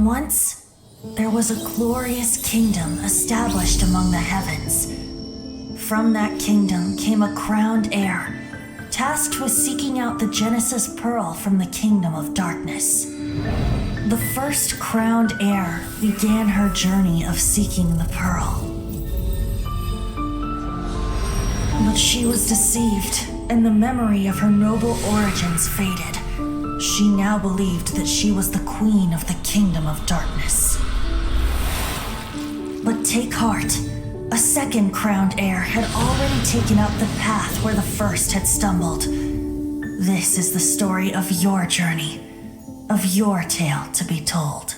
Once, there was a glorious kingdom established among the heavens. From that kingdom came a crowned heir, tasked with seeking out the Genesis Pearl from the kingdom of darkness. The first crowned heir began her journey of seeking the pearl. But she was deceived, and the memory of her noble origins faded. She now believed that she was the queen of the kingdom of darkness. But take heart. A second crowned heir had already taken up the path where the first had stumbled. This is the story of your journey, of your tale to be told.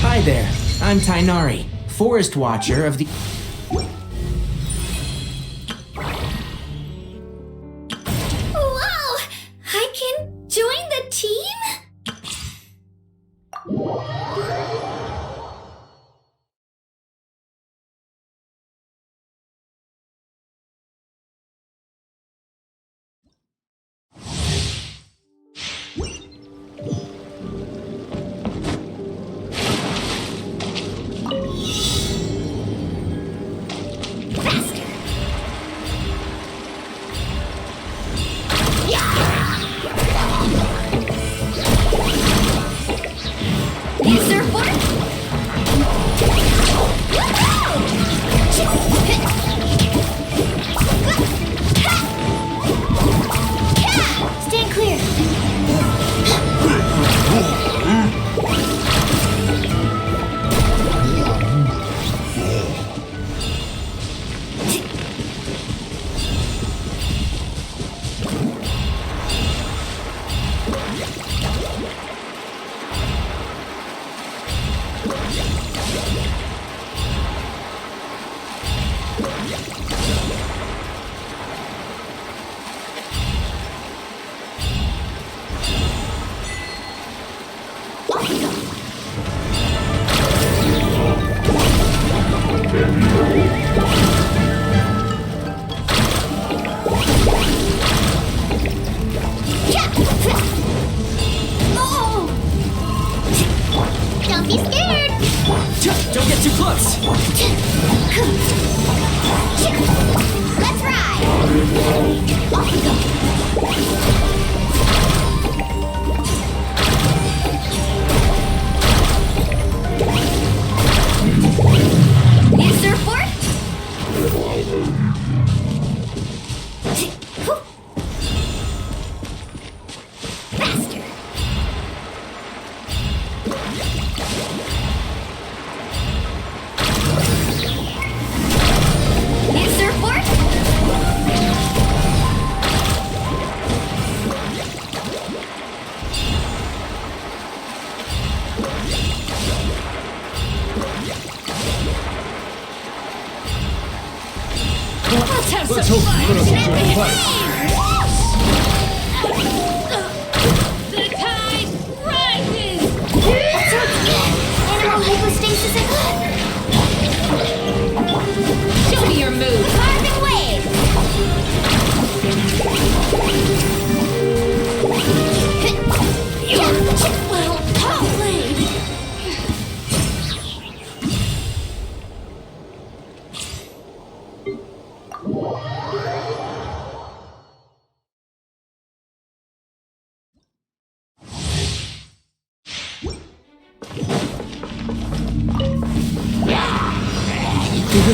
Hi there, I'm Tainari, Forest Watcher of the... Whoa! I can join the team? Stand clear. Don't be scared. Don't get too close! Let's ride. Off we go. Need a surfboard? Faster. Need a surfboard? Let's hope you put us into a fight. The tide rises! Animal hypostasis and Show me your move! carving wave.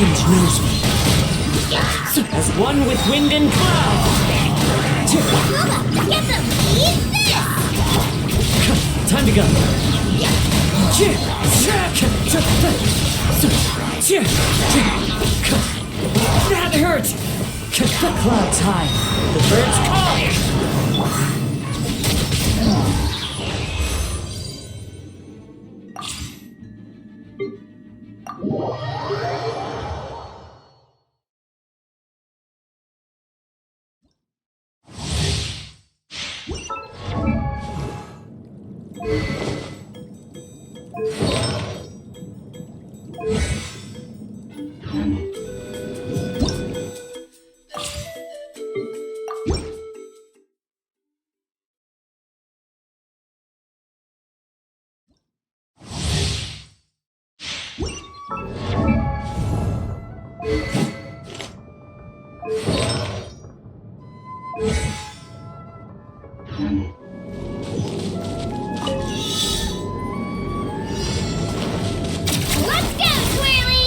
wind knows me. As one with wind and cloud. Get them! Eat this! Time to go. That hurt! The clouds high. The birds call. Let's go, Twirly!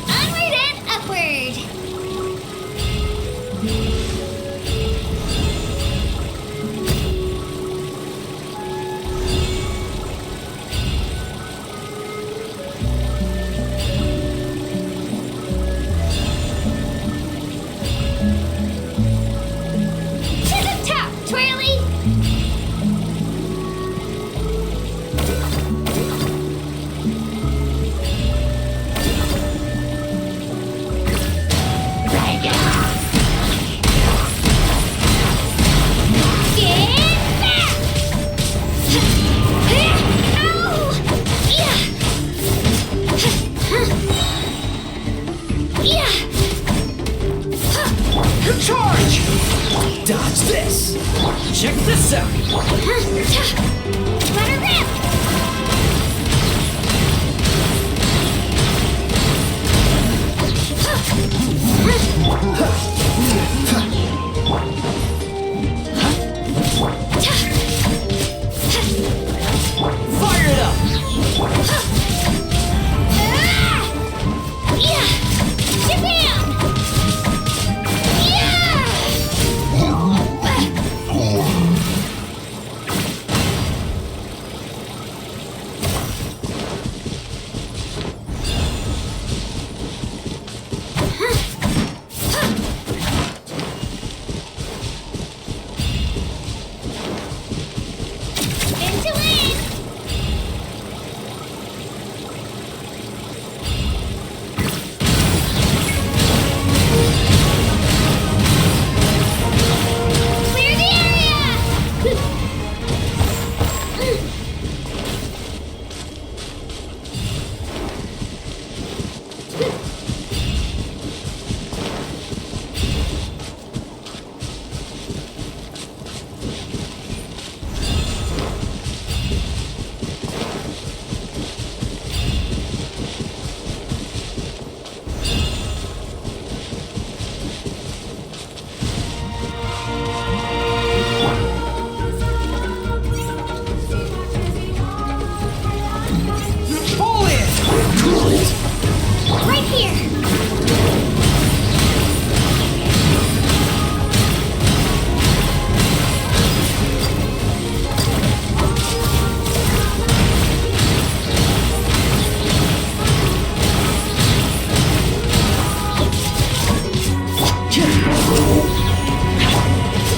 Onward and upward! To the top, Twirly! Get back! Ow! Yeah! Charge! Dodge this! Check this out! Let her rip! Fire it up! Yeah! Shabam! Into it! Clear the area! Pull it! Right here!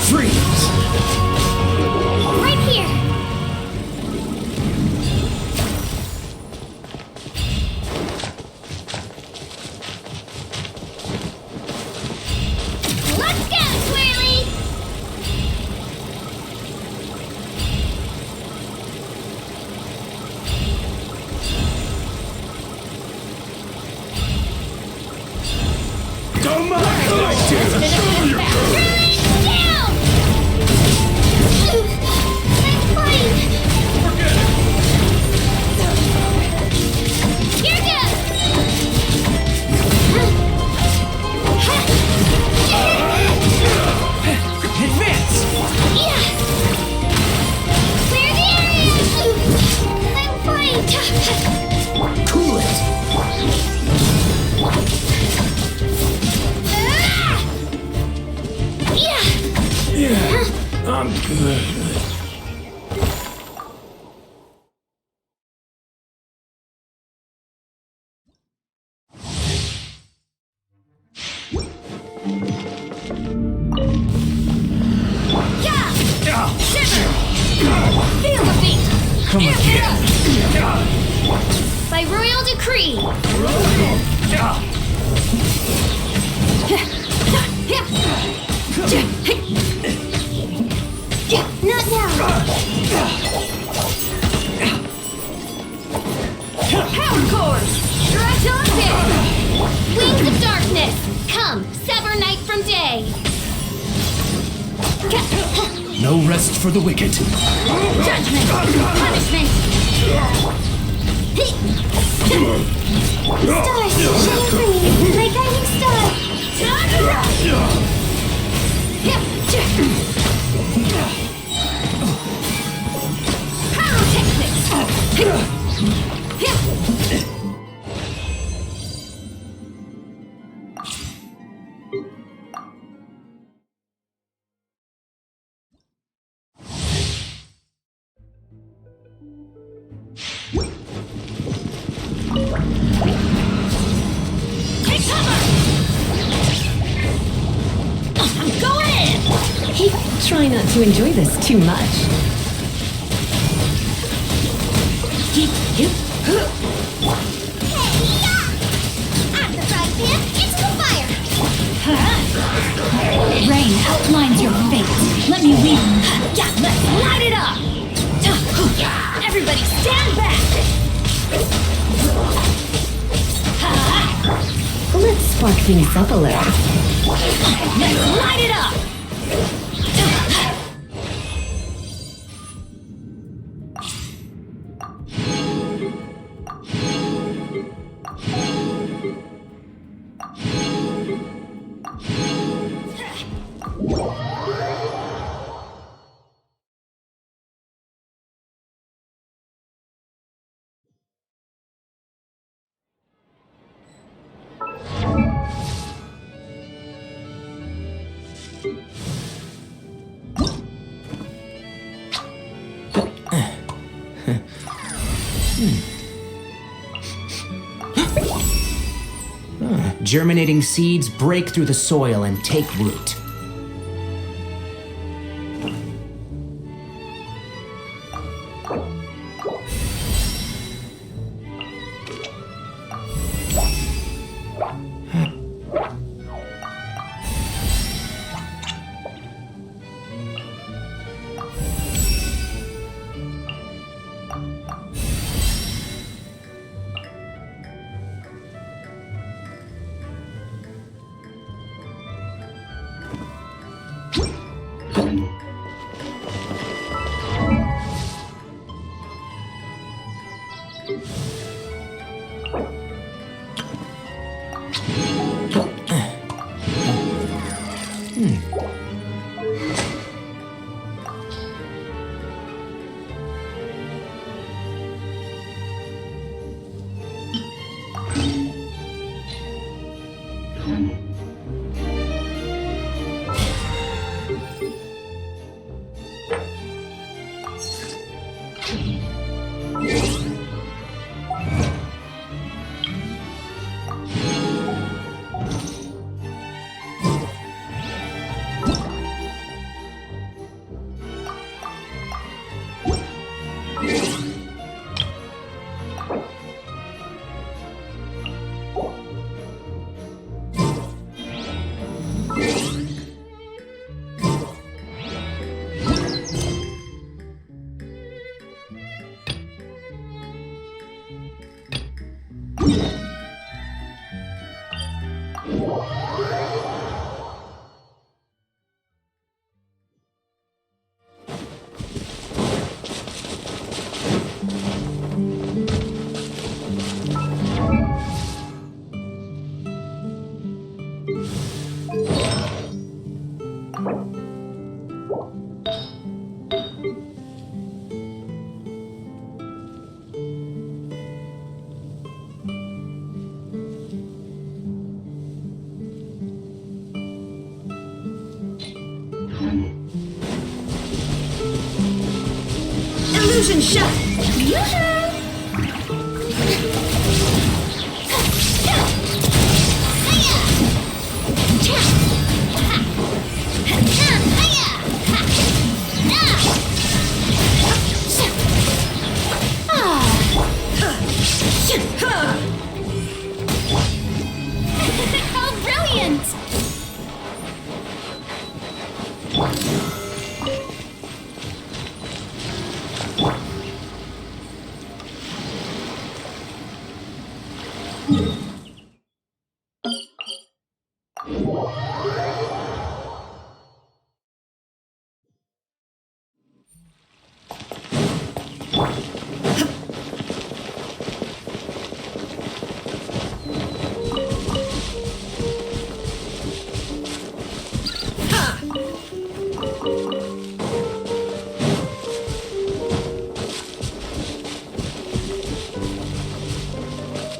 Freeze! Right here! Let's go, Twirly! Don't mind! Twirly, down! Nice fight! Here goes! Advance! Feel the beat! Come again. By royal decree! Not now! Power core! Stretch on there! Wings of darkness! Come, sever night from day! No rest for the wicked. Judgment! Punishment! Stars, shining for me, my guiding star! Pyrotechnics! Take cover! I'm going in! Try not to enjoy this too much. At the frying pan, into the fire! Rain outlines your fate. Let me lead. Yeah, let's light it up. Everybody stand back! Let's spark things up a little. Let's light it up. Germinating seeds break through the soil and take root. Illusion shot! How brilliant!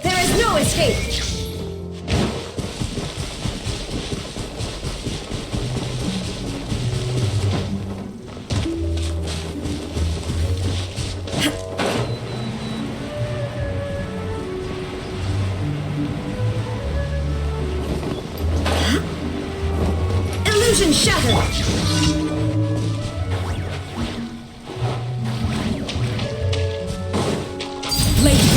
There is no escape! Illusion shattered! Blade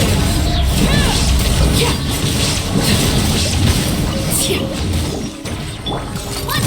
Watch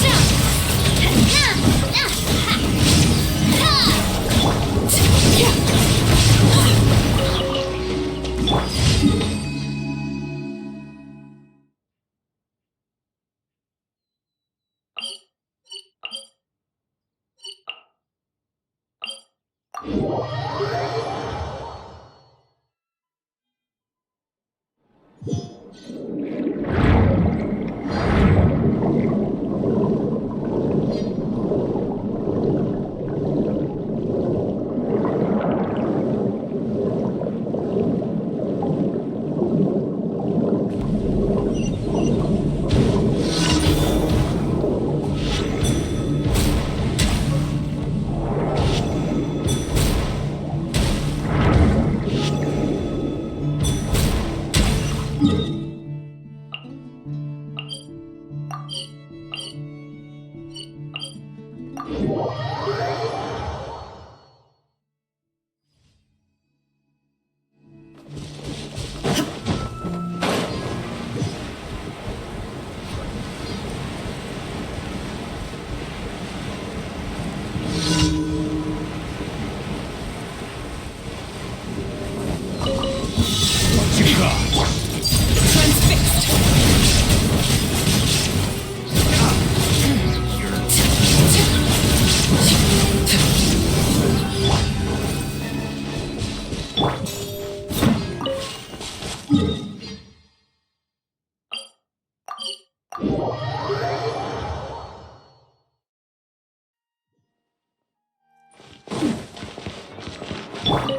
What you got?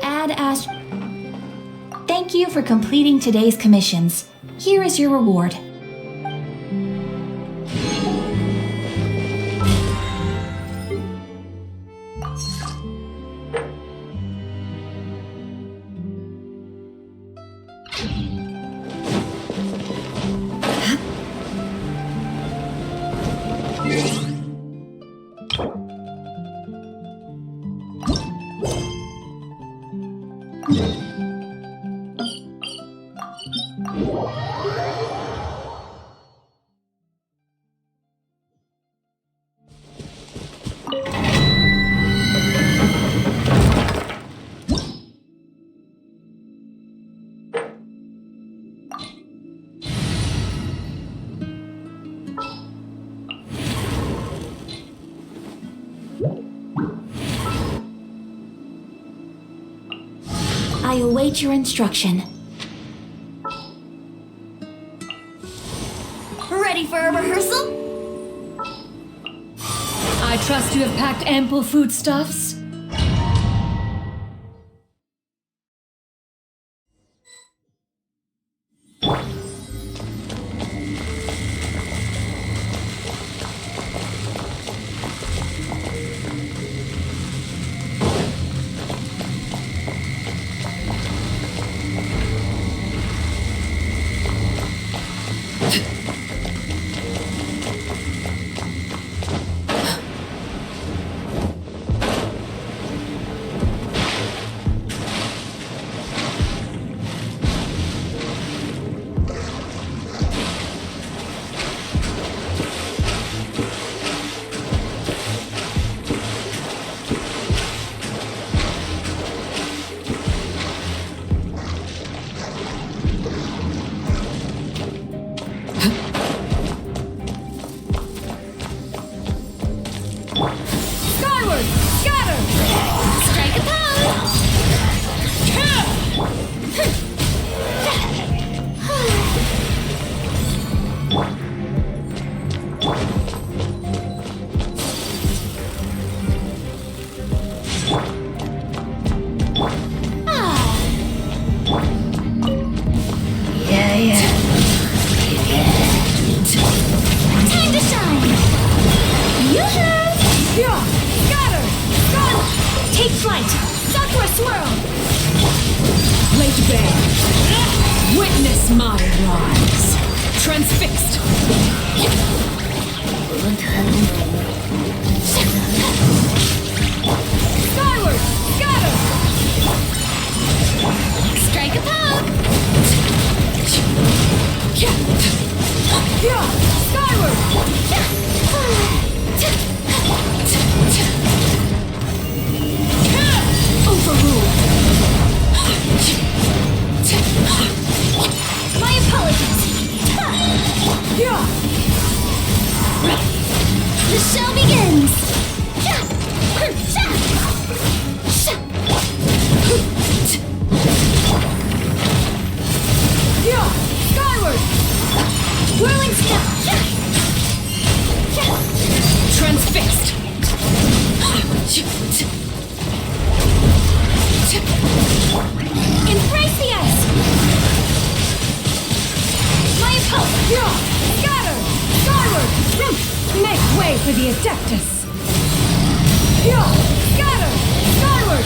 Add Ash. Thank you for completing today's commissions. Here is your reward. I await your instruction. Ready for a rehearsal? I trust you have packed ample foodstuffs. Time to shine! Yoo-hoo! Yeah! Scatter! Gun! Take flight! Sakura swirl! Blade bare! Witness my rise! Transfixed! Skyward! Scatter! Strike a pose! Yeah! Skyward! Overruled! My apologies! Yeah! The show begins! Yeah! Skyward! Whirling step! Transfixed! Embrace the ice! My apologies! Yeah! Scatter! Skyward! Make way for the Adeptus! Yeah! Scatter! Skyward!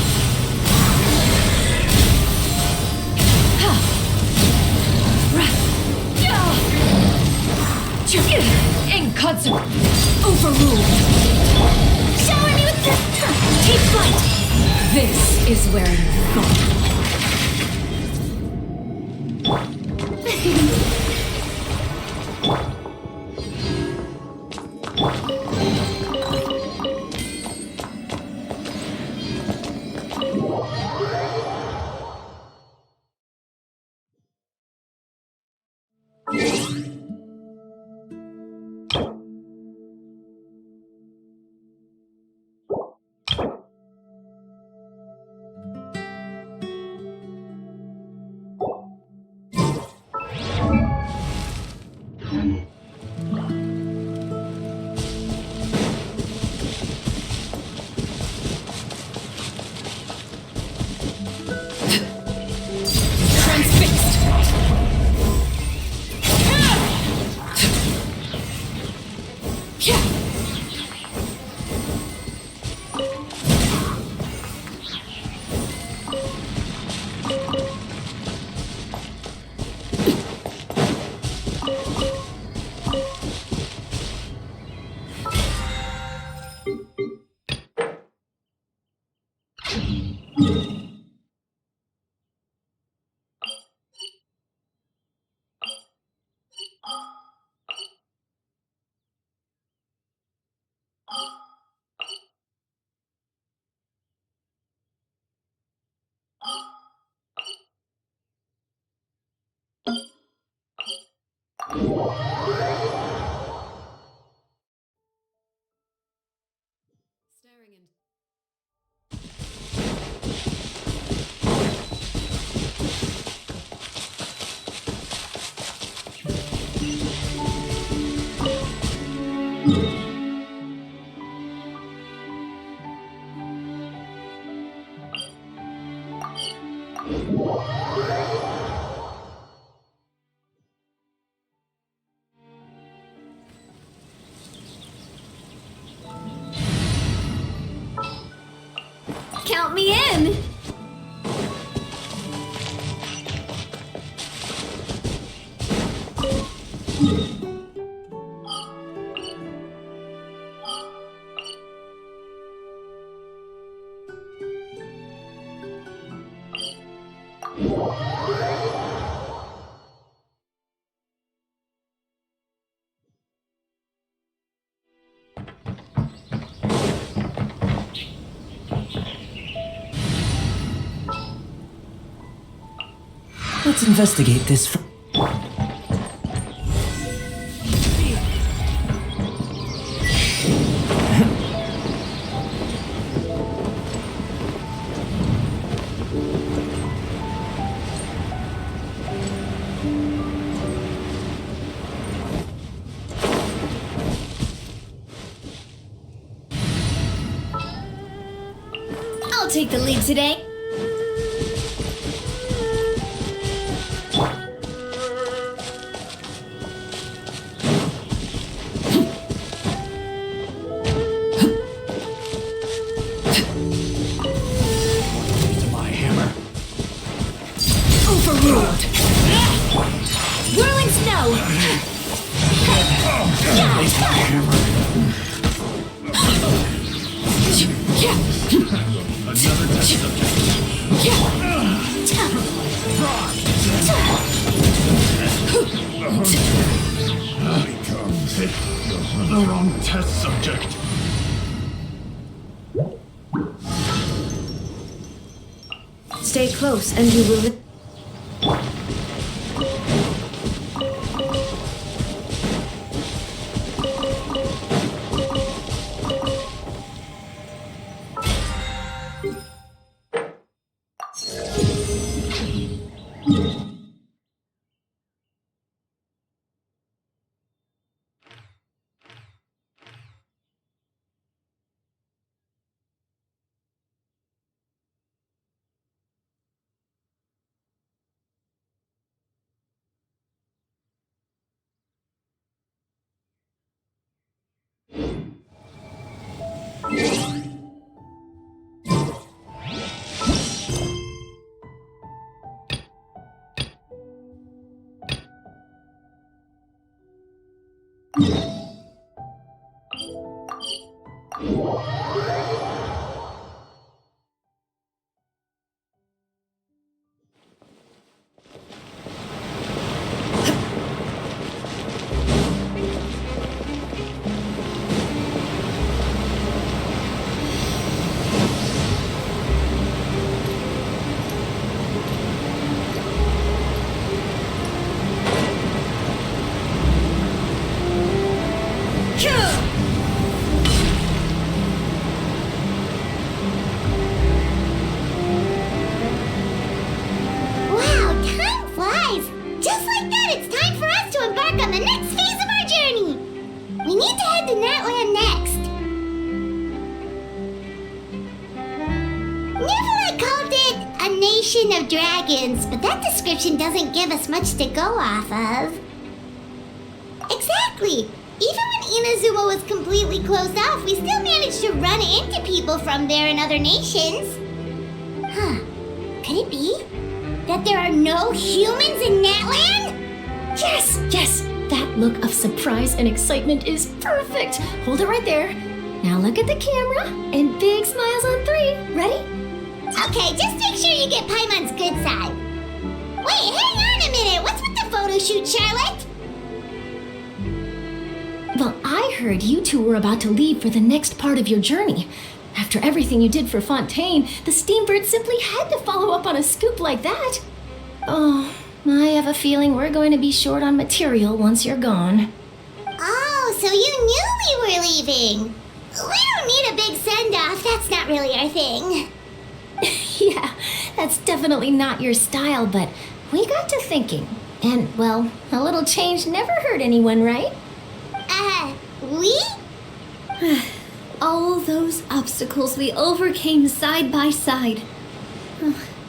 Inconsequent! Overruled! Shower me with the... Take flight! This is where you fall. Count me in! Let's investigate this for... I'll take the lead today. My hammer. Overruled. Whirling snow. Place my hammer. Another test subject. Becomes the wrong test subject. Stay close and you will... Wow, time flies! Just like that, it's time for us to embark on the next phase of our journey! We need to head to Natlan next. Natlan called it a nation of dragons, but that description doesn't give us much to go off of. Exactly! Even when Inazuma was completely closed off, we still managed to run into people from there in other nations. Huh. Could it be that there are no humans in Natlan? Yes, yes. That look of surprise and excitement is perfect. Hold it right there. Now look at the camera and big smiles on 3. Ready? Okay, just make sure you get Paimon's good side. Wait, hang on a minute. What's with the photo shoot, Charlotte? Well, I heard you two were about to leave for the next part of your journey. After everything you did for Fontaine, the Steambird simply had to follow up on a scoop like that. Oh, I have a feeling we're going to be short on material once you're gone. Oh, so you knew we were leaving. We don't need a big send-off. That's not really our thing. Yeah, that's definitely not your style, but we got to thinking. And, well, a little change never hurt anyone, right? We? All those obstacles we overcame side by side.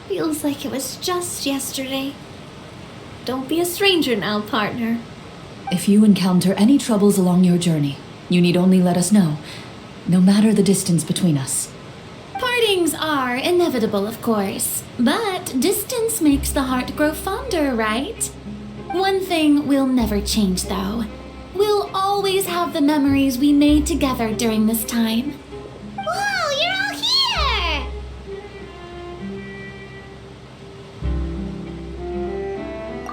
Feels like it was just yesterday. Don't be a stranger now, partner. If you encounter any troubles along your journey, you need only let us know, no matter the distance between us. Partings are inevitable, of course, but distance makes the heart grow fonder, right? One thing will never change, though. We'll always have the memories we made together during this time. Whoa, you're all here!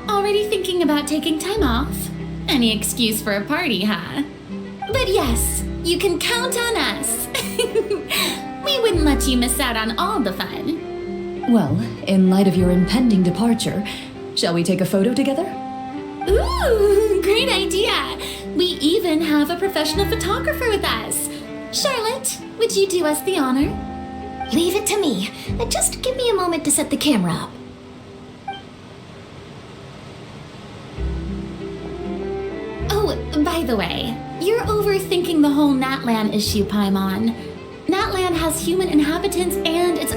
Already thinking about taking time off? Any excuse for a party, huh? But yes, you can count on us. We wouldn't let you miss out on all the fun. Well, in light of your impending departure, shall we take a photo together? Ooh, great idea! We even have a professional photographer with us. Charlotte, would you do us the honor? Leave it to me. Just give me a moment to set the camera up. Oh, by the way, you're overthinking the whole Natlan issue, Paimon. Natlan has human inhabitants and its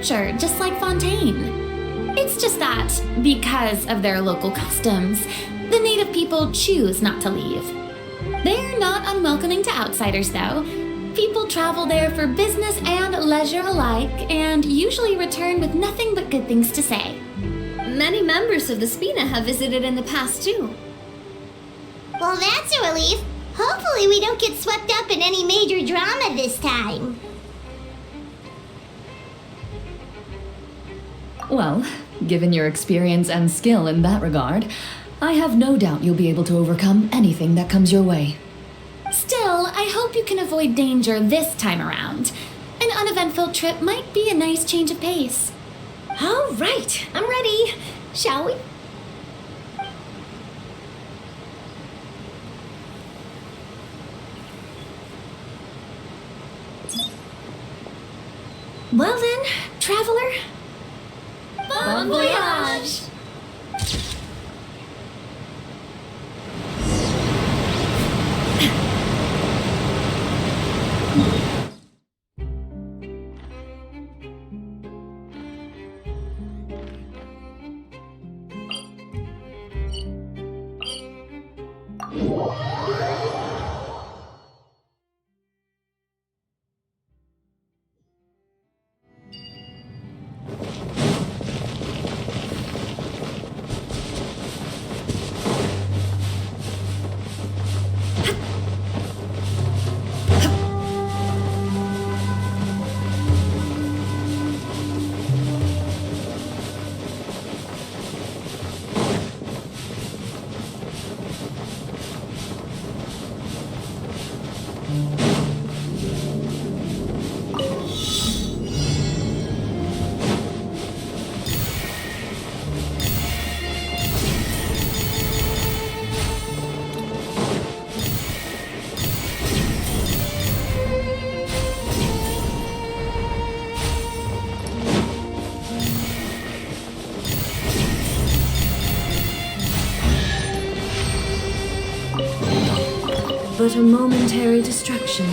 culture, just like Fontaine. It's just that, because of their local customs, the native people choose not to leave. They're not unwelcoming to outsiders, though. People travel there for business and leisure alike, and usually return with nothing but good things to say. Many members of the Spina have visited in the past, too. Well, that's a relief. Hopefully we don't get swept up in any major drama this time. Well, given your experience and skill in that regard, I have no doubt you'll be able to overcome anything that comes your way. Still, I hope you can avoid danger this time around. An uneventful trip might be a nice change of pace. All right, I'm ready. Shall we? Well then, traveler. Bon voyage! But a momentary distraction.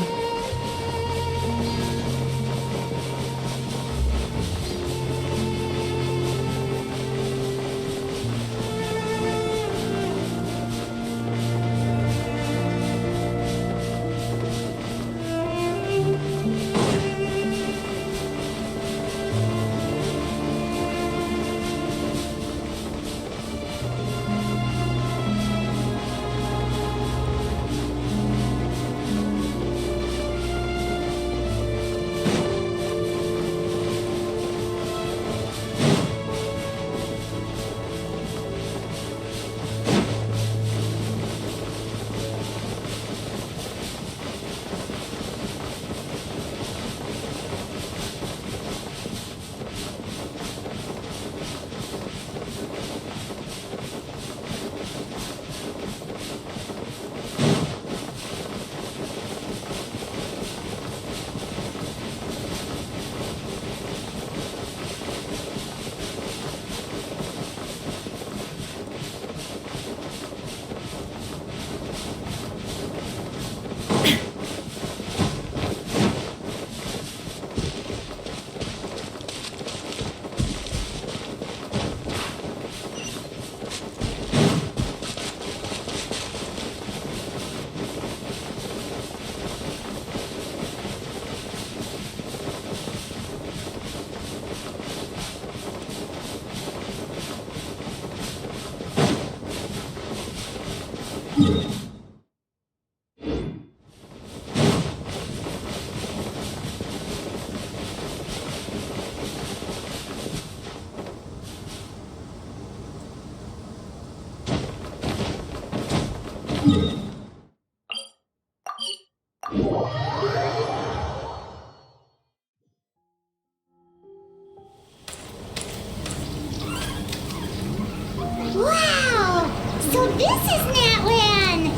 Wow! So this is Natlan!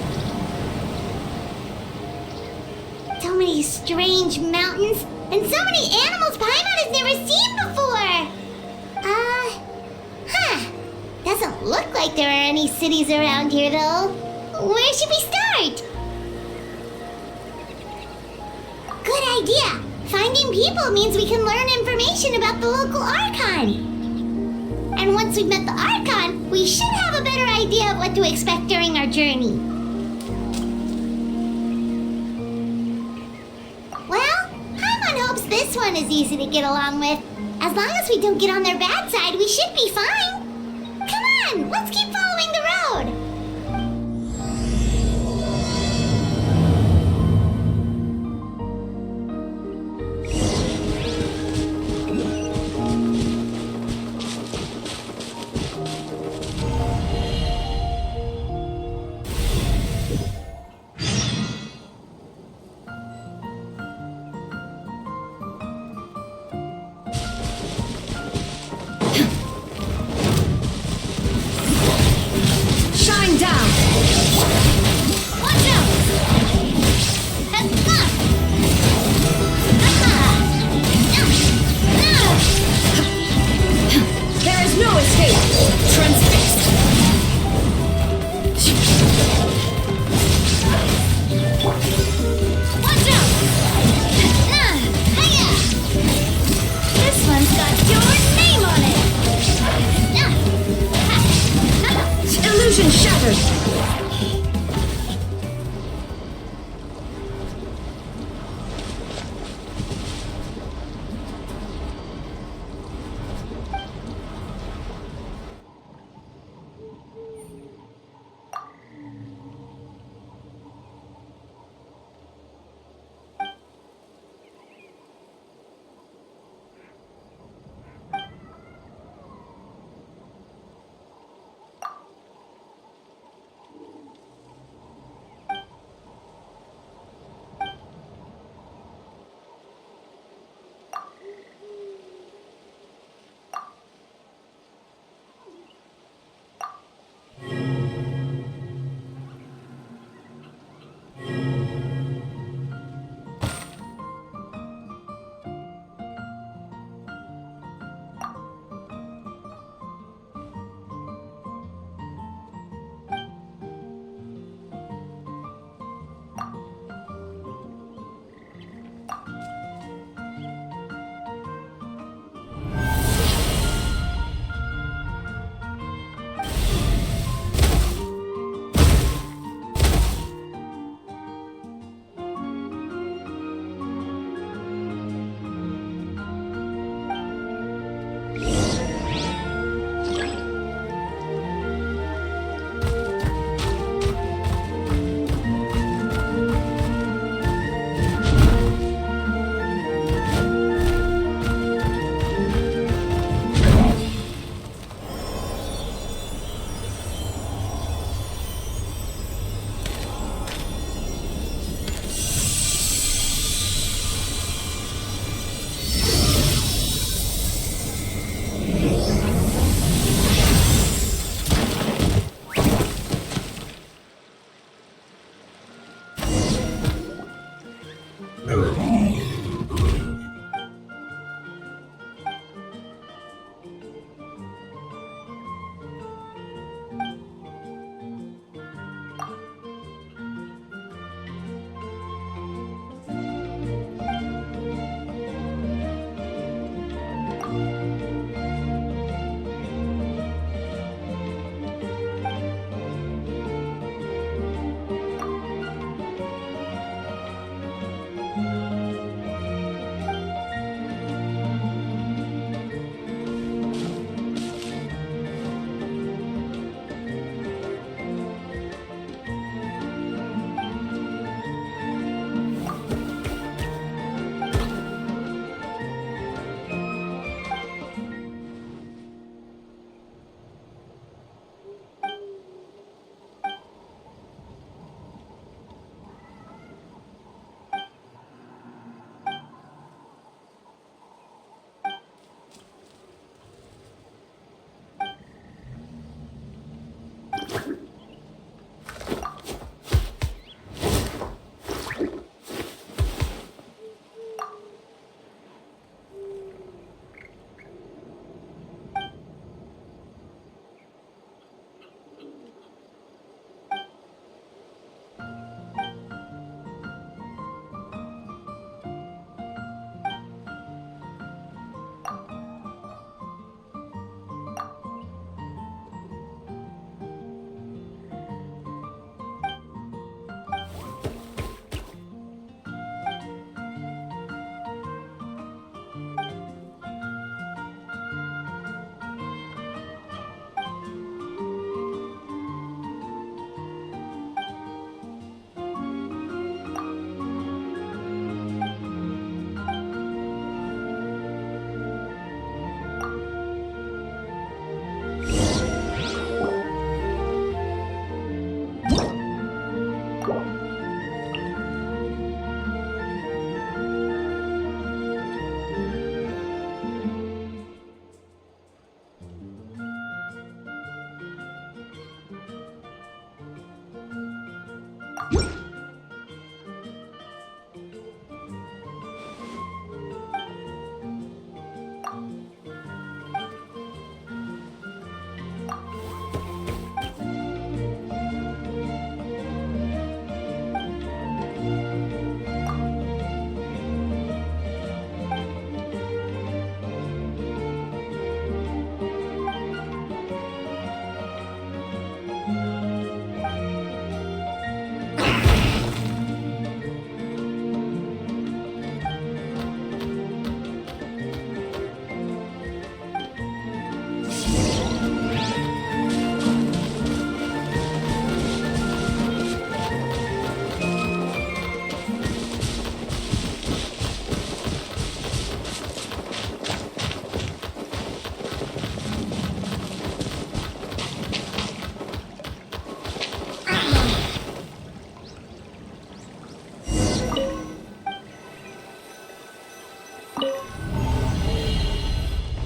So many strange mountains, and so many animals Paimon has never seen before! Doesn't look like there are any cities around here, though. Where should we start? Good idea! Finding people means we can learn information information about the local Archon. And once we've met the Archon, we should have a better idea of what to expect during our journey. Well, Paimon hopes this one is easy to get along with. As long as we don't get on their bad side, we should be fine. Come on, let's keep following the road.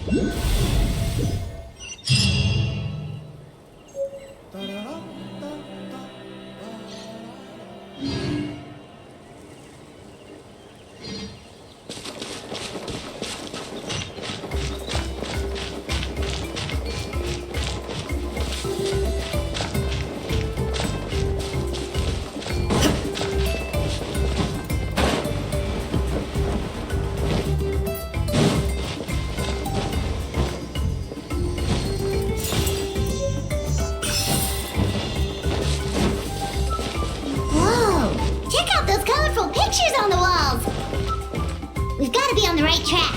Whoa! Check out those colorful pictures on the walls! We've got to be on the right track.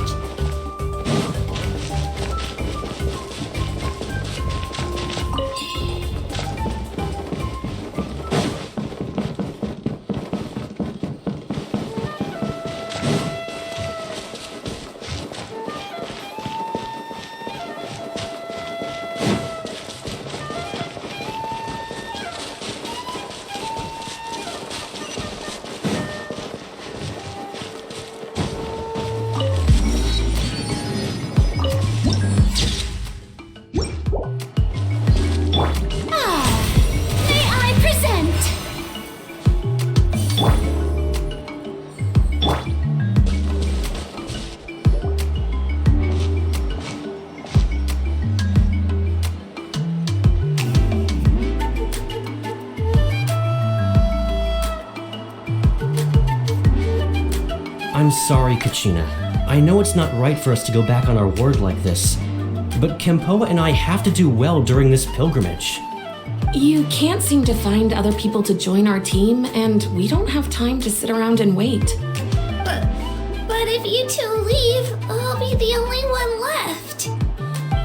May I present? I'm sorry, Kachina. I know it's not right for us to go back on our word like this, but Kempoa and I have to do well during this pilgrimage. You can't seem to find other people to join our team, and we don't have time to sit around and wait. But if you two leave, I'll be the only one left.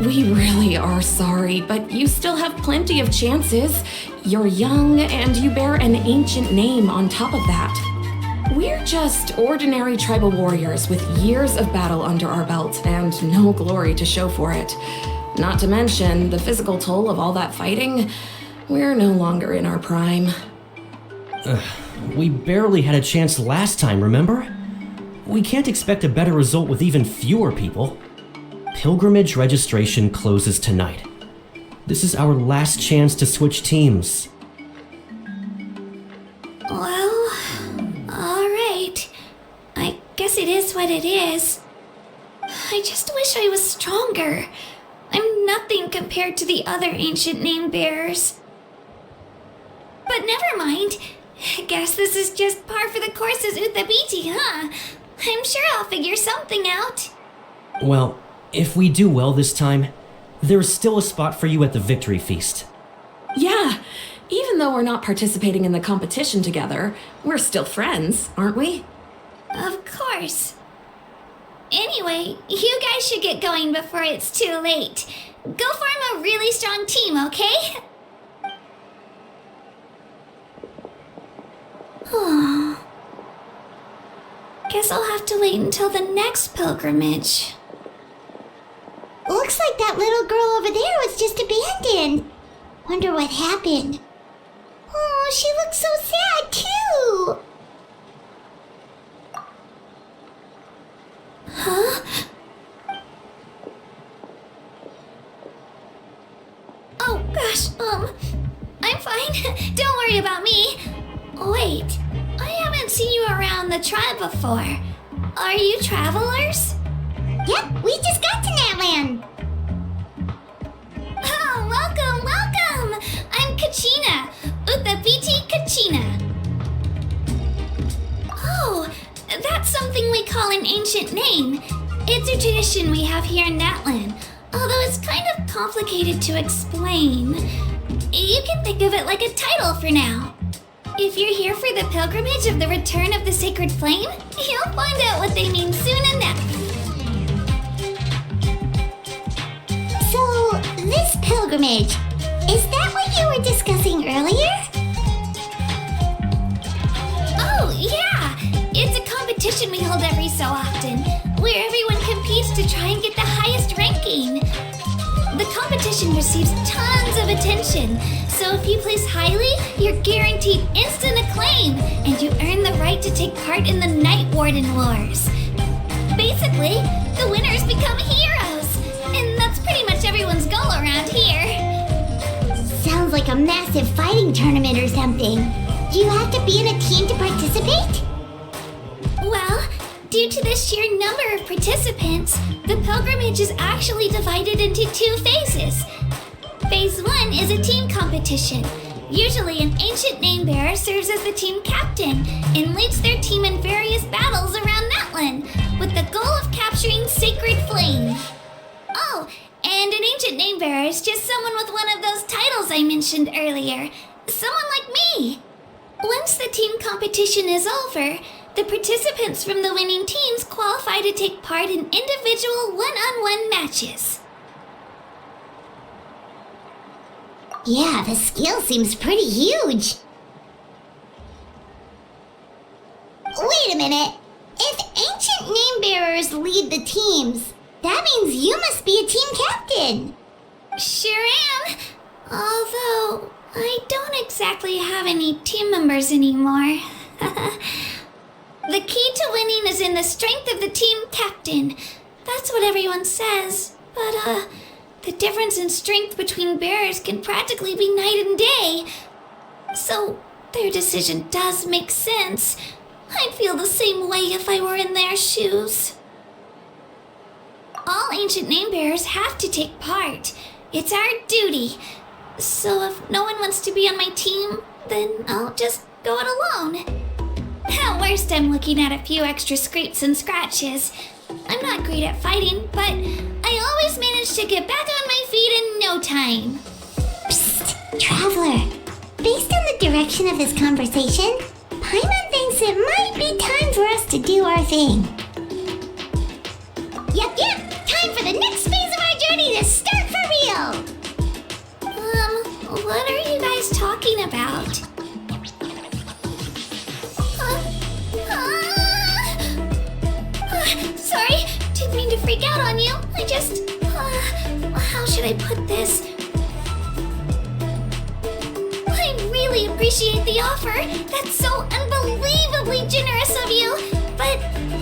We really are sorry, but you still have plenty of chances. You're young, and you bear an ancient name on top of that. We're just ordinary tribal warriors with years of battle under our belt and no glory to show for it. Not to mention the physical toll of all that fighting. We're no longer in our prime. We barely had a chance last time, remember? We can't expect a better result with even fewer people. Pilgrimage registration closes tonight. This is our last chance to switch teams. Well, alright. I guess it is what it is. I just wish I was stronger. I'm nothing compared to the other ancient name bearers. But never mind. Guess this is just par for the course as Uthabiti, huh? I'm sure I'll figure something out. Well, if we do well this time, there's still a spot for you at the victory feast. Yeah, even though we're not participating in the competition together, we're still friends, aren't we? Of course. Anyway, you guys should get going before it's too late. Go form a really strong team, okay? Guess I'll have to wait until the next pilgrimage. Looks like that little girl over there was just abandoned. Wonder what happened. Oh, she looks so sad too. Huh? Oh gosh, I'm fine. Don't worry about me. Wait, I haven't seen you around the tribe before. Are you travelers? Yep, we just got to Natlan. Oh, welcome! I'm Kachina, Uthabiti Kachina. Oh, that's something we call an ancient name. It's a tradition we have here in Natlan, although it's kind of complicated to explain. You can think of it like a title for now. If you're here for the pilgrimage of the return of the sacred flame, you'll find out what they mean soon enough. So, this pilgrimage, is that what you were discussing earlier? Oh, yeah! It's a competition we hold every so often, where everyone competes to try and get the highest ranking. The competition receives tons of attention, so if you place highly, you're guaranteed instant acclaim, and you earn the right to take part in the Night Warden Wars. Basically, the winners become heroes, massive fighting tournament or something. Do you have to be in a team to participate? Well, due to the sheer number of participants, the pilgrimage is actually divided into 2 phases. Phase 1 is a team competition. Usually an ancient name bearer serves as the team captain and leads their team in various battles around Natlan with the goal of capturing Sacred Flame. Oh, and an ancient name bearer is just someone with one of those titles I mentioned earlier. Someone like me. Once the team competition is over, the participants from the winning teams qualify to take part in individual one-on-one matches. Yeah, the skill seems pretty huge. Wait a minute. If ancient name bearers lead the teams, that means you must be a team captain. Sure am. Although, I don't exactly have any team members anymore. The key to winning is in the strength of the team captain. That's what everyone says. But, the difference in strength between bearers can practically be night and day. So, their decision does make sense. I'd feel the same way if I were in their shoes. All ancient name bearers have to take part. It's our duty. So if no one wants to be on my team, then I'll just go it alone. At worst, I'm looking at a few extra scrapes and scratches. I'm not great at fighting, but I always manage to get back on my feet in no time. Psst, Traveler. Based on the direction of this conversation, Paimon thinks it might be time for us to do our thing. Yep, time for the next phase of our journey to start for real! What are you guys talking about? Sorry, didn't mean to freak out on you. I just... how should I put this? I really appreciate the offer. That's so unbelievably generous of you. But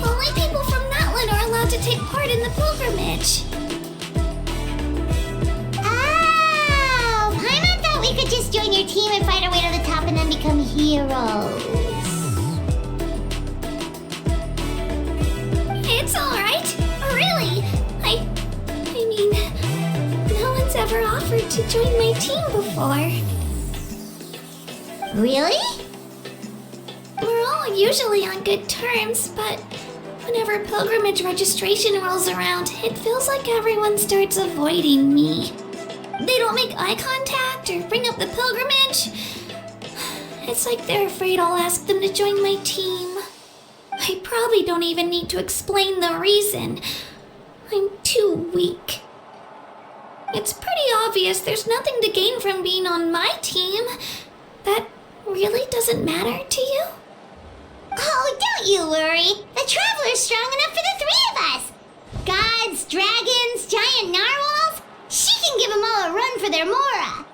only people from Natlan are allowed to take part in the pilgrimage. Oh! Paimon thought we could just join your team and fight our way to the top and then become heroes. It's alright. Really. I mean, no one's ever offered to join my team before. Really? We're all usually on good terms, but whenever pilgrimage registration rolls around, it feels like everyone starts avoiding me. They don't make eye contact or bring up the pilgrimage. It's like they're afraid I'll ask them to join my team. I probably don't even need to explain the reason. I'm too weak. It's pretty obvious there's nothing to gain from being on my team. That really doesn't matter to you? Oh, don't you worry. The Traveler's strong enough for the 3 of us. Gods, dragons, giant narwhals. She can give them all a run for their Mora.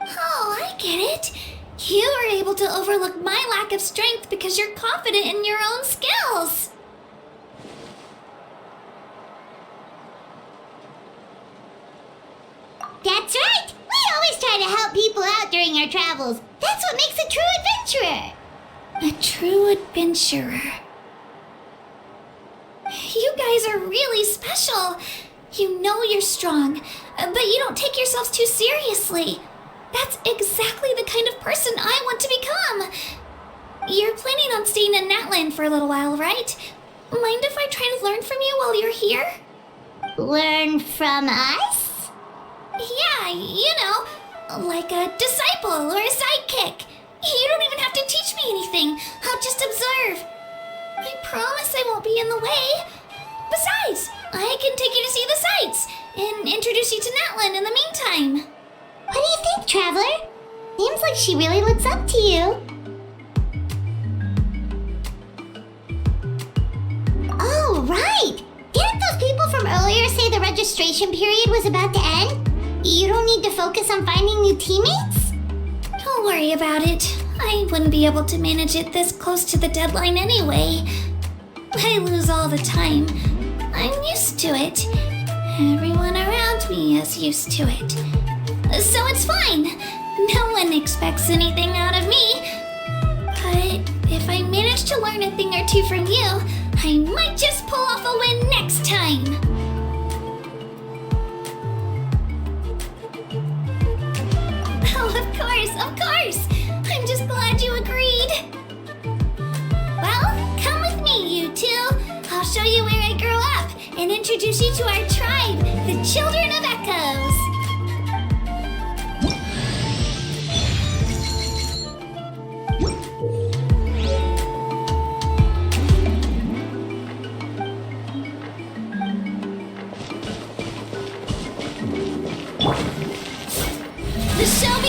Oh, I get it. You are able to overlook my lack of strength because you're confident in your own skills. That's right. We always try to help people out during our travels. That's what makes a true adventurer. A true adventurer. You guys are really special. You know you're strong, but you don't take yourselves too seriously. That's exactly the kind of person I want to become. You're planning on staying in Natlan for a little while, right? Mind if I try to learn from you while you're here? Learn from us? Yeah, you know, like a disciple or a sidekick. You don't even have to teach me anything. I'll just observe. I promise I won't be in the way. Besides, I can take you to see the sights and introduce you to Natlan in the meantime. What do you think, Traveler? Seems like she really looks up to you. Oh, right! Didn't those people from earlier say the registration period was about to end? You don't need to focus on finding new teammates? Don't worry about it. I wouldn't be able to manage it this close to the deadline anyway. I lose all the time. I'm used to it. Everyone around me is used to it. So it's fine. No one expects anything out of me. But if I manage to learn a thing or two from you, I might just pull off a win next time. Oh, of course. I'm just glad you agreed. Well, come with me, you two. I'll show you where I grew up and introduce you to our tribe, the Children of Echoes. The show be...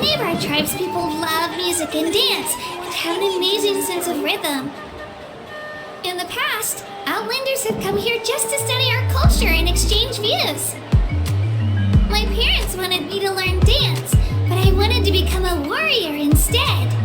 Many of our tribes people love music and dance and have an amazing sense of rhythm. In the past, Outlanders have come here just to study our culture and exchange views. My parents wanted me to learn dance, but I wanted to become a warrior instead.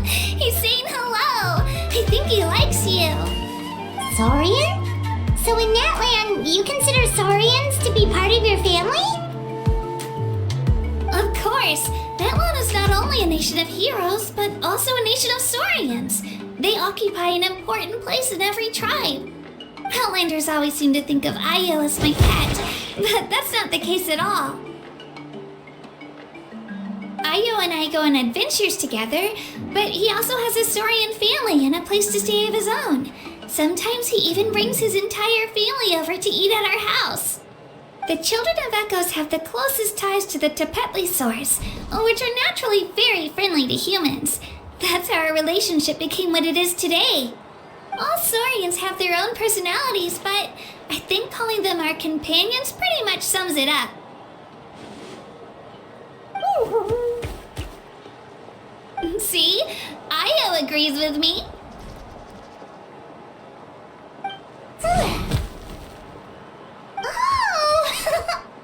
He's saying hello. I think he likes you. Saurian? So in Natlan, you consider Saurians to be part of your family? Of course. Natlan is not only a nation of heroes, but also a nation of Saurians. They occupy an important place in every tribe. Outlanders always seem to think of Io as my pet, but that's not the case at all. Io and I go on adventures together, but he also has a Saurian family and a place to stay of his own. Sometimes he even brings his entire family over to eat at our house. The children of Echoes have the closest ties to the Tepetli-saurs, which are naturally very friendly to humans. That's how our relationship became what it is today. All Saurians have their own personalities, but I think calling them our companions pretty much sums it up. See? Io agrees with me. Oh!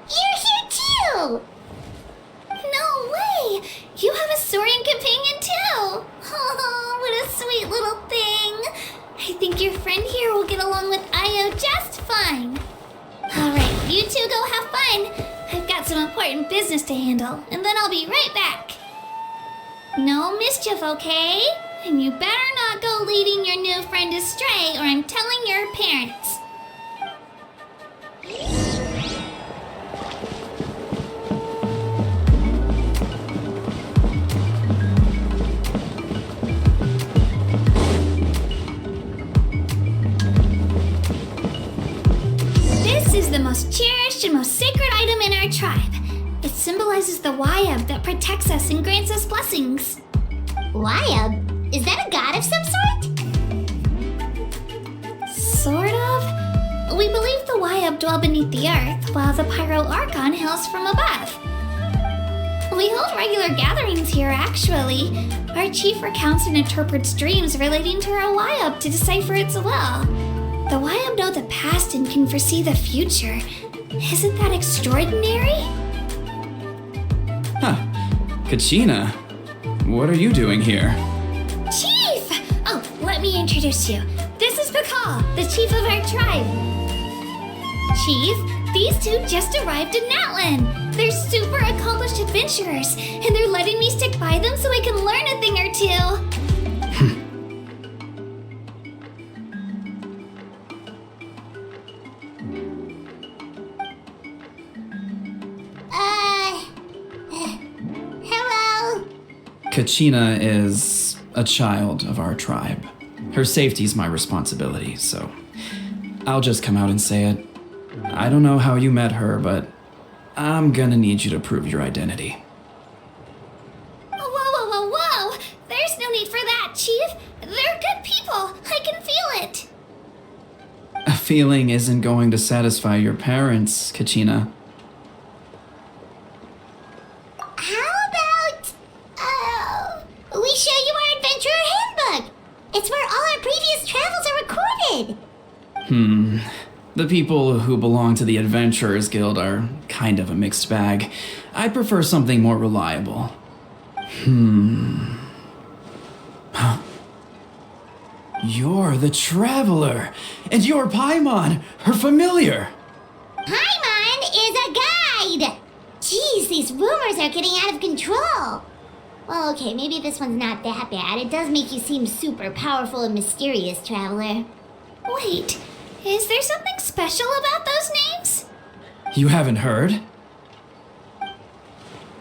You're here too! No way! You have a Saurian companion too! Oh, what a sweet little thing! I think your friend here will get along with Io just fine. Alright, you two go have fun. I've got some important business to handle, and then I'll be right back. No mischief, okay? And you better not go leading your new friend astray, or I'm telling your parents. This is the most cherished and most sacred item in our tribe. It symbolizes the Wayab that protects us and grants us blessings. Wayab? Is that a god of some sort? Sort of. We believe the Wayab dwell beneath the earth, while the Pyro Archon hails from above. We hold regular gatherings here, actually. Our chief recounts and interprets dreams relating to our Wayab to decipher its will. The Wayab know the past and can foresee the future. Isn't that extraordinary? Huh. Kachina, what are you doing here? Chief! Oh, let me introduce you. This is Pakal, the chief of our tribe. Chief, these two just arrived in Natlan. They're super accomplished adventurers, and they're letting me stick by them so I can learn a thing or two. Hello? Kachina is a child of our tribe. Her safety's my responsibility, so I'll just come out and say it. I don't know how you met her, but I'm gonna need you to prove your identity. Whoa. There's no need for that, Chief. They're good people. I can feel it. A feeling isn't going to satisfy your parents, Kachina. How about, we show you our adventurer handbook? It's where all our previous travels are recorded. The people who belong to the Adventurers Guild are kind of a mixed bag. I prefer something more reliable. You're the Traveler, and you're Paimon, her familiar. Paimon is a guide! Jeez, these rumors are getting out of control. Well, okay, maybe this one's not that bad. It does make you seem super powerful and mysterious, Traveler. Wait, is there something special about those names? You haven't heard?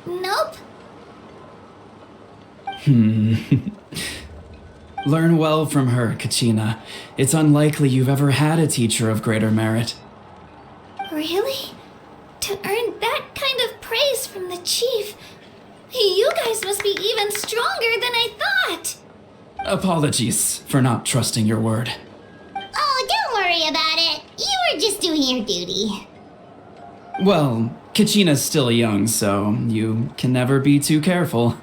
Nope. Learn well from her, Kachina. It's unlikely you've ever had a teacher of greater merit. Really? To earn that kind of praise from the chief, you guys must be even stronger than I thought. Apologies for not trusting your word. Oh, don't worry about it. You were just doing your duty. Well, Kachina's still young, so you can never be too careful.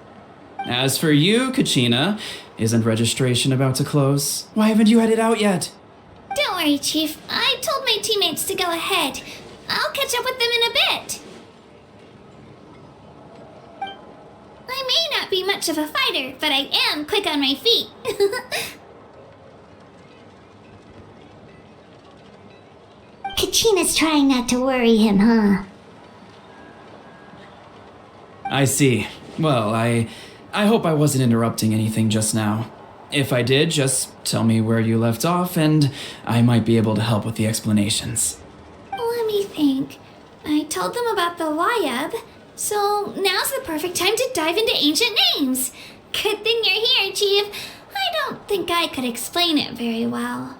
As for you, Kachina, isn't registration about to close? Why haven't you headed out yet? Don't worry, Chief. I told my teammates to go ahead. I'll catch up with them in a bit. I may not be much of a fighter, but I am quick on my feet. Kachina's trying not to worry him, huh? I see. Well, I hope I wasn't interrupting anything just now. If I did, just tell me where you left off, and I might be able to help with the explanations. Let me think. I told them about the Wayab, so now's the perfect time to dive into ancient names. Good thing you're here, Chief. I don't think I could explain it very well.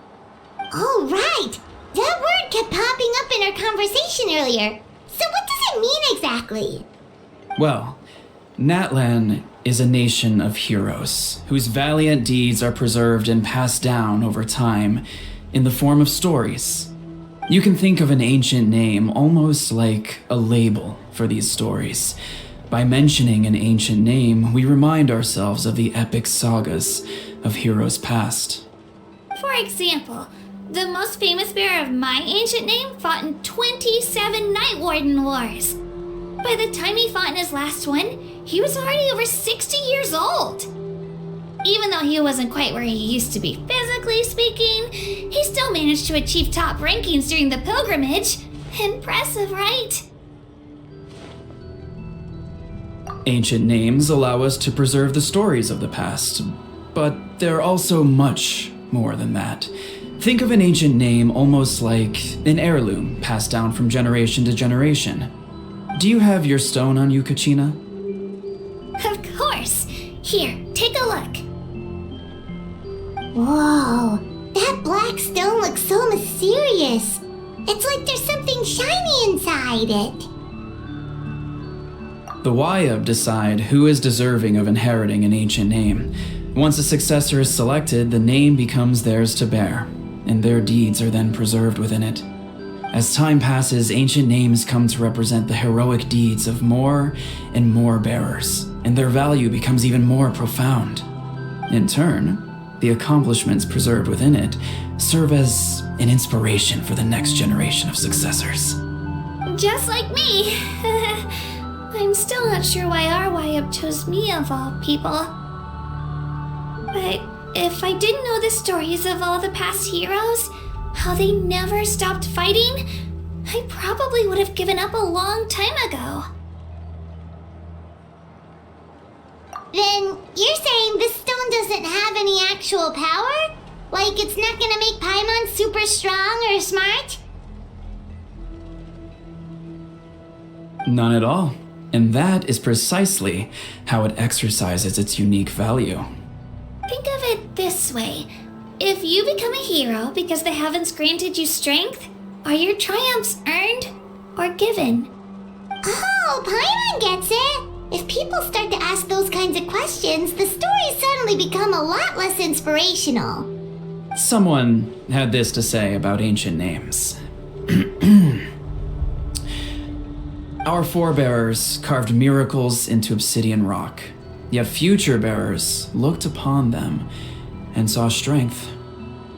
Oh, right! That word kept popping up in our conversation earlier. So what does it mean exactly? Well, Natlan is a nation of heroes whose valiant deeds are preserved and passed down over time in the form of stories. You can think of an ancient name almost like a label for these stories. By mentioning an ancient name, we remind ourselves of the epic sagas of heroes past. For example, the most famous bearer of my ancient name fought in 27 Night Warden Wars. By the time he fought in his last one, he was already over 60 years old. Even though he wasn't quite where he used to be physically speaking, he still managed to achieve top rankings during the pilgrimage. Impressive, right? Ancient names allow us to preserve the stories of the past, but they're also much more than that. Think of an ancient name almost like an heirloom passed down from generation to generation. Do you have your stone on you, Kachina? Of course. Here, take a look. Whoa, that black stone looks so mysterious. It's like there's something shiny inside it. The Wayab decide who is deserving of inheriting an ancient name. Once a successor is selected, the name becomes theirs to bear, and their deeds are then preserved within it. As time passes, ancient names come to represent the heroic deeds of more and more bearers, and their value becomes even more profound. In turn, the accomplishments preserved within it serve as an inspiration for the next generation of successors. Just like me. I'm still not sure why our Wayab chose me of all people. But if I didn't know the stories of all the past heroes, how they never stopped fighting, I probably would have given up a long time ago. Then you're saying this stone doesn't have any actual power? Like it's not gonna make Paimon super strong or smart? None at all. And that is precisely how it exercises its unique value. Think of it this way. If you become a hero because the heavens granted you strength, are your triumphs earned or given? Oh, Paimon gets it! If people start to ask those kinds of questions, the stories suddenly become a lot less inspirational. Someone had this to say about ancient names. Our forebears carved miracles into obsidian rock, yet future bearers looked upon them and saw strength.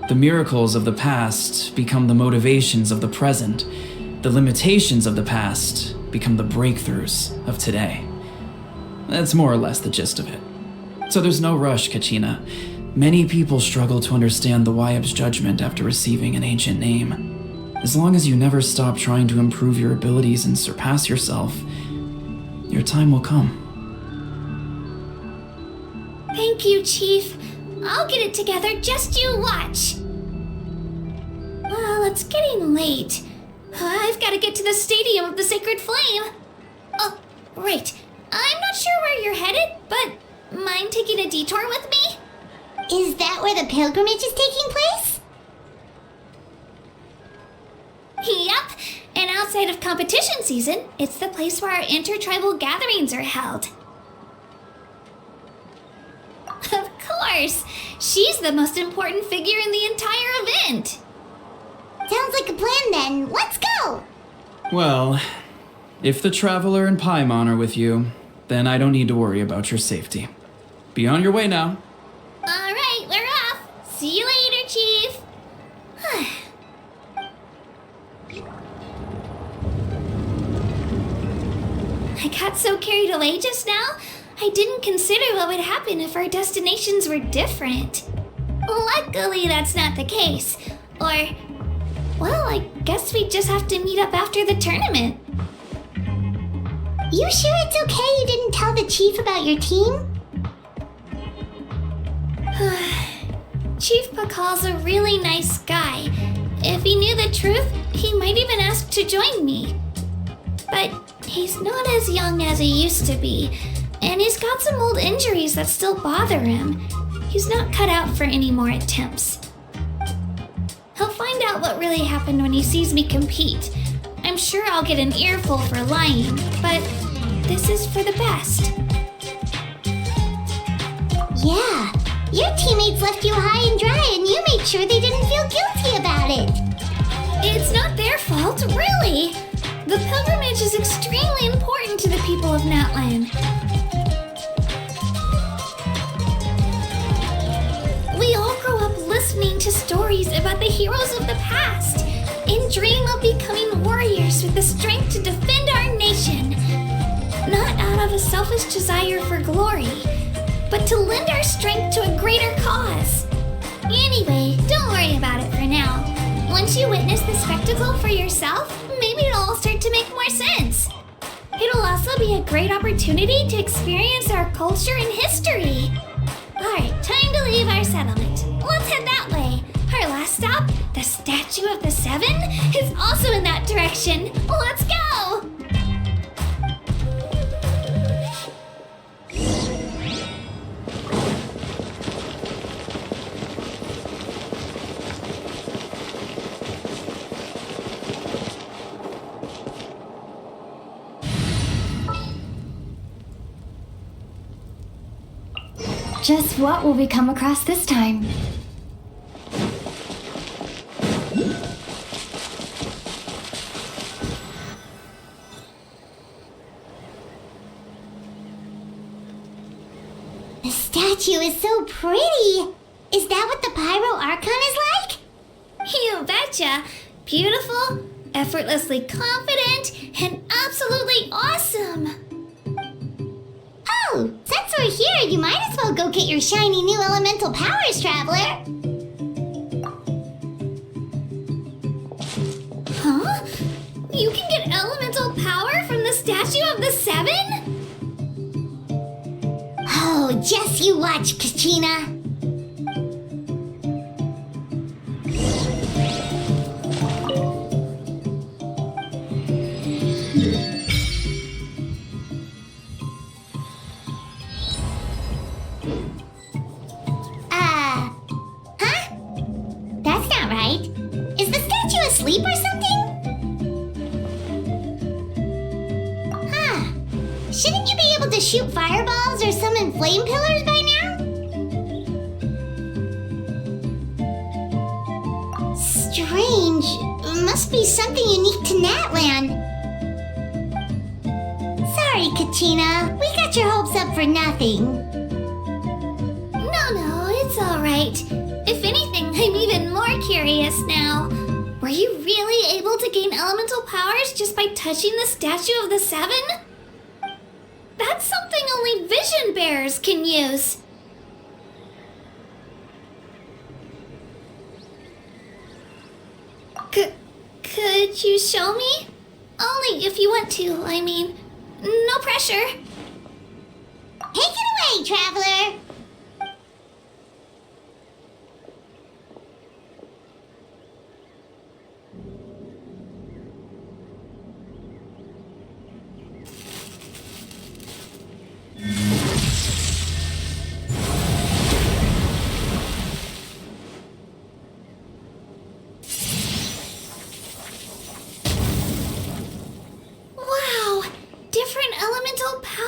The miracles of the past become the motivations of the present. The limitations of the past become the breakthroughs of today. That's more or less the gist of it. So there's no rush, Kachina. Many people struggle to understand the Wayab's judgment after receiving an ancient name. As long as you never stop trying to improve your abilities and surpass yourself, your time will come. Thank you, Chief. I'll get it together, just you watch. Well, it's getting late. I've got to get to the Stadium of the Sacred Flame. Oh, right. I'm not sure where you're headed, but mind taking a detour with me? Is that where the pilgrimage is taking place? Yep, and outside of competition season, it's the place where our intertribal gatherings are held. Of course! She's the most important figure in the entire event! Sounds like a plan then. Let's go! Well, if the Traveler and Paimon are with you, then I don't need to worry about your safety. Be on your way now. Alright, we're off! See you later, Chief! I got so carried away just now, I didn't consider what would happen if our destinations were different. Luckily, that's not the case. Or, well, I guess we just have to meet up after the tournament. You sure it's okay you didn't tell the chief about your team? Chief Pakal's a really nice guy. If he knew the truth, he might even ask to join me. But he's not as young as he used to be, and he's got some old injuries that still bother him. He's not cut out for any more attempts. He'll find out what really happened when he sees me compete. I'm sure I'll get an earful for lying, but this is for the best. Yeah, your teammates left you high and dry and you made sure they didn't feel guilty about it. It's not their fault, really. The pilgrimage is extremely important to the people of Natlan. We all grow up listening to stories about the heroes of the past and dream of becoming warriors with the strength to defend our nation. Not out of a selfish desire for glory, but to lend our strength to a greater cause. Anyway, don't worry about it for now. Once you witness the spectacle for yourself, maybe it'll all start to make more sense. It'll also be a great opportunity to experience our culture and history. Alright, time to leave our settlement. Let's head that way. Our last stop, the Statue of the Seven, is also in that direction. Let's go! Just what will we come across this time? The statue is so pretty. Is that what the Pyro Archon is like? You betcha! Beautiful, effortlessly confident, and absolutely awesome! Oh, since we're here, you might as well go get your shiny new elemental powers, Traveler. Huh? You can get elemental power from the Statue of the Seven? Oh, just you watch, Kachina. Huh? That's not right. Is the statue asleep or something? Huh. Shouldn't you be able to shoot fireballs or summon flame pillars by now? Strange. Must be something unique to Natlan. Sorry, Kachina. We got your hopes up for nothing. No, it's alright. If anything, I'm even more curious now. Were you really able to gain elemental powers just by touching the Statue of the Seven? That's something only vision bearers can use. Could you show me? Only if you want to, I mean. No pressure. Take it away, Traveler.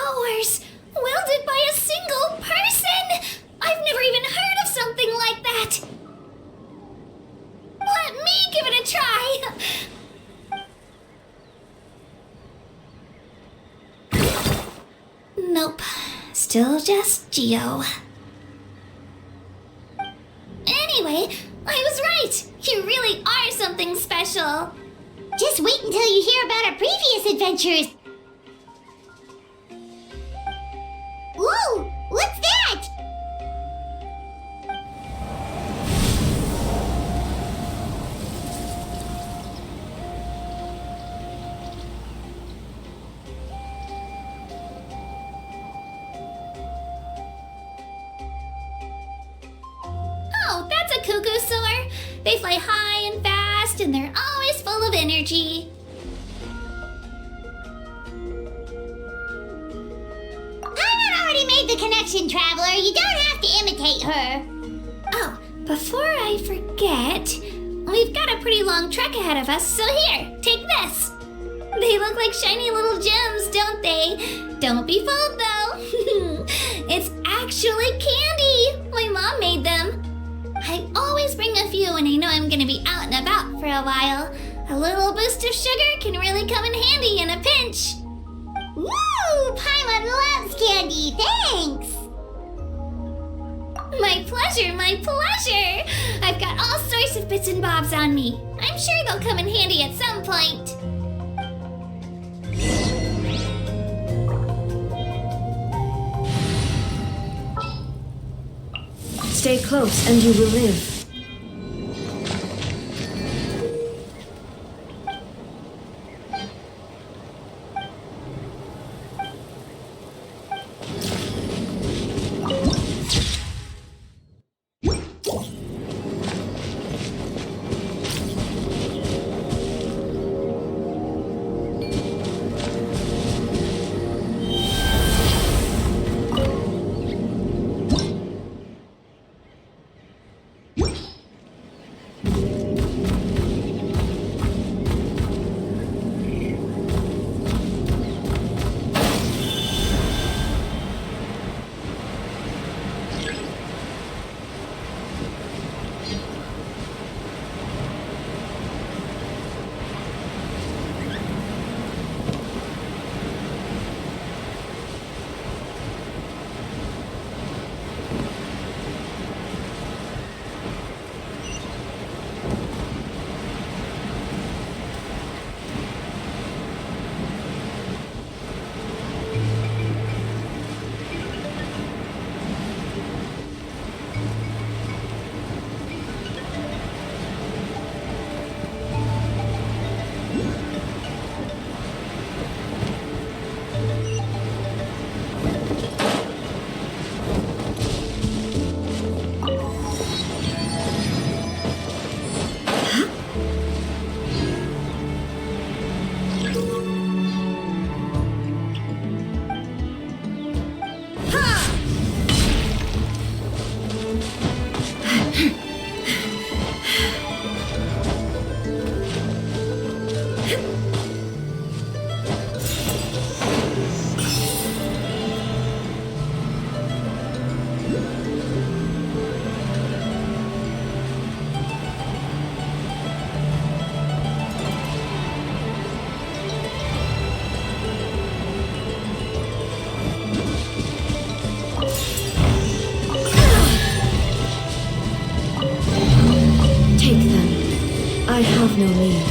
powers, wielded by a single person! I've never even heard of something like that! Let me give it a try! Nope. Still just Geo. Anyway, I was right! You really are something special! Just wait until you hear about our previous adventures. Whoa! What's that? Oh, that's a cuckoo soar. They fly high and fast, and they're always full of energy. Paimon already made the connection, Traveler. You don't have to imitate her. Oh, before I forget, we've got a pretty long trek ahead of us, so here, take this. They look like shiny little gems, don't they? Don't be fooled, though. It's actually candy. My mom made them. I always bring a few when I know I'm gonna be out and about for a while. A little boost of sugar can really come in handy in a pinch. Woo! Paimon loves candy. Thanks. My pleasure, my pleasure. I've got all sorts of bits and bobs on me. I'm sure they'll come in handy at some point. Stay close and you will live. I have no need.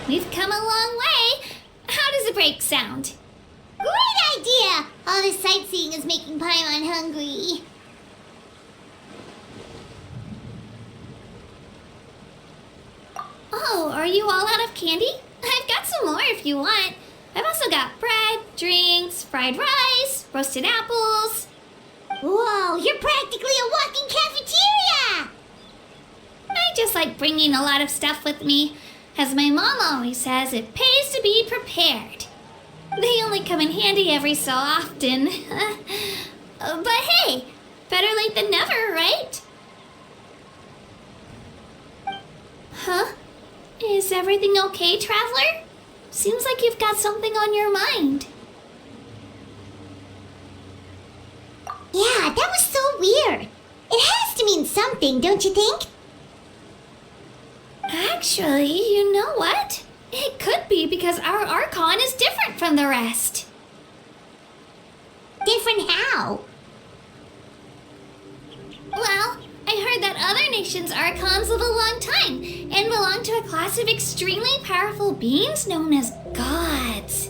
We've come a long way. How break sound. Great idea! All this sightseeing is making Paimon hungry. Oh, are you all out of candy? I've got some more if you want. I've also got bread, drinks, fried rice, roasted apples. Whoa, you're practically a walking cafeteria! I just like bringing a lot of stuff with me. As my mom always says, it pays to be prepared. They only come in handy every so often. But hey, better late than never, right? Huh? Is everything okay, Traveler? Seems like you've got something on your mind. Yeah, that was so weird. It has to mean something, don't you think? Actually, you know what? It could be because our Archon is different from the rest. Different how? Well, I heard that other nations' Archons live a long time and belong to a class of extremely powerful beings known as gods.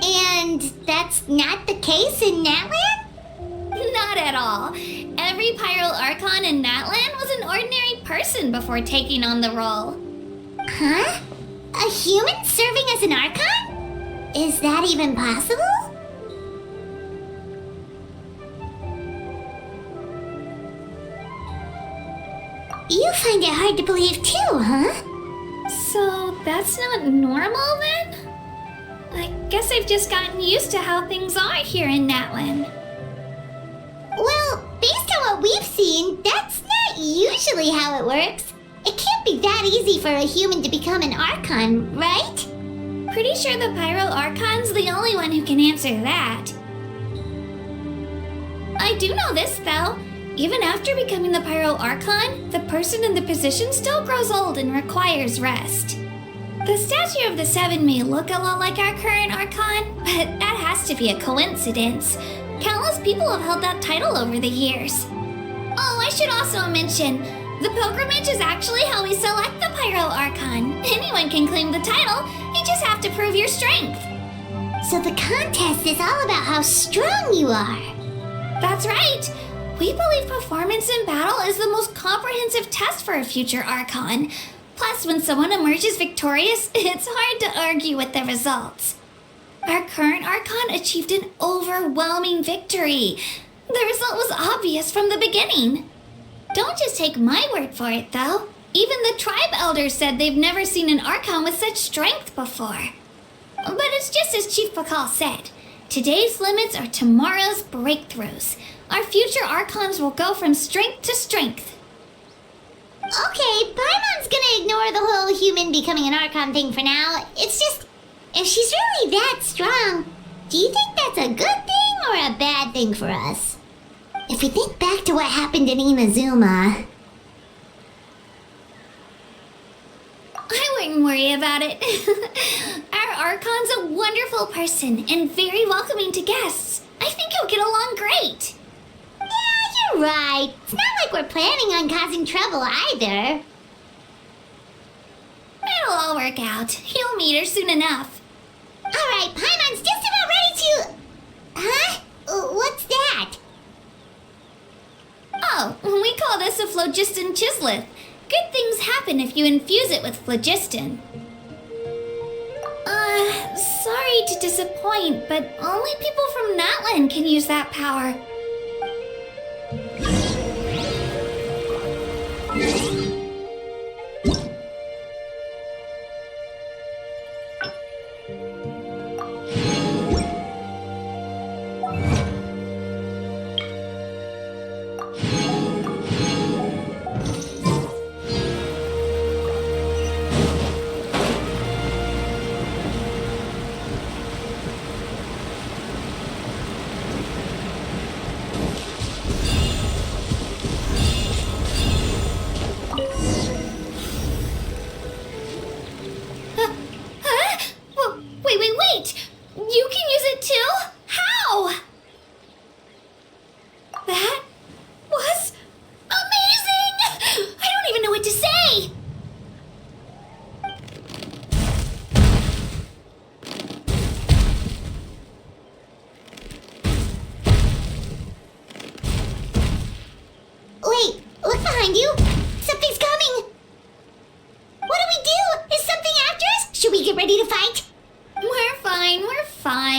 And that's not the case in Natlan? Not at all. Every Pyro Archon in Natlan was an ordinary person before taking on the role. Huh? A human serving as an Archon? Is that even possible? You find it hard to believe too, huh? So that's not normal then? I guess I've just gotten used to how things are here in Natlan. Well, based on what we've seen, that's not usually how it works. It can't be that easy for a human to become an Archon, right? Pretty sure the Pyro Archon's the only one who can answer that. I do know this, though. Even after becoming the Pyro Archon, the person in the position still grows old and requires rest. The statue of the Seven may look a lot like our current Archon, but that has to be a coincidence. Countless people have held that title over the years. Oh, I should also mention, the pilgrimage is actually how we select the Pyro Archon. Anyone can claim the title, you just have to prove your strength. So the contest is all about how strong you are. That's right. We believe performance in battle is the most comprehensive test for a future Archon. Plus, when someone emerges victorious, it's hard to argue with the results. Our current Archon achieved an overwhelming victory. The result was obvious from the beginning. Don't just take my word for it, though. Even the tribe elders said they've never seen an Archon with such strength before. But it's just as Chief Pakal said. Today's limits are tomorrow's breakthroughs. Our future Archons will go from strength to strength. Okay, Paimon's gonna ignore the whole human becoming an Archon thing for now. It's just, if she's really that strong, do you think that's a good thing or a bad thing for us? If we think back to what happened in Inazuma... I wouldn't worry about it. Our Archon's a wonderful person and very welcoming to guests. I think he'll get along great. Yeah, you're right. It's not like we're planning on causing trouble either. It'll all work out. You'll meet her soon enough. Alright, Paimon's just about ready to... Huh? What's that? Oh, we call this a phlogiston chisleth. Good things happen if you infuse it with phlogiston. Sorry to disappoint, but only people from Natlan can use that power.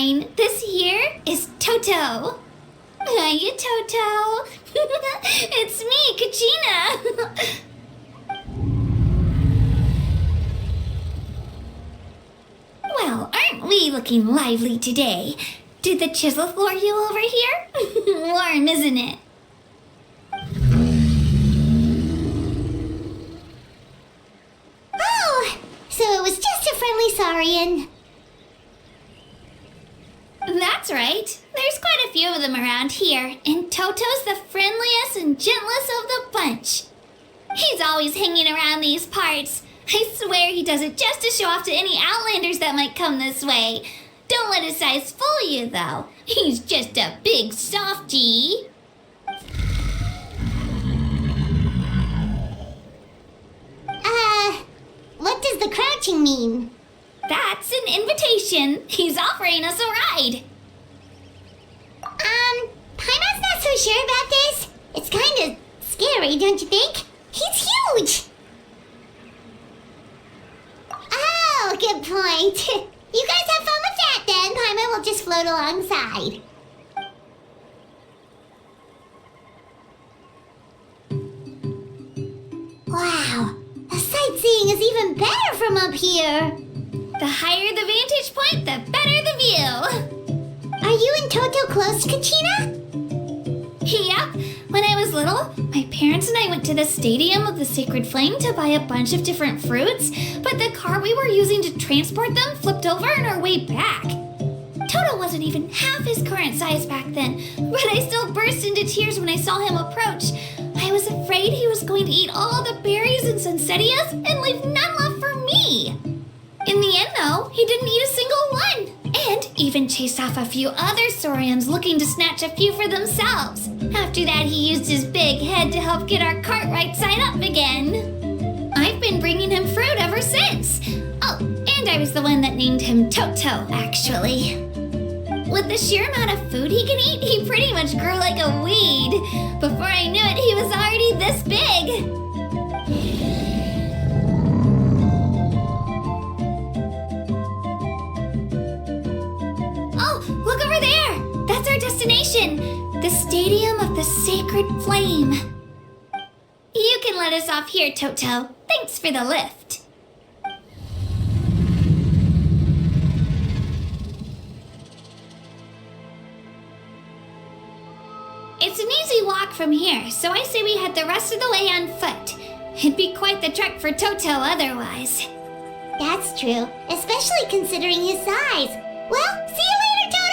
fine. This here is Toto. Hiya, Toto. It's me, Kachina. Well, aren't we looking lively today? Did the chisel floor you over here? Warm, isn't it? Oh, so it was just a friendly saurian. That's right. There's quite a few of them around here, and Toto's the friendliest and gentlest of the bunch. He's always hanging around these parts. I swear he does it just to show off to any outlanders that might come this way. Don't let his size fool you, though. He's just a big softie. What does the crouching mean? That's an invitation. He's offering us a ride. Paimon's not so sure about this. It's kind of scary, don't you think? He's huge! Oh, good point. You guys have fun with that then. Paimon will just float alongside. Wow, the sightseeing is even better from up here. The higher the vantage point, the better the view. Are you and Toto close, Kachina? Yep. When I was little, my parents and I went to the Stadium of the Sacred Flame to buy a bunch of different fruits, but the car we were using to transport them flipped over on our way back. Toto wasn't even half his current size back then, but I still burst into tears when I saw him approach. I was afraid he was going to eat all the berries and sunsettias and leave none left for me. In the end, though, he didn't eat a single one, and even chased off a few other saurians looking to snatch a few for themselves. After that, he used his big head to help get our cart right side up again. I've been bringing him fruit ever since. Oh, and I was the one that named him Toto, actually. With the sheer amount of food he can eat, he pretty much grew like a weed. Before I knew it, he was already this big. Oh, look over there! That's our destination, the Stadium of the Sacred Flame. You can let us off here, Toto. Thanks for the lift. It's an easy walk from here, so I say we head the rest of the way on foot. It'd be quite the trek for Toto otherwise. That's true, especially considering his size. Well, see you later, Toto!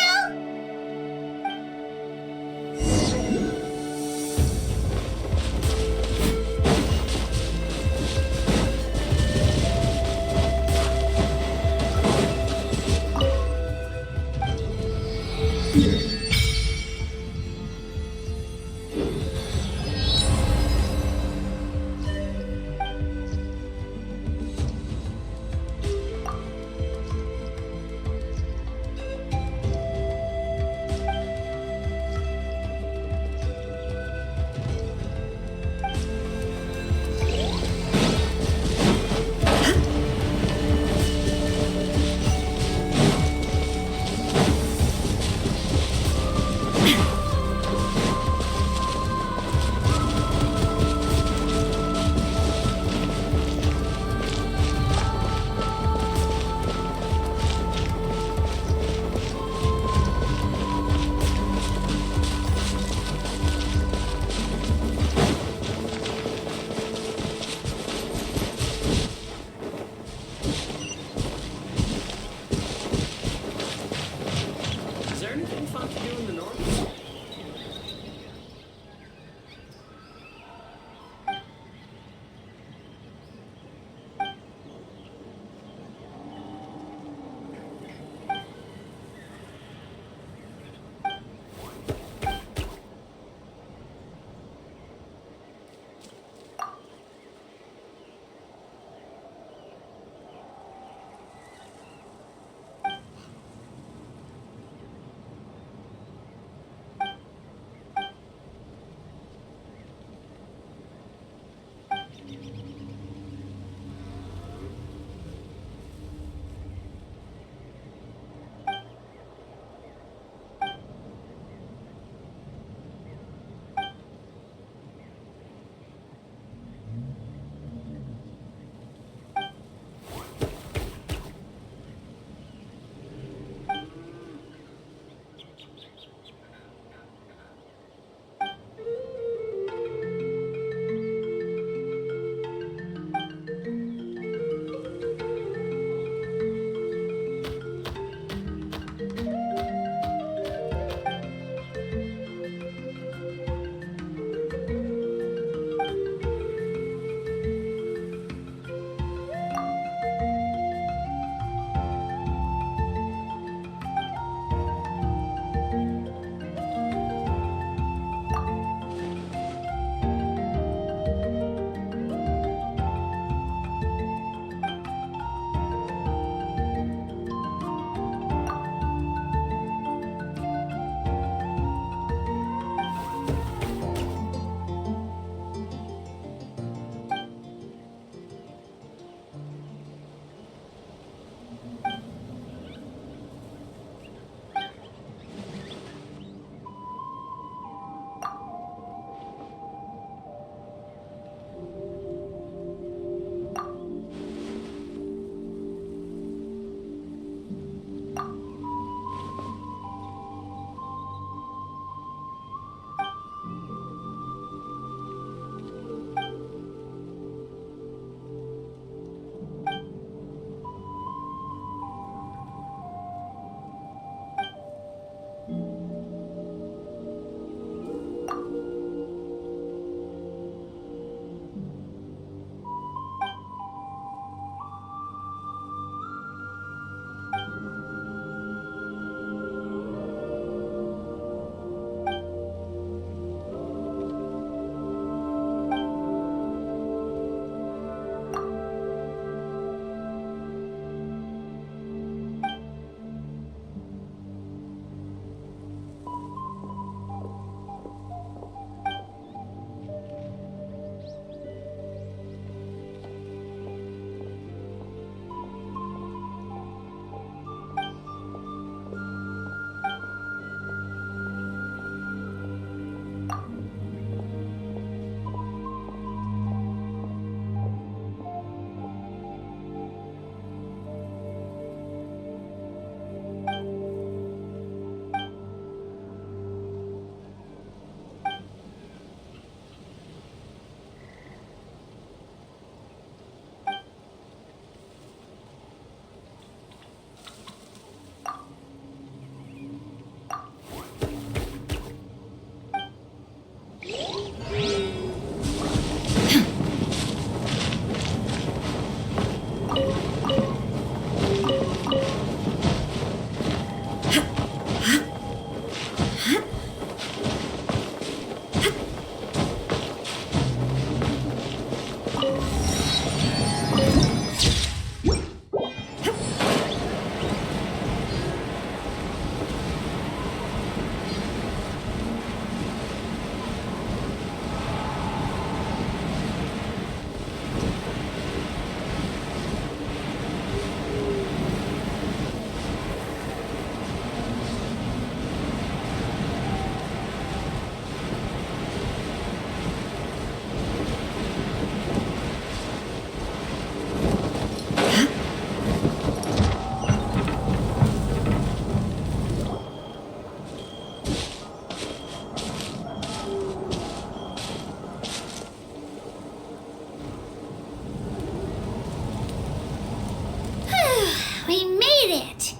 We made it!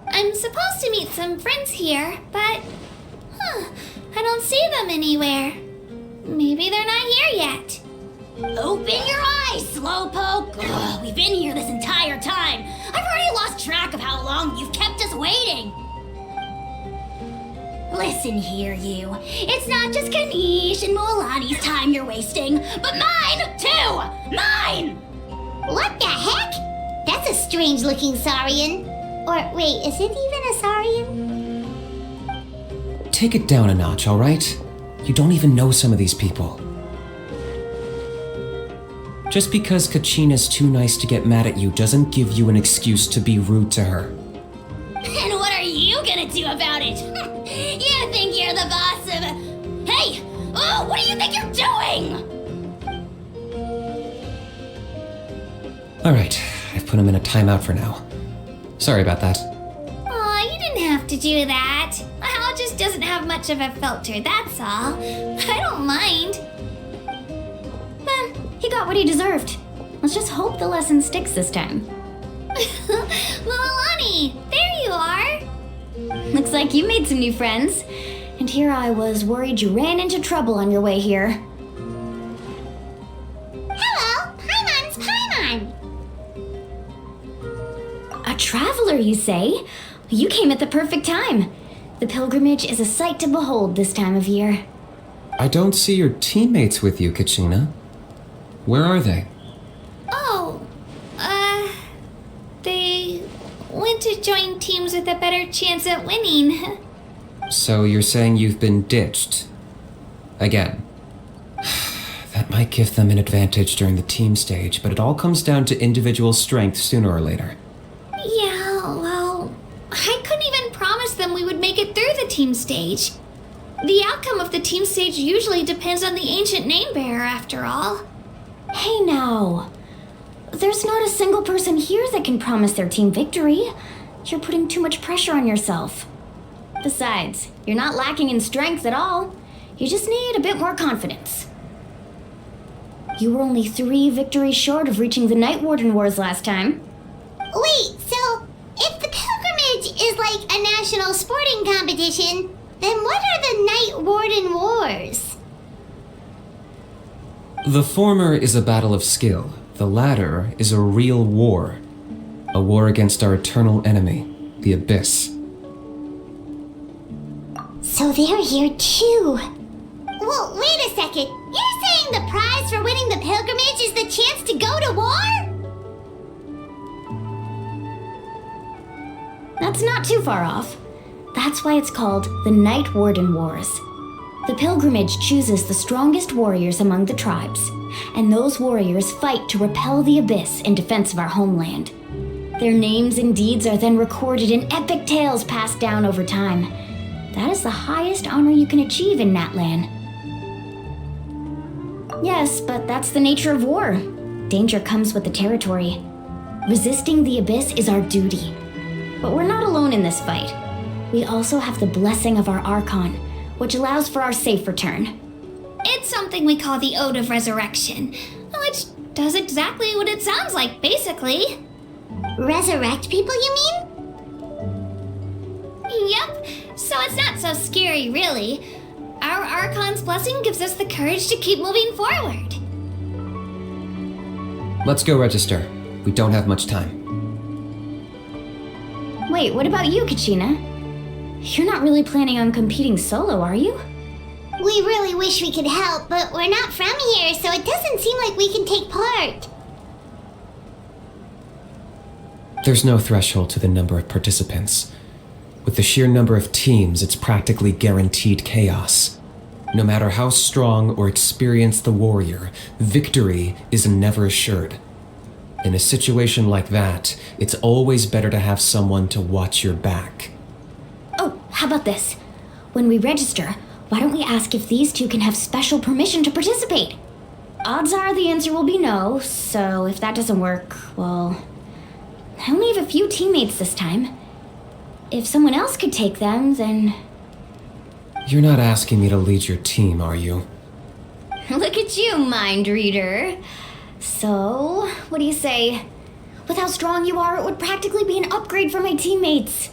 I'm supposed to meet some friends here, but... I don't see them anywhere. Maybe they're not here yet. Open your eyes, Slowpoke! Ugh, we've been here this entire time. I've already lost track of how long you've kept us waiting. Listen here, you. It's not just Kanish and Moalani's time you're wasting, but mine, too! Mine! What the heck? That's a strange-looking Saurian. Or, wait, is it even a Saurian? Take it down a notch, alright? You don't even know some of these people. Just because Kachina's too nice to get mad at you doesn't give you an excuse to be rude to her. And what are you gonna do about it? You think you're the boss of... Hey! Oh, what do you think you're doing? Alright, I've put him in a timeout for now. Sorry about that. Aw, you didn't have to do that. Hal just doesn't have much of a filter, that's all. I don't mind. He got what he deserved. Let's just hope the lesson sticks this time. Moalani, there you are. Looks like you made some new friends. And here I was worried you ran into trouble on your way here. Hello, Paimon's Paimon. A traveler, you say? You came at the perfect time. The pilgrimage is a sight to behold this time of year. I don't see your teammates with you, Kachina. Where are they? Oh, they went to join teams with a better chance at winning. So you're saying you've been ditched? Again. That might give them an advantage during the team stage, but it all comes down to individual strength sooner or later. Yeah, well, I couldn't even promise them we would make it through the team stage. The outcome of the team stage usually depends on the ancient name bearer, after all. Hey now. There's not a single person here that can promise their team victory. You're putting too much pressure on yourself. Besides, you're not lacking in strength at all. You just need a bit more confidence. You were only 3 victories short of reaching the Night Warden Wars last time. Wait, so if the pilgrimage is like a national sporting competition, then what are the Night Warden Wars? The former is a battle of skill. The latter is a real war. A war against our eternal enemy, the Abyss. So they're here too. Well, wait a second. You're saying the prize for winning the pilgrimage is the chance to go to war? That's not too far off. That's why it's called the Night Warden Wars. The pilgrimage chooses the strongest warriors among the tribes, and those warriors fight to repel the Abyss in defense of our homeland. Their names and deeds are then recorded in epic tales passed down over time. That is the highest honor you can achieve in Natlan. Yes, but that's the nature of war. Danger comes with the territory. Resisting the Abyss is our duty. But we're not alone in this fight. We also have the blessing of our Archon, which allows for our safe return. It's something we call the Ode of Resurrection, which does exactly what it sounds like, basically. Resurrect people, you mean? Yep, so it's not so scary, really. Our Archon's blessing gives us the courage to keep moving forward. Let's go register. We don't have much time. Wait, what about you, Kachina? You're not really planning on competing solo, are you? We really wish we could help, but we're not from here, so it doesn't seem like we can take part. There's no threshold to the number of participants. With the sheer number of teams, it's practically guaranteed chaos. No matter how strong or experienced the warrior, victory is never assured. In a situation like that, it's always better to have someone to watch your back. Oh, how about this? When we register, why don't we ask if these two can have special permission to participate? Odds are the answer will be no, so if that doesn't work, well, I only have a few teammates this time. If someone else could take them, then... You're not asking me to lead your team, are you? Look at you, mind reader. So, what do you say? With how strong you are, it would practically be an upgrade for my teammates.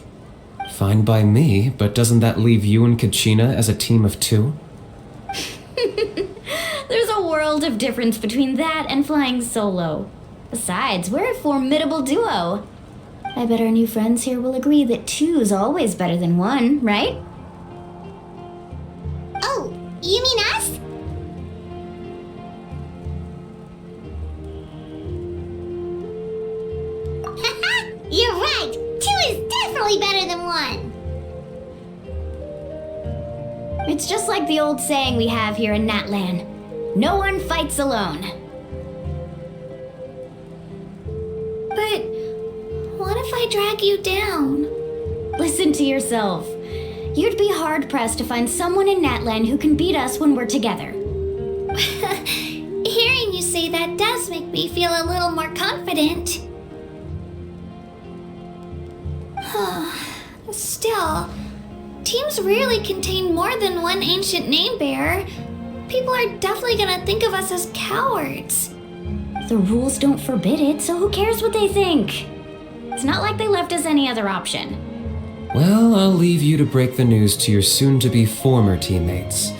Fine by me, but doesn't that leave you and Kachina as a team of 2? There's a world of difference between that and flying solo. Besides, we're a formidable duo. I bet our new friends here will agree that 2's always better than 1, right? Oh, you mean us? Haha, you're right! 2 is definitely better than 1! It's just like the old saying we have here in Natlan. No one fights alone. But what if I drag you down? Listen to yourself. You'd be hard-pressed to find someone in Natlan who can beat us when we're together. Hearing you say that does make me feel a little more confident. Still, teams rarely contain more than one ancient name bearer. People are definitely gonna think of us as cowards. The rules don't forbid it, so who cares what they think? It's not like they left us any other option. Well, I'll leave you to break the news to your soon-to-be former teammates.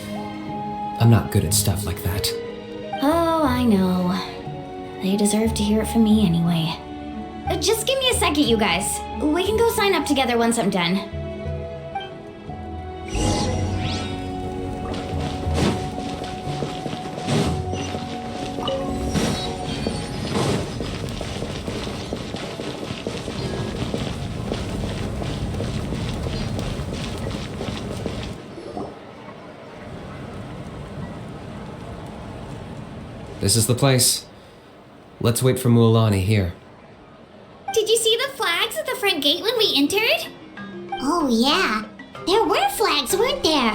I'm not good at stuff like that. Oh, I know. They deserve to hear it from me anyway. Just give me a second, you guys. We can go sign up together once I'm done. This is the place. Let's wait for Mualani here. Did you see the flags at the front gate when we entered? Oh yeah, there were flags, weren't there?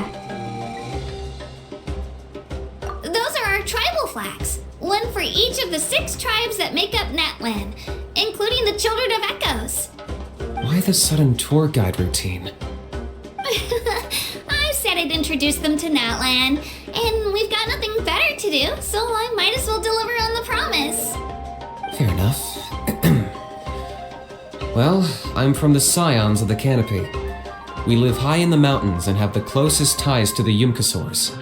Those are our tribal flags. One for each of the 6 tribes that make up Natlan, including the Children of Echoes. Why the sudden tour guide routine? I said I'd introduce them to Natlan, and we've got nothing better to do, so I might as well deliver on the promise. Fair enough. Well, I'm from the Scions of the Canopy. We live high in the mountains and have the closest ties to the Yumkasaurs.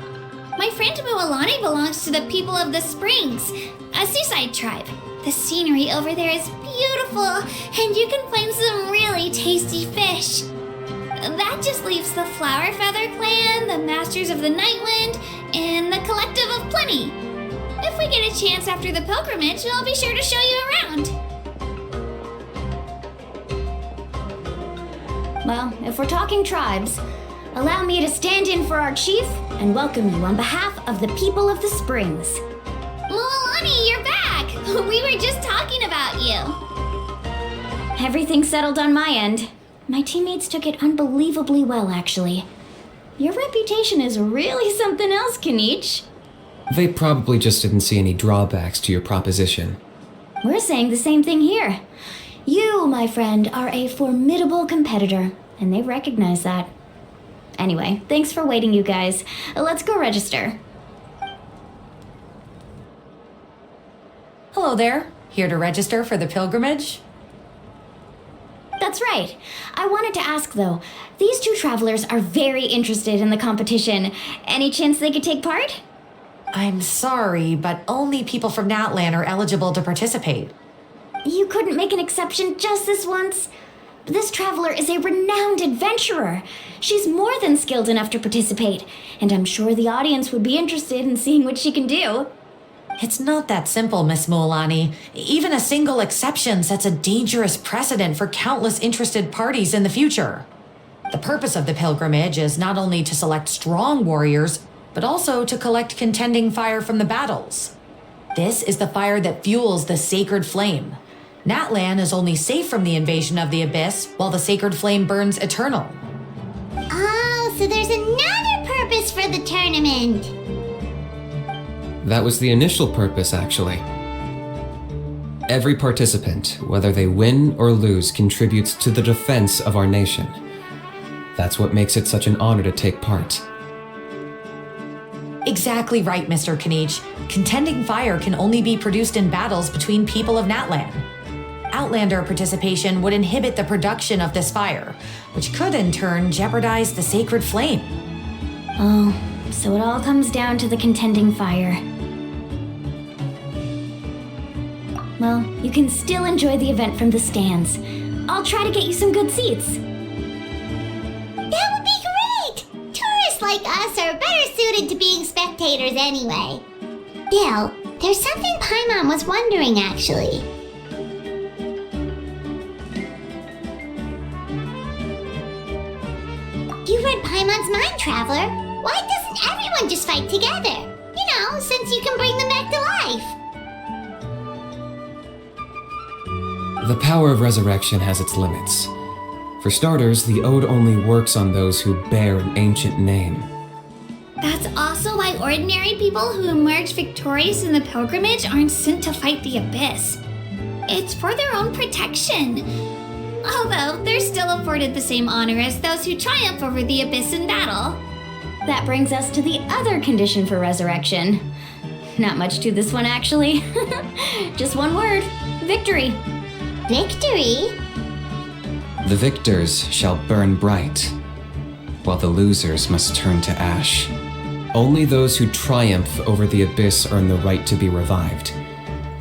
My friend Mualani belongs to the people of the Springs, a seaside tribe. The scenery over there is beautiful, and you can find some really tasty fish. That just leaves the Flower Feather Clan, the Masters of the Nightwind, and the Collective of Plenty. If we get a chance after the pilgrimage, I'll be sure to show you around. Well, if we're talking tribes, allow me to stand in for our chief and welcome you on behalf of the people of the Springs. Mualani, you're back! We were just talking about you. Everything's settled on my end. My teammates took it unbelievably well, actually. Your reputation is really something else, Kanich. They probably just didn't see any drawbacks to your proposition. We're saying the same thing here. You, my friend, are a formidable competitor, and they recognize that. Anyway, thanks for waiting, you guys. Let's go register. Hello there. Here to register for the pilgrimage? That's right. I wanted to ask, though. These 2 travelers are very interested in the competition. Any chance they could take part? I'm sorry, but only people from Natlan are eligible to participate. You couldn't make an exception just this once? This traveler is a renowned adventurer. She's more than skilled enough to participate, and I'm sure the audience would be interested in seeing what she can do. It's not that simple, Miss Mulani. Even a single exception sets a dangerous precedent for countless interested parties in the future. The purpose of the pilgrimage is not only to select strong warriors, but also to collect contending fire from the battles. This is the fire that fuels the sacred flame. Natlan is only safe from the invasion of the Abyss, while the sacred flame burns eternal. Oh, so there's another purpose for the tournament. That was the initial purpose, actually. Every participant, whether they win or lose, contributes to the defense of our nation. That's what makes it such an honor to take part. Exactly right, Mr. Kanich. Contending fire can only be produced in battles between people of Natlan. Outlander participation would inhibit the production of this fire, which could in turn jeopardize the sacred flame. Oh, so it all comes down to the contending fire. Well, you can still enjoy the event from the stands. I'll try to get you some good seats. That would be great! Tourists like us are better suited to being spectators anyway. Bill, there's something Paimon was wondering actually. You read Paimon's mind, Traveler. Why doesn't everyone just fight together? You know, since you can bring them back to life. The power of resurrection has its limits. For starters, the ode only works on those who bear an ancient name. That's also why ordinary people who emerge victorious in the pilgrimage aren't sent to fight the Abyss. It's for their own protection. Although they're still afforded the same honor as those who triumph over the Abyss in battle. That brings us to the other condition for resurrection. Not much to this one, actually. Just one word: victory. Victory? The victors shall burn bright, while the losers must turn to ash. Only those who triumph over the Abyss earn the right to be revived.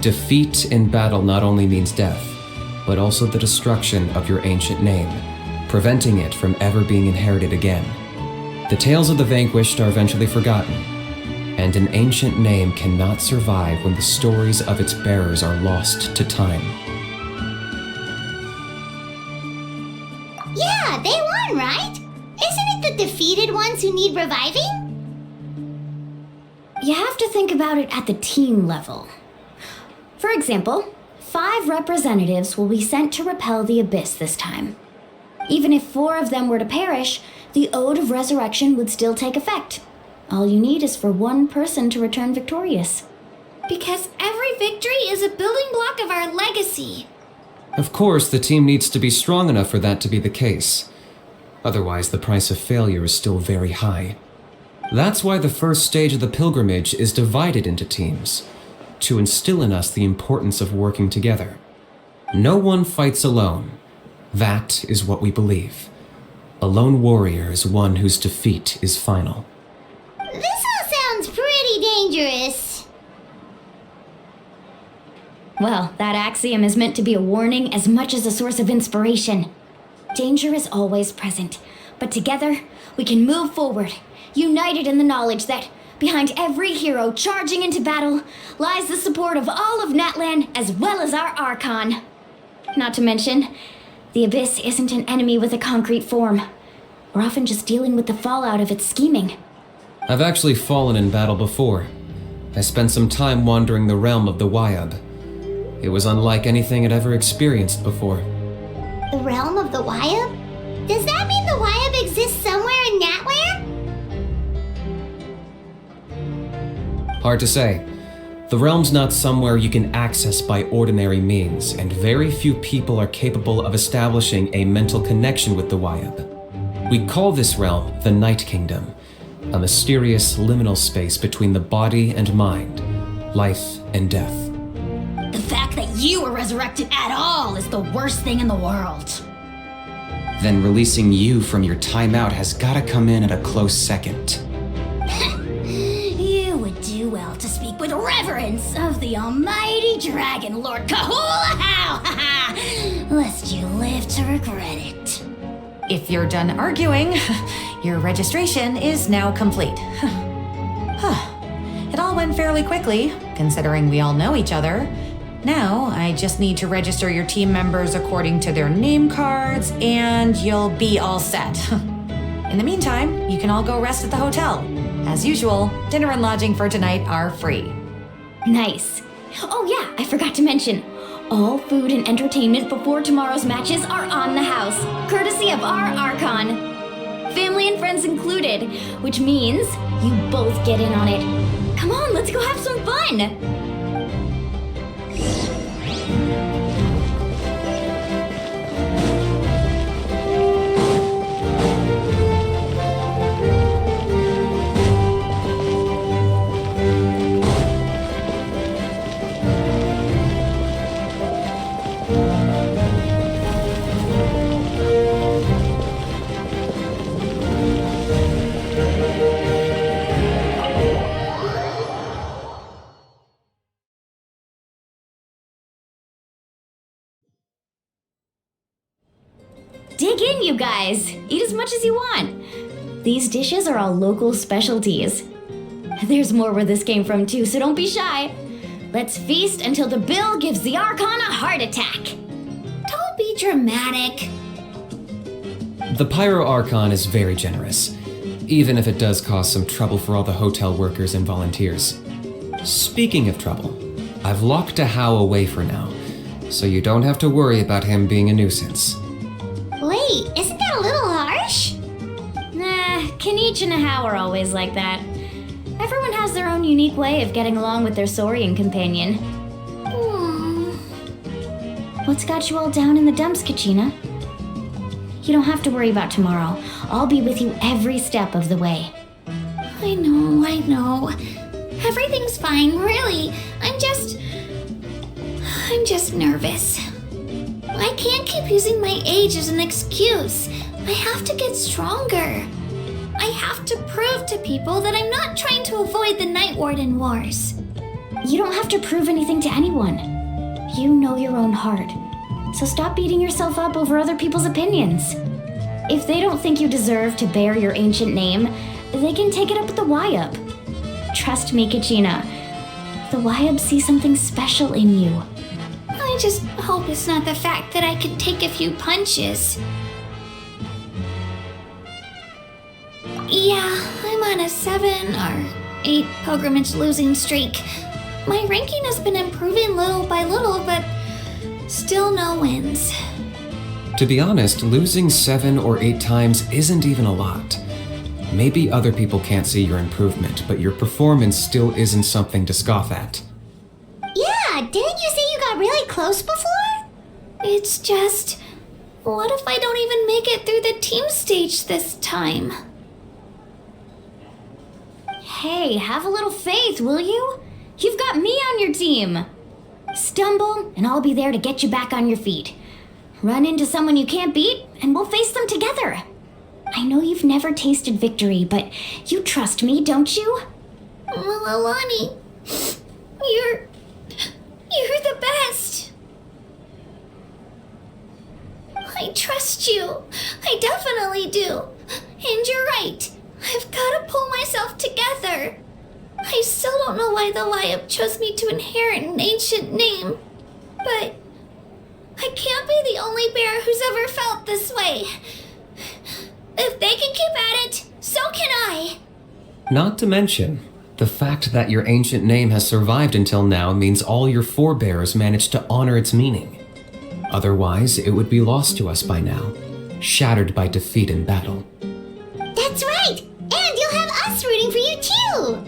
Defeat in battle not only means death, but also the destruction of your ancient name, preventing it from ever being inherited again. The tales of the vanquished are eventually forgotten, and an ancient name cannot survive when the stories of its bearers are lost to time. Yeah, they won, right? Isn't it the defeated ones who need reviving? You have to think about it at the team level. For example, 5 representatives will be sent to repel the Abyss this time. Even if 4 of them were to perish, the Ode of Resurrection would still take effect. All you need is for 1 person to return victorious. Because every victory is a building block of our legacy. Of course, the team needs to be strong enough for that to be the case. Otherwise, the price of failure is still very high. That's why the first stage of the pilgrimage is divided into teams, to instill in us the importance of working together. No one fights alone. That is what we believe. A lone warrior is one whose defeat is final. This all sounds pretty dangerous. Well, that axiom is meant to be a warning as much as a source of inspiration. Danger is always present, but together we can move forward, united in the knowledge that behind every hero charging into battle lies the support of all of Natlan as well as our Archon. Not to mention, the Abyss isn't an enemy with a concrete form. We're often just dealing with the fallout of its scheming. I've actually fallen in battle before. I spent some time wandering the realm of the Wyab. It was unlike anything I'd ever experienced before. The realm of the Wyab? Does that mean the Wyab exists somewhere in Natlan? Hard to say. The realm's not somewhere you can access by ordinary means, and very few people are capable of establishing a mental connection with the Wyab. We call this realm the Night Kingdom, a mysterious liminal space between the body and mind, life and death. The fact that you were resurrected at all is the worst thing in the world. Then releasing you from your timeout has gotta come in at a close second. You would do well to speak with reverence of the almighty Dragon Lord Kahula How, lest you live to to regret it. If you're done arguing, your registration is now complete. It all went fairly quickly, considering we all know each other. Now, I just need to register your team members according to their name cards, and you'll be all set. In the meantime, you can all go rest at the hotel. As usual, dinner and lodging for tonight are free. Nice. Oh yeah, I forgot to mention. All food and entertainment before tomorrow's matches are on the house, courtesy of our Archon. Family and friends included, which means you both get in on it. Come on, let's go have some fun! Dig in, you guys! Eat as much as you want! These dishes are all local specialties. There's more where this came from too, so don't be shy. Let's feast until the bill gives the Archon a heart attack. Don't be dramatic. The Pyro Archon is very generous, even if it does cause some trouble for all the hotel workers and volunteers. Speaking of trouble, I've locked a How away for now, so you don't have to worry about him being a nuisance. Wait, isn't that a little harsh? Nah, Kenichi and How are always like that. Everyone has their own unique way of getting along with their Saurian companion. What's got you all down in the dumps, Kachina? You don't have to worry about tomorrow. I'll be with you every step of the way. I know. Everything's fine, really. I'm just nervous. I can't keep using my age as an excuse. I have to get stronger. I have to prove to people that I'm not trying to avoid the Night Warden Wars. You don't have to prove anything to anyone. You know your own heart. So stop beating yourself up over other people's opinions. If they don't think you deserve to bear your ancient name, they can take it up with the Wyub. Trust me, Kachina. The Wyub see something special in you. I just hope it's not the fact that I can take a few punches. Yeah, I'm on a 7 or 8 pilgrimage losing streak. My ranking has been improving little by little, but still no wins. To be honest, losing 7 or 8 times isn't even a lot. Maybe other people can't see your improvement, but your performance still isn't something to scoff at. Yeah, didn't you say you got really close before? It's just, what if I don't even make it through the team stage this time? Hey, have a little faith, will you? You've got me on your team. Stumble, and I'll be there to get you back on your feet. Run into someone you can't beat, and we'll face them together. I know you've never tasted victory, but you trust me, don't you? Alani, you're the best. I trust you. I definitely do. And you're right. I've got to pull myself together. I still don't know why the Wyub chose me to inherit an ancient name, but I can't be the only bear who's ever felt this way. If they can keep at it, so can I. Not to mention, the fact that your ancient name has survived until now means all your forebears managed to honor its meaning. Otherwise, it would be lost to us by now, shattered by defeat in battle. That's right! And you'll have us rooting for you too!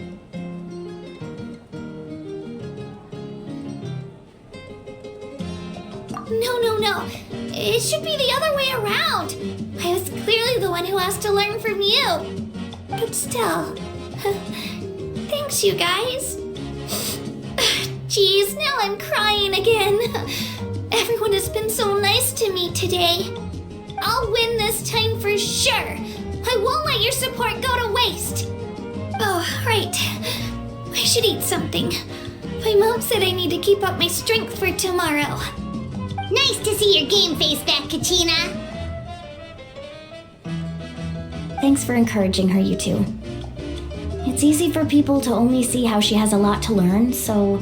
No. It should be the other way around. I was clearly the one who asked to learn from you. But still, thanks you guys. Geez, now I'm crying again. Everyone has been so nice to me today. I'll win this time for sure. I won't let your support go to waste. Oh, right. I should eat something. My mom said I need to keep up my strength for tomorrow. Nice to see your game face back, Kachina. Thanks for encouraging her, you two. It's easy for people to only see how she has a lot to learn, so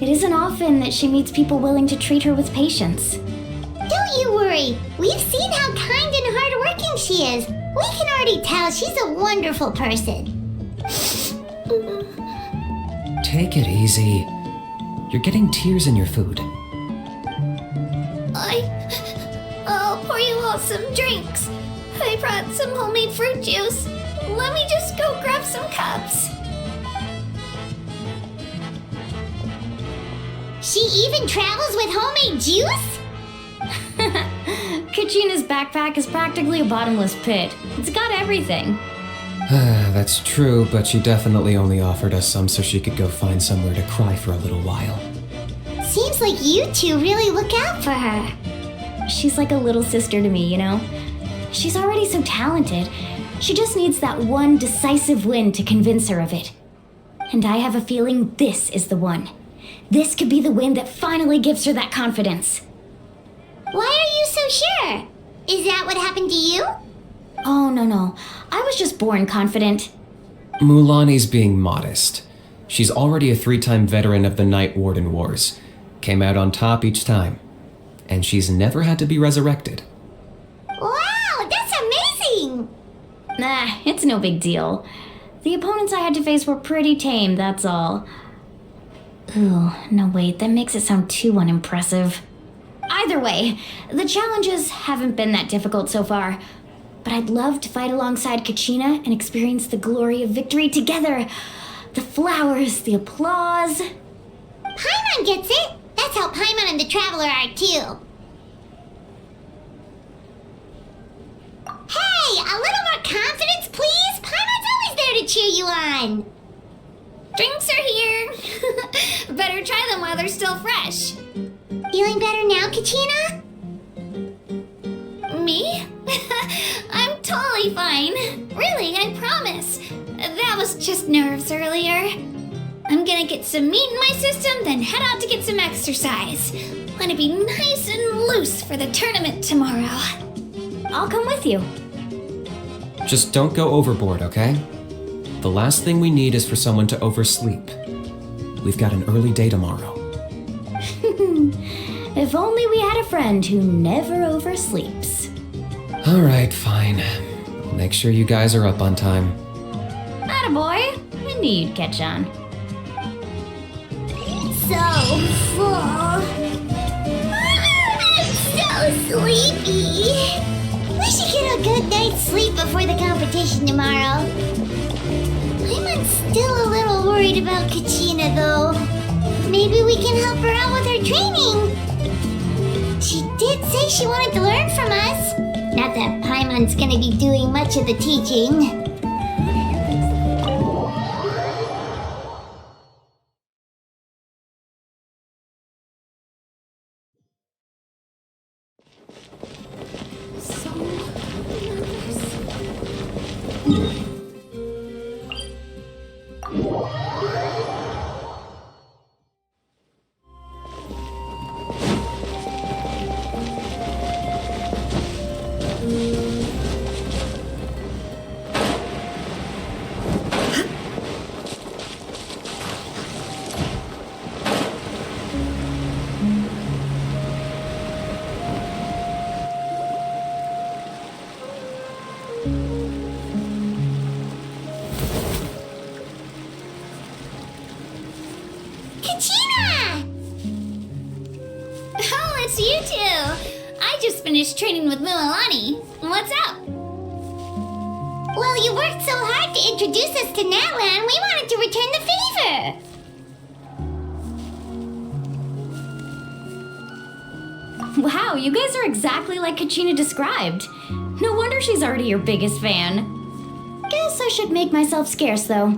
it isn't often that she meets people willing to treat her with patience. Don't you worry. We've seen how kind and hardworking she is. We can already tell she's a wonderful person. Take it easy. You're getting tears in your food. I'll pour you all some drinks. I brought some homemade fruit juice. Let me just go grab some cups. She even travels with homemade juice? Kachina's backpack is practically a bottomless pit. It's got everything. That's true, but she definitely only offered us some so she could go find somewhere to cry for a little while. Seems like you two really look out for her. She's like a little sister to me, you know? She's already so talented. She just needs that one decisive win to convince her of it. And I have a feeling this is the one. This could be the win that finally gives her that confidence. Why are you so sure? Is that what happened to you? Oh, no. I was just born confident. Mulaney's being modest. She's already a 3-time veteran of the Night Warden Wars. Came out on top each time. And she's never had to be resurrected. Wow, that's amazing! Nah, it's no big deal. The opponents I had to face were pretty tame, that's all. Ooh, no wait, that makes it sound too unimpressive. Either way, the challenges haven't been that difficult so far. But I'd love to fight alongside Kachina and experience the glory of victory together. The flowers, the applause. Paimon gets it! That's how Paimon and the Traveler are too. Hey, a little more confidence, please! Paimon's always there to cheer you on! Drinks are here. Better try them while they're still fresh. Feeling better now, Kachina? Me? I'm totally fine. Really, I promise. That was just nerves earlier. I'm gonna get some meat in my system, then head out to get some exercise. Want to be nice and loose for the tournament tomorrow. I'll come with you. Just don't go overboard, okay? The last thing we need is for someone to oversleep. We've got an early day tomorrow. If only we had a friend who never oversleeps. All right, fine. Make sure you guys are up on time. Attaboy. I knew you'd catch on. So full. I'm so sleepy. We should get a good night's sleep before the competition tomorrow. I'm still a little worried about Kachina, though. Maybe we can help her out with her training. She did say she wanted to learn from us. Not that Paimon's gonna be doing much of the teaching. Finished training with Mualani. What's up? Well, you worked so hard to introduce us to Natlan, we wanted to return the favor. Wow, you guys are exactly like Kachina described. No wonder she's already your biggest fan. Guess I should make myself scarce, though.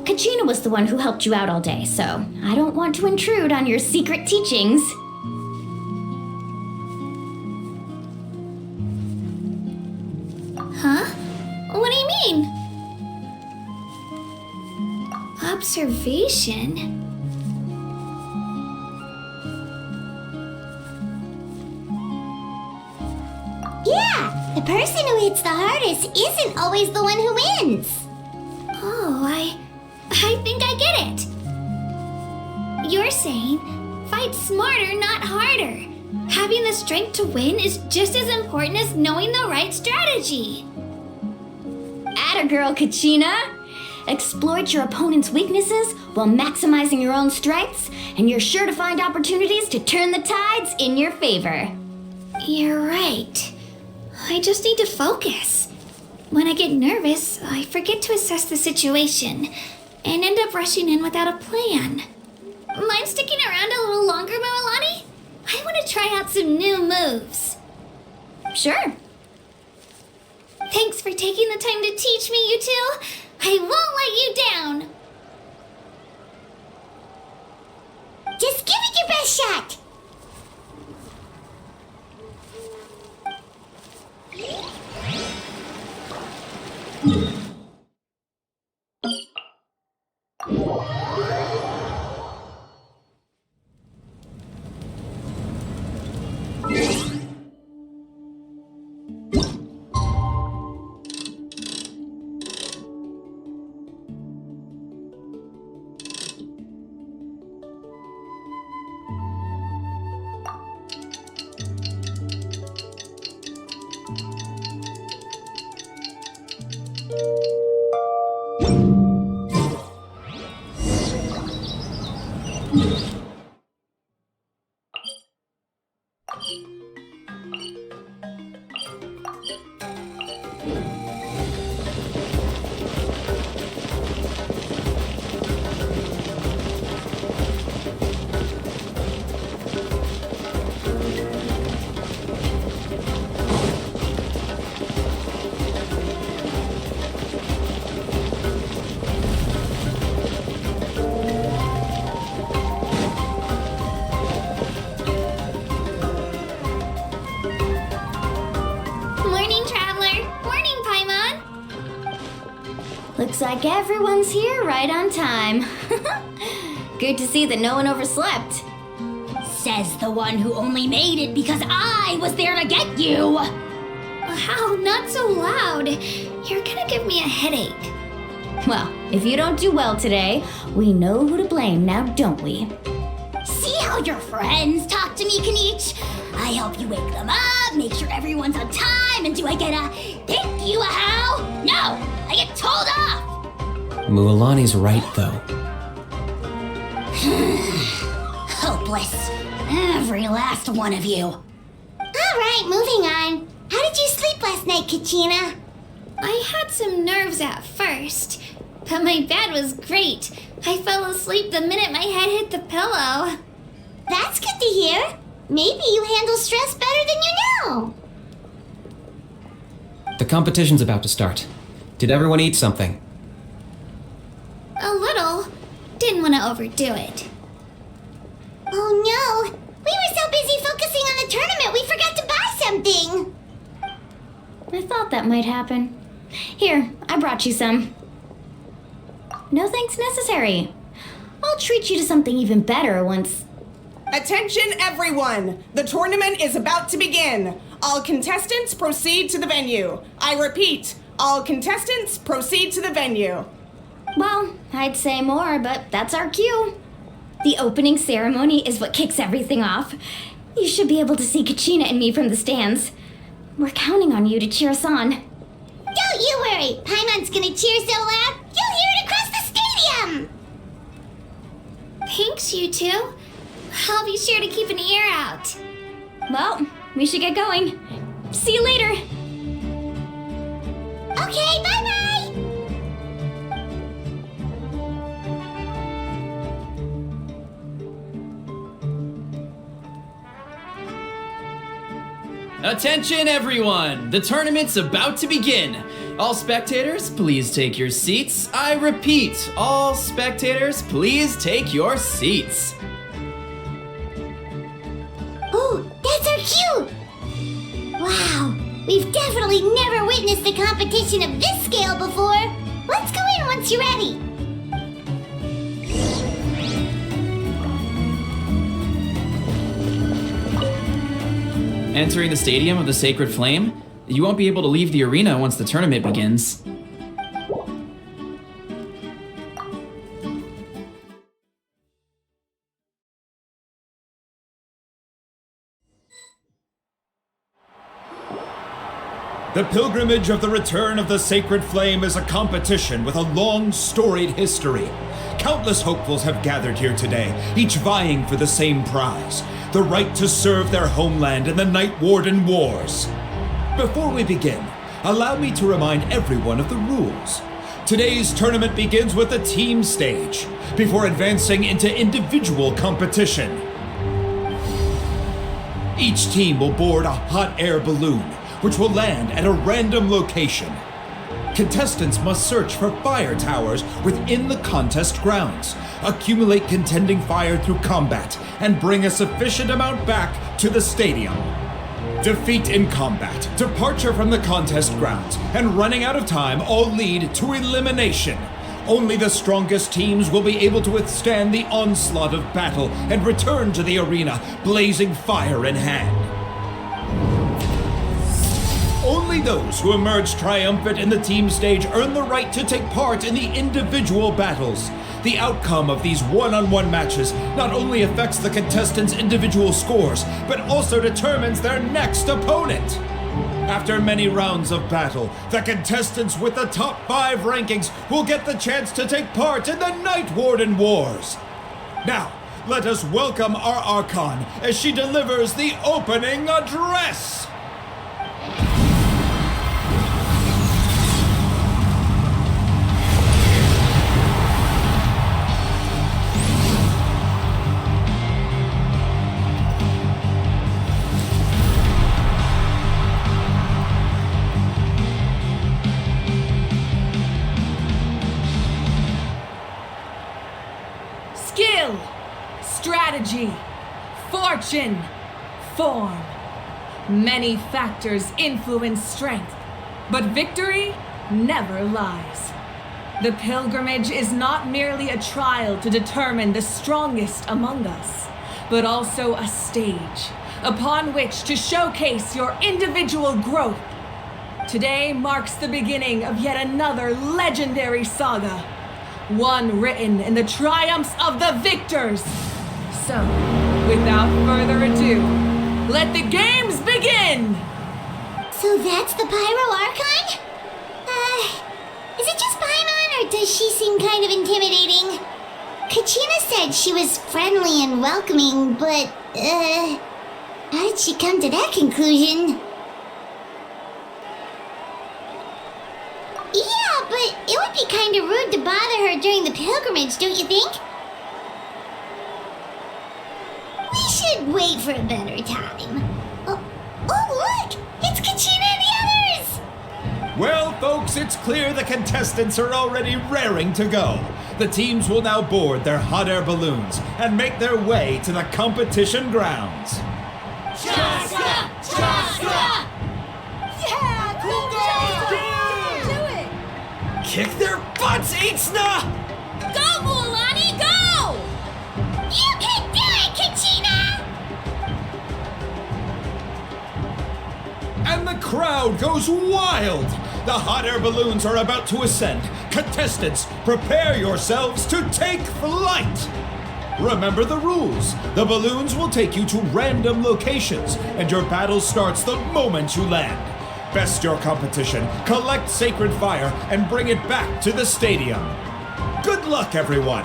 Kachina was the one who helped you out all day, so I don't want to intrude on your secret teachings. Huh? What do you mean? Observation? Yeah, the person who hits the hardest isn't always the one who wins. Oh, I think I get it. You're saying fight smarter, not harder. Having the strength to win is just as important as knowing the right strategy. Atta girl, Kachina! Exploit your opponent's weaknesses while maximizing your own strengths, and you're sure to find opportunities to turn the tides in your favor. You're right. I just need to focus. When I get nervous, I forget to assess the situation and end up rushing in without a plan. Mind sticking around a little longer, Moalani? I want to try out some new moves. Sure. Thanks for taking the time to teach me, you two. I won't let you down. Just give it your best shot. Looks like everyone's here right on time. Good to see that no one overslept. Says the one who only made it because I was there to get you. Wow, not so loud. You're gonna give me a headache. Well, if you don't do well today, we know who to blame now, don't we? See how your friends talk to me, Kanich? I help you wake them up, make sure everyone's on time, and do I get a thank you a how? No, I get told off. Mualani's right, though. Hopeless. Every last one of you. All right, moving on. How did you sleep last night, Kachina? I had some nerves at first, but my bed was great. I fell asleep the minute my head hit the pillow. That's good to hear. Maybe you handle stress better than you know. The competition's about to start. Did everyone eat something? A little. Didn't want to overdo it. Oh no! We were so busy focusing on the tournament we forgot to buy something! I thought that might happen. Here, I brought you some. No thanks necessary. I'll treat you to something even better once... Attention everyone! The tournament is about to begin. All contestants proceed to the venue. I repeat, all contestants proceed to the venue. Well, I'd say more, but that's our cue. The opening ceremony is what kicks everything off. You should be able to see Kachina and me from the stands. We're counting on you to cheer us on. Don't you worry! Paimon's gonna cheer so loud, you'll hear it across the stadium! Thanks, you two. I'll be sure to keep an ear out. Well, we should get going. See you later! Okay, bye-bye! Attention everyone! The tournament's about to begin! All spectators, please take your seats. I repeat, all spectators, please take your seats. Oh, that's our cue! Wow, we've definitely never witnessed a competition of this scale before. Let's go in once you're ready. Entering the stadium of the Sacred Flame, you won't be able to leave the arena once the tournament begins. The pilgrimage of the return of the Sacred Flame is a competition with a long, storied history. Countless hopefuls have gathered here today, each vying for the same prize, the right to serve their homeland in the Night Warden Wars. Before we begin, allow me to remind everyone of the rules. Today's tournament begins with the team stage, before advancing into individual competition. Each team will board a hot air balloon, which will land at a random location. Contestants must search for fire towers within the contest grounds, accumulate contending fire through combat, and bring a sufficient amount back to the stadium. Defeat in combat, departure from the contest grounds, and running out of time all lead to elimination. Only the strongest teams will be able to withstand the onslaught of battle and return to the arena, blazing fire in hand. Only those who emerge triumphant in the team stage earn the right to take part in the individual battles. The outcome of these one-on-one matches not only affects the contestants' individual scores, but also determines their next opponent. After many rounds of battle, the contestants with the top 5 rankings will get the chance to take part in the Night Warden Wars. Now, let us welcome our Archon as she delivers the opening address. Skill, strategy, fortune, form. Many factors influence strength, but victory never lies. The pilgrimage is not merely a trial to determine the strongest among us, but also a stage upon which to showcase your individual growth. Today marks the beginning of yet another legendary saga, one written in the triumphs of the victors. So, without further ado, let the games begin! So that's the Pyro Archon? Is it just Paimon, or does she seem kind of intimidating? Kachina said she was friendly and welcoming, but, how did she come to that conclusion? Yeah, but it would be kind of rude to bother her during the pilgrimage, don't you think? We should wait for a better time. Oh look! It's Kachina and the others! Well, folks, it's clear the contestants are already raring to go. The teams will now board their hot air balloons and make their way to the competition grounds. Chaska! Chaska! Yeah! Cool do it! Kick their butts, Aitzna! Go, Mualani, go! You can do it, Kachina! And the crowd goes wild! The hot air balloons are about to ascend. Contestants, prepare yourselves to take flight! Remember the rules. The balloons will take you to random locations, and your battle starts the moment you land. Best your competition, collect sacred fire, and bring it back to the stadium. Good luck, everyone!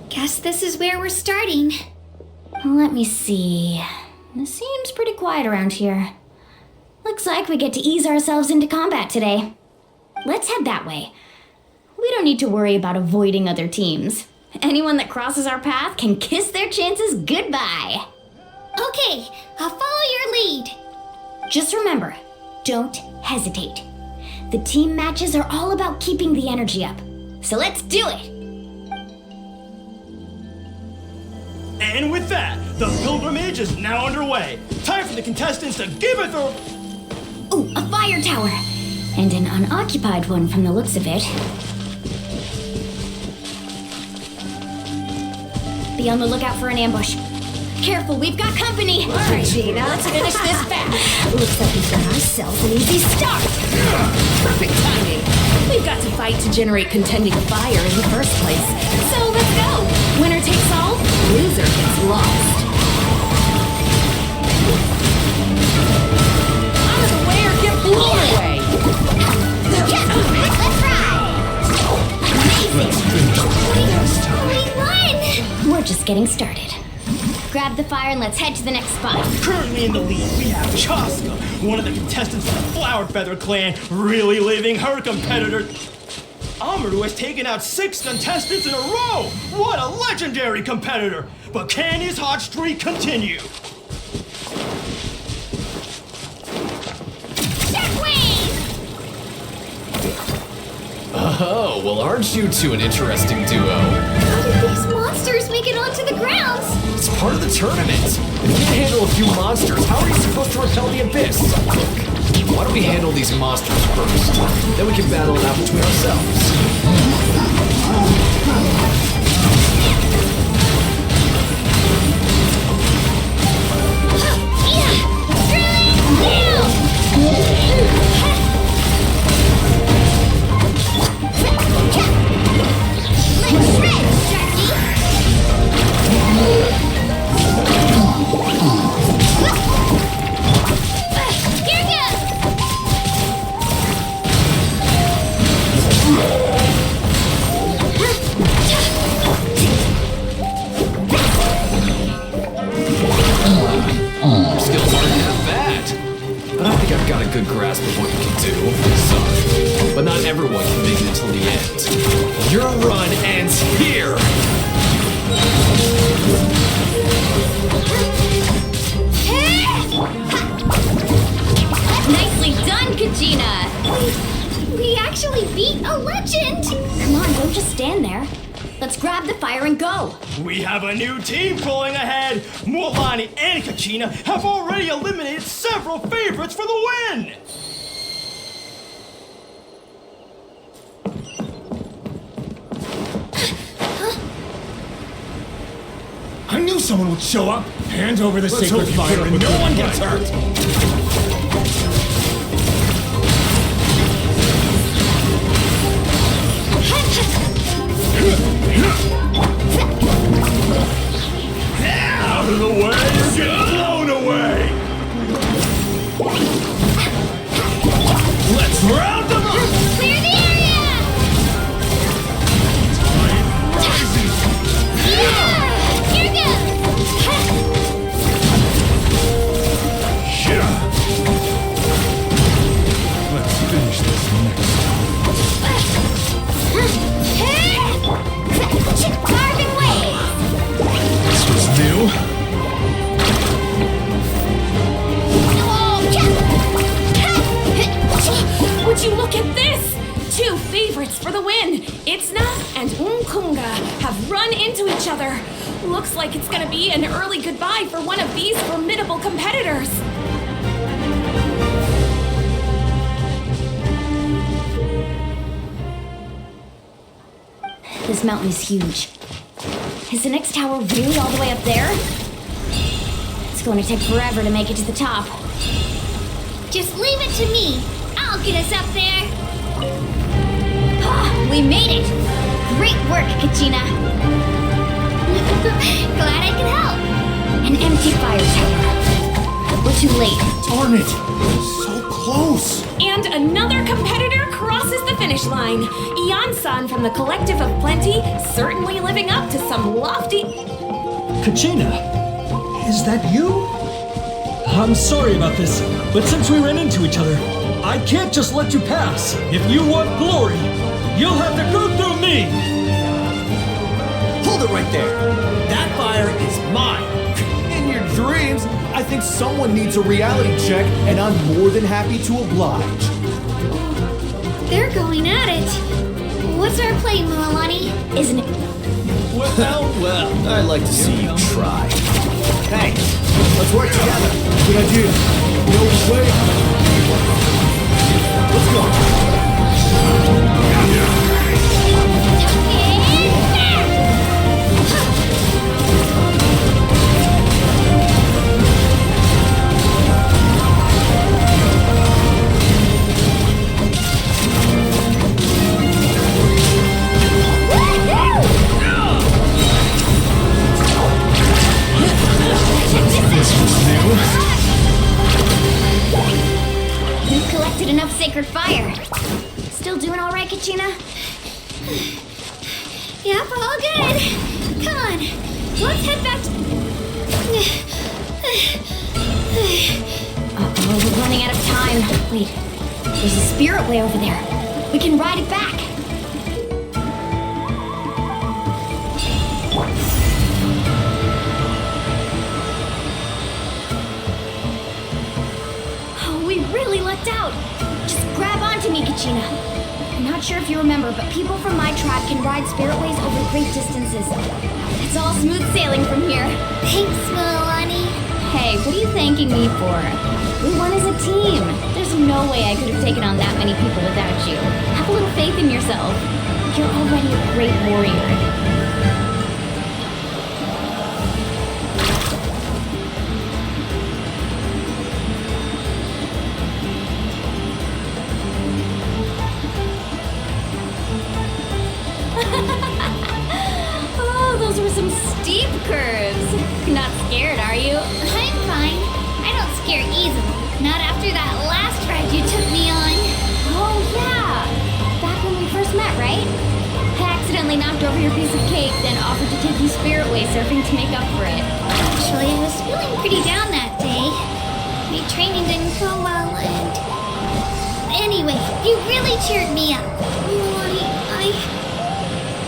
Guess this is where we're starting. Let me see. It seems pretty quiet around here. Looks like we get to ease ourselves into combat today. Let's head that way. We don't need to worry about avoiding other teams. Anyone that crosses our path can kiss their chances goodbye. Okay, I'll follow your lead. Just remember, don't hesitate. The team matches are all about keeping the energy up. So let's do it! And with that, the pilgrimage is now underway. Time for the contestants to give it their... Ooh, a fire tower! And an unoccupied one from the looks of it. be on the lookout for an ambush. Careful, we've got company! Alright, Gina, let's finish this fast. Looks like we've got ourselves an easy start! Perfect timing. We've got to fight to generate contending fire in the first place. So let's go! Winner takes all, loser gets lost. Out of the way or get blown away! Let's ride! We won! We're just getting started. Grab the fire and let's head to the next spot. Currently in the lead, we have Chaska, one of the contestants from the Flower Feather clan, really leaving her competitor. Amaru has taken out 6 contestants in a row! What a legendary competitor! But can his hot streak continue? Oh, well, aren't you two an interesting duo? How did these monsters make it onto the grounds? It's part of the tournament. If you can handle a few monsters, how are you supposed to repel the abyss? Look, why don't we handle these monsters first? Then we can battle it out between ourselves. Skills aren't half bad. But I think I've got a good grasp of what you can do. Sorry, but not everyone can make it until the end. Your run ends here! Nicely done, Kajina! We actually beat a legend! Come on, don't just stand there. Let's grab the fire and go! We have a new team pulling ahead! Mualani and Kachina have already eliminated several favorites for the win! I knew someone would show up! Hand over the sacred fire and no one gets hurt! Out of the way or get blown away! Let's round them up! Clear the area! Here Let's finish this next. Carving waves! This was new. Would you look at this? 2 favorites for the win. Itzna and Unkunga have run into each other. Looks like it's gonna be an early goodbye for one of these formidable competitors. This mountain is huge. Is the next tower really all the way up there? It's going to take forever to make it to the top. Just leave it to me. I'll get us up there. We made it! Great work, Kachina! Glad I could help. An empty fire tower. We're too late. Darn it! So close! And another competitor crosses the finish line. Ian-san from the Collective of Plenty, certainly living up to some lofty... Kachina, is that you? I'm sorry about this, but since we ran into each other, I can't just let you pass. If you want glory, you'll have to go through me! Hold it right there! That fire is mine! In your dreams, I think someone needs a reality check, and I'm more than happy to oblige. They're going at it. What's our play, Mualani? Isn't it? Well, I'd like to see you try. Hey, let's work together. Good idea. No way. Let's go. Yep, all good. Come on, let's head back to... Uh-oh, we're running out of time. Wait, there's a spirit way over there. We can ride it back. Oh, we really lucked out. Just grab onto me, Kachina. I'm not sure if you remember, but people from my tribe can ride spirit ways over great distances. It's all smooth sailing from here. Thanks, Milani. Hey, what are you thanking me for? We won as a team. There's no way I could have taken on that many people without you. Have a little faith in yourself. You're already a great warrior. Oh, those were some steep curves. Not scared, are you? I'm fine. I don't scare easily. Not after that last ride you took me on. Oh, yeah. Back when we first met, right? I accidentally knocked over your piece of cake, then offered to take you spirit way surfing to make up for it. Actually, I was feeling pretty down that day. My training didn't go well, and... Anyway, you really cheered me up.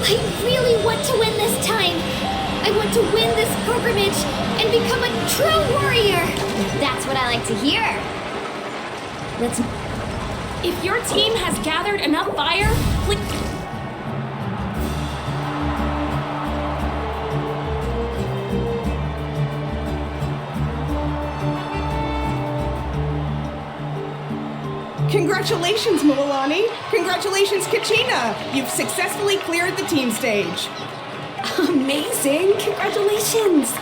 I really want to win this time. I want to win this pilgrimage and become a true warrior. That's what I like to hear. Let's... If your team has gathered enough fire, click... Congratulations, Milani! Congratulations, Kachina! You've successfully cleared the team stage. Amazing! Congratulations!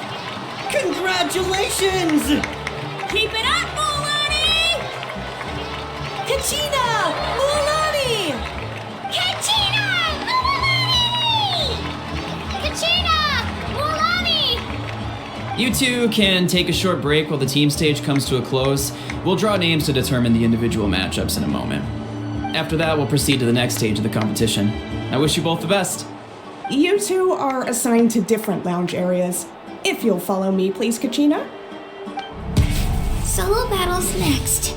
Congratulations! Keep it up, Milani! Kachina! Milani! Kachina! Milani! Kachina! Milani! You two can take a short break while the team stage comes to a close. We'll draw names to determine the individual matchups in a moment. After that, we'll proceed to the next stage of the competition. I wish you both the best. You two are assigned to different lounge areas. If you'll follow me, please, Kachina. Solo battles next.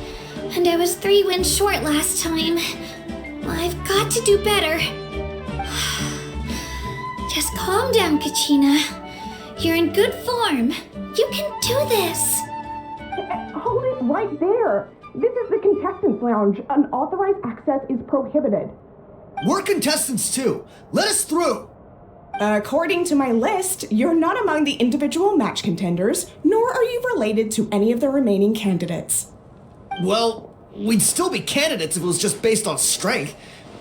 And I was 3 wins short last time. I've got to do better. Just calm down, Kachina. You're in good form. You can do this. Hold it right there. This is the contestants' lounge. Unauthorized access is prohibited. We're contestants too. Let us through. According to my list, you're not among the individual match contenders, nor are you related to any of the remaining candidates. Well, we'd still be candidates if it was just based on strength.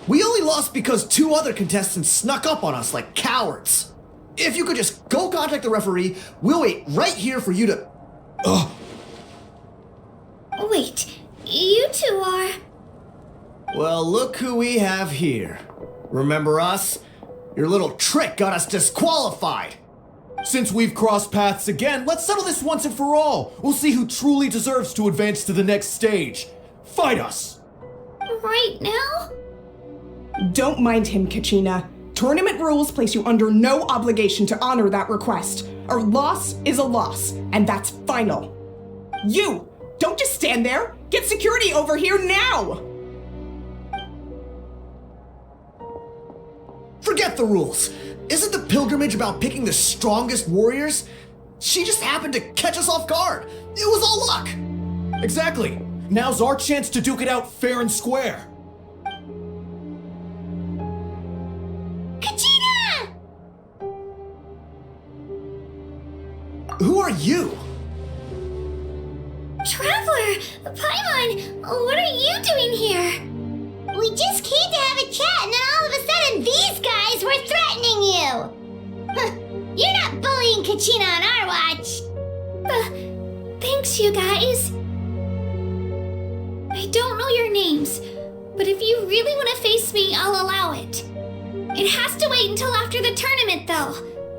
We only lost because 2 other contestants snuck up on us like cowards. If you could just go contact the referee, we'll wait right here for you to... Ugh. Wait, you two are... Well, look who we have here. Remember us? Your little trick got us disqualified. Since we've crossed paths again, let's settle this once and for all. We'll see who truly deserves to advance to the next stage. Fight us! Right now? Don't mind him, Kachina. Tournament rules place you under no obligation to honor that request. A loss is a loss, and that's final. You! Don't just stand there! Get security over here now! Forget the rules. Isn't the pilgrimage about picking the strongest warriors? She just happened to catch us off guard. It was all luck. Exactly. Now's our chance to duke it out fair and square. Kachina! Who are you? Traveler! Paimon! What are you doing here? We just came to have a chat, and then all of a sudden these guys were threatening you! Huh, you're not bullying Kachina on our watch! Thanks, you guys. I don't know your names, but if you really want to face me, I'll allow it. It has to wait until after the tournament, though.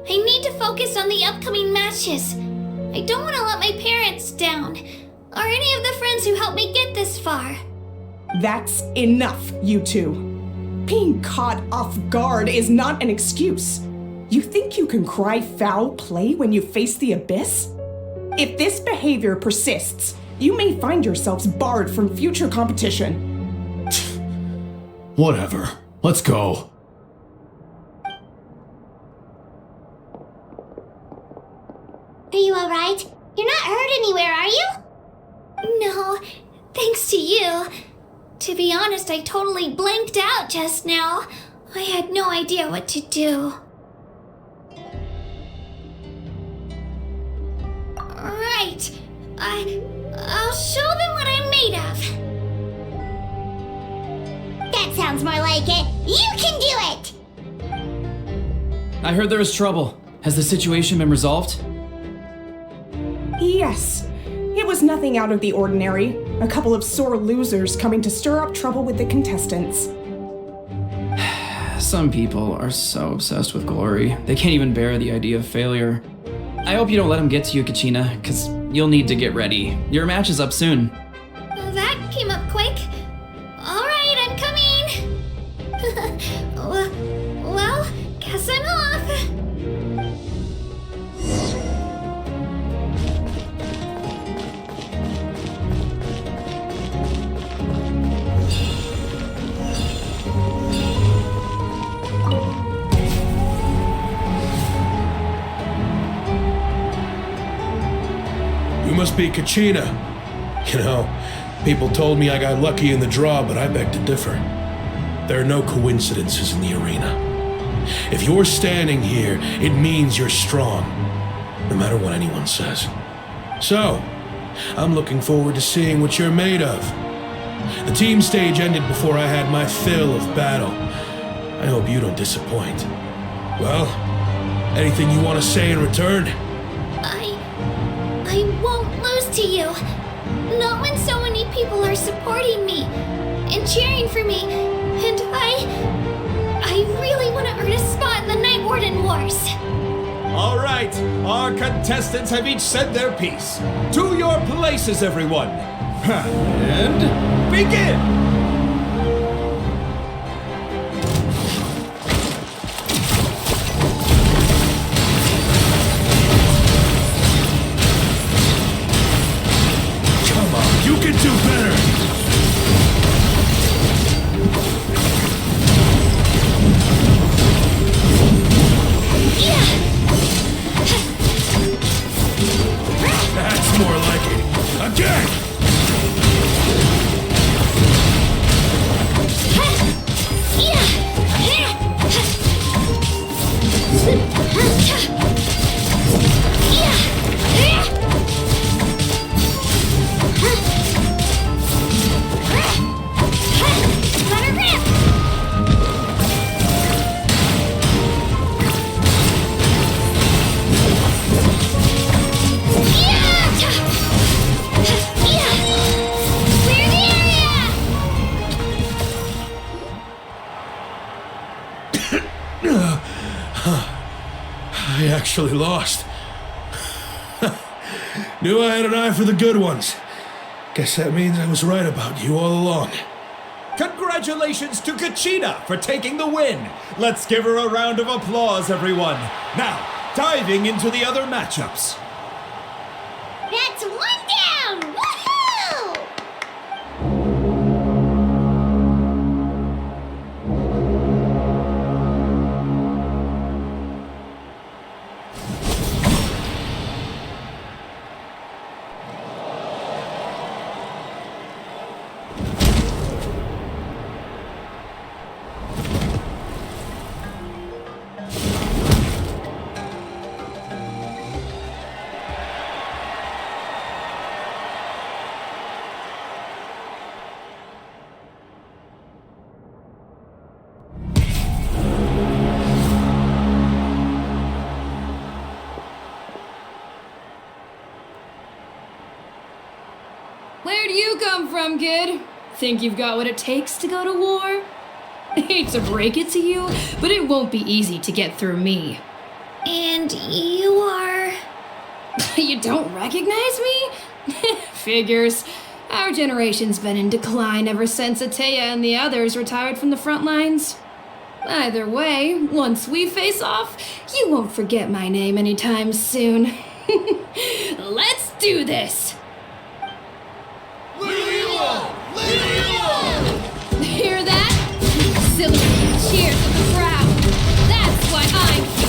I need to focus on the upcoming matches. I don't want to let my parents down, or any of the friends who helped me get this far. That's enough, you two. Being caught off guard is not an excuse. You think you can cry foul play when you face the abyss? If this behavior persists, you may find yourselves barred from future competition. Whatever. Let's go. Are you alright? You're not hurt anywhere, are you? No, thanks to you. To be honest, I totally blanked out just now. I had no idea what to do. Right. I'll show them what I'm made of. That sounds more like it. You can do it! I heard there was trouble. Has the situation been resolved? Yes. It was nothing out of the ordinary. A couple of sore losers coming to stir up trouble with the contestants. Some people are so obsessed with glory, they can't even bear the idea of failure. I hope you don't let them get to you, Kachina, because you'll need to get ready. Your match is up soon. That came up quick. Alright, I'm coming. Well, guess I'm off. You must be Kachina. You know, people told me I got lucky in the draw, but I beg to differ. There are no coincidences in the arena. If you're standing here, it means you're strong, no matter what anyone says. So, I'm looking forward to seeing what you're made of. The team stage ended before I had my fill of battle. I hope you don't disappoint. Well, anything you want to say in return? I won't lose to you. Not when so many people are supporting me and cheering for me. And I really want to earn a spot in the Night Warden Wars. All right, our contestants have each said their piece. To your places, everyone. And begin! You can do better! That's more like it. Again! I actually lost. Knew I had an eye for the good ones. Guess that means I was right about you all along. Congratulations to Kachina for taking the win. Let's give her a round of applause, everyone. Now, diving into the other matchups. That's one down! Woohoo! Where'd you come from, kid? Think you've got what it takes to go to war? I hate to break it to you, but it won't be easy to get through me. And you are... You don't recognize me? Figures. Our generation's been in decline ever since Ateya and the others retired from the front lines. Either way, once we face off, you won't forget my name anytime soon. Let's do this! Hear that? Silly cheers of the crowd. That's why I'm here.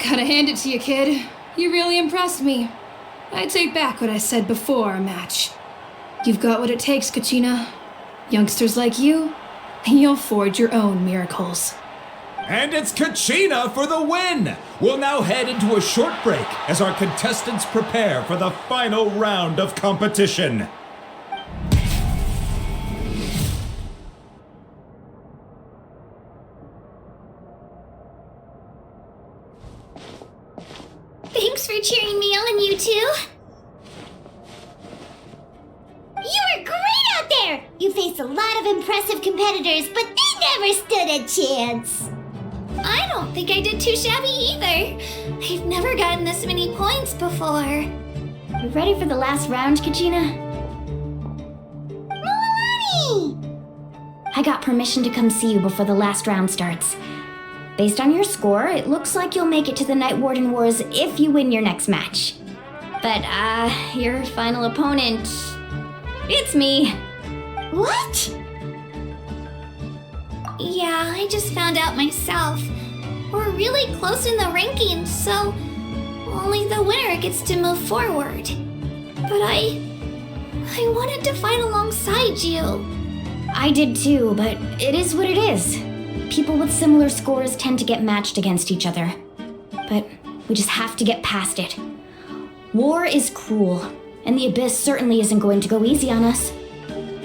Gotta hand it to you, kid. You really impressed me. I take back what I said before our match. You've got what it takes, Kachina. Youngsters like you, you'll forge your own miracles. And it's Kachina for the win! We'll now head into a short break as our contestants prepare for the final round of competition. Thanks for cheering me on, you two. You were great out there! You faced a lot of impressive competitors, but they never stood a chance. I don't think I did too shabby either. I've never gotten this many points before. You ready for the last round, Kachina? Milani! I got permission to come see you before the last round starts. Based on your score, it looks like you'll make it to the Night Warden Wars if you win your next match. But, your final opponent... it's me. What? Yeah, I just found out myself. We're really close in the rankings, so only the winner gets to move forward. But I wanted to fight alongside you. I did too, but it is what it is. People with similar scores tend to get matched against each other. But we just have to get past it. War is cruel, and the Abyss certainly isn't going to go easy on us.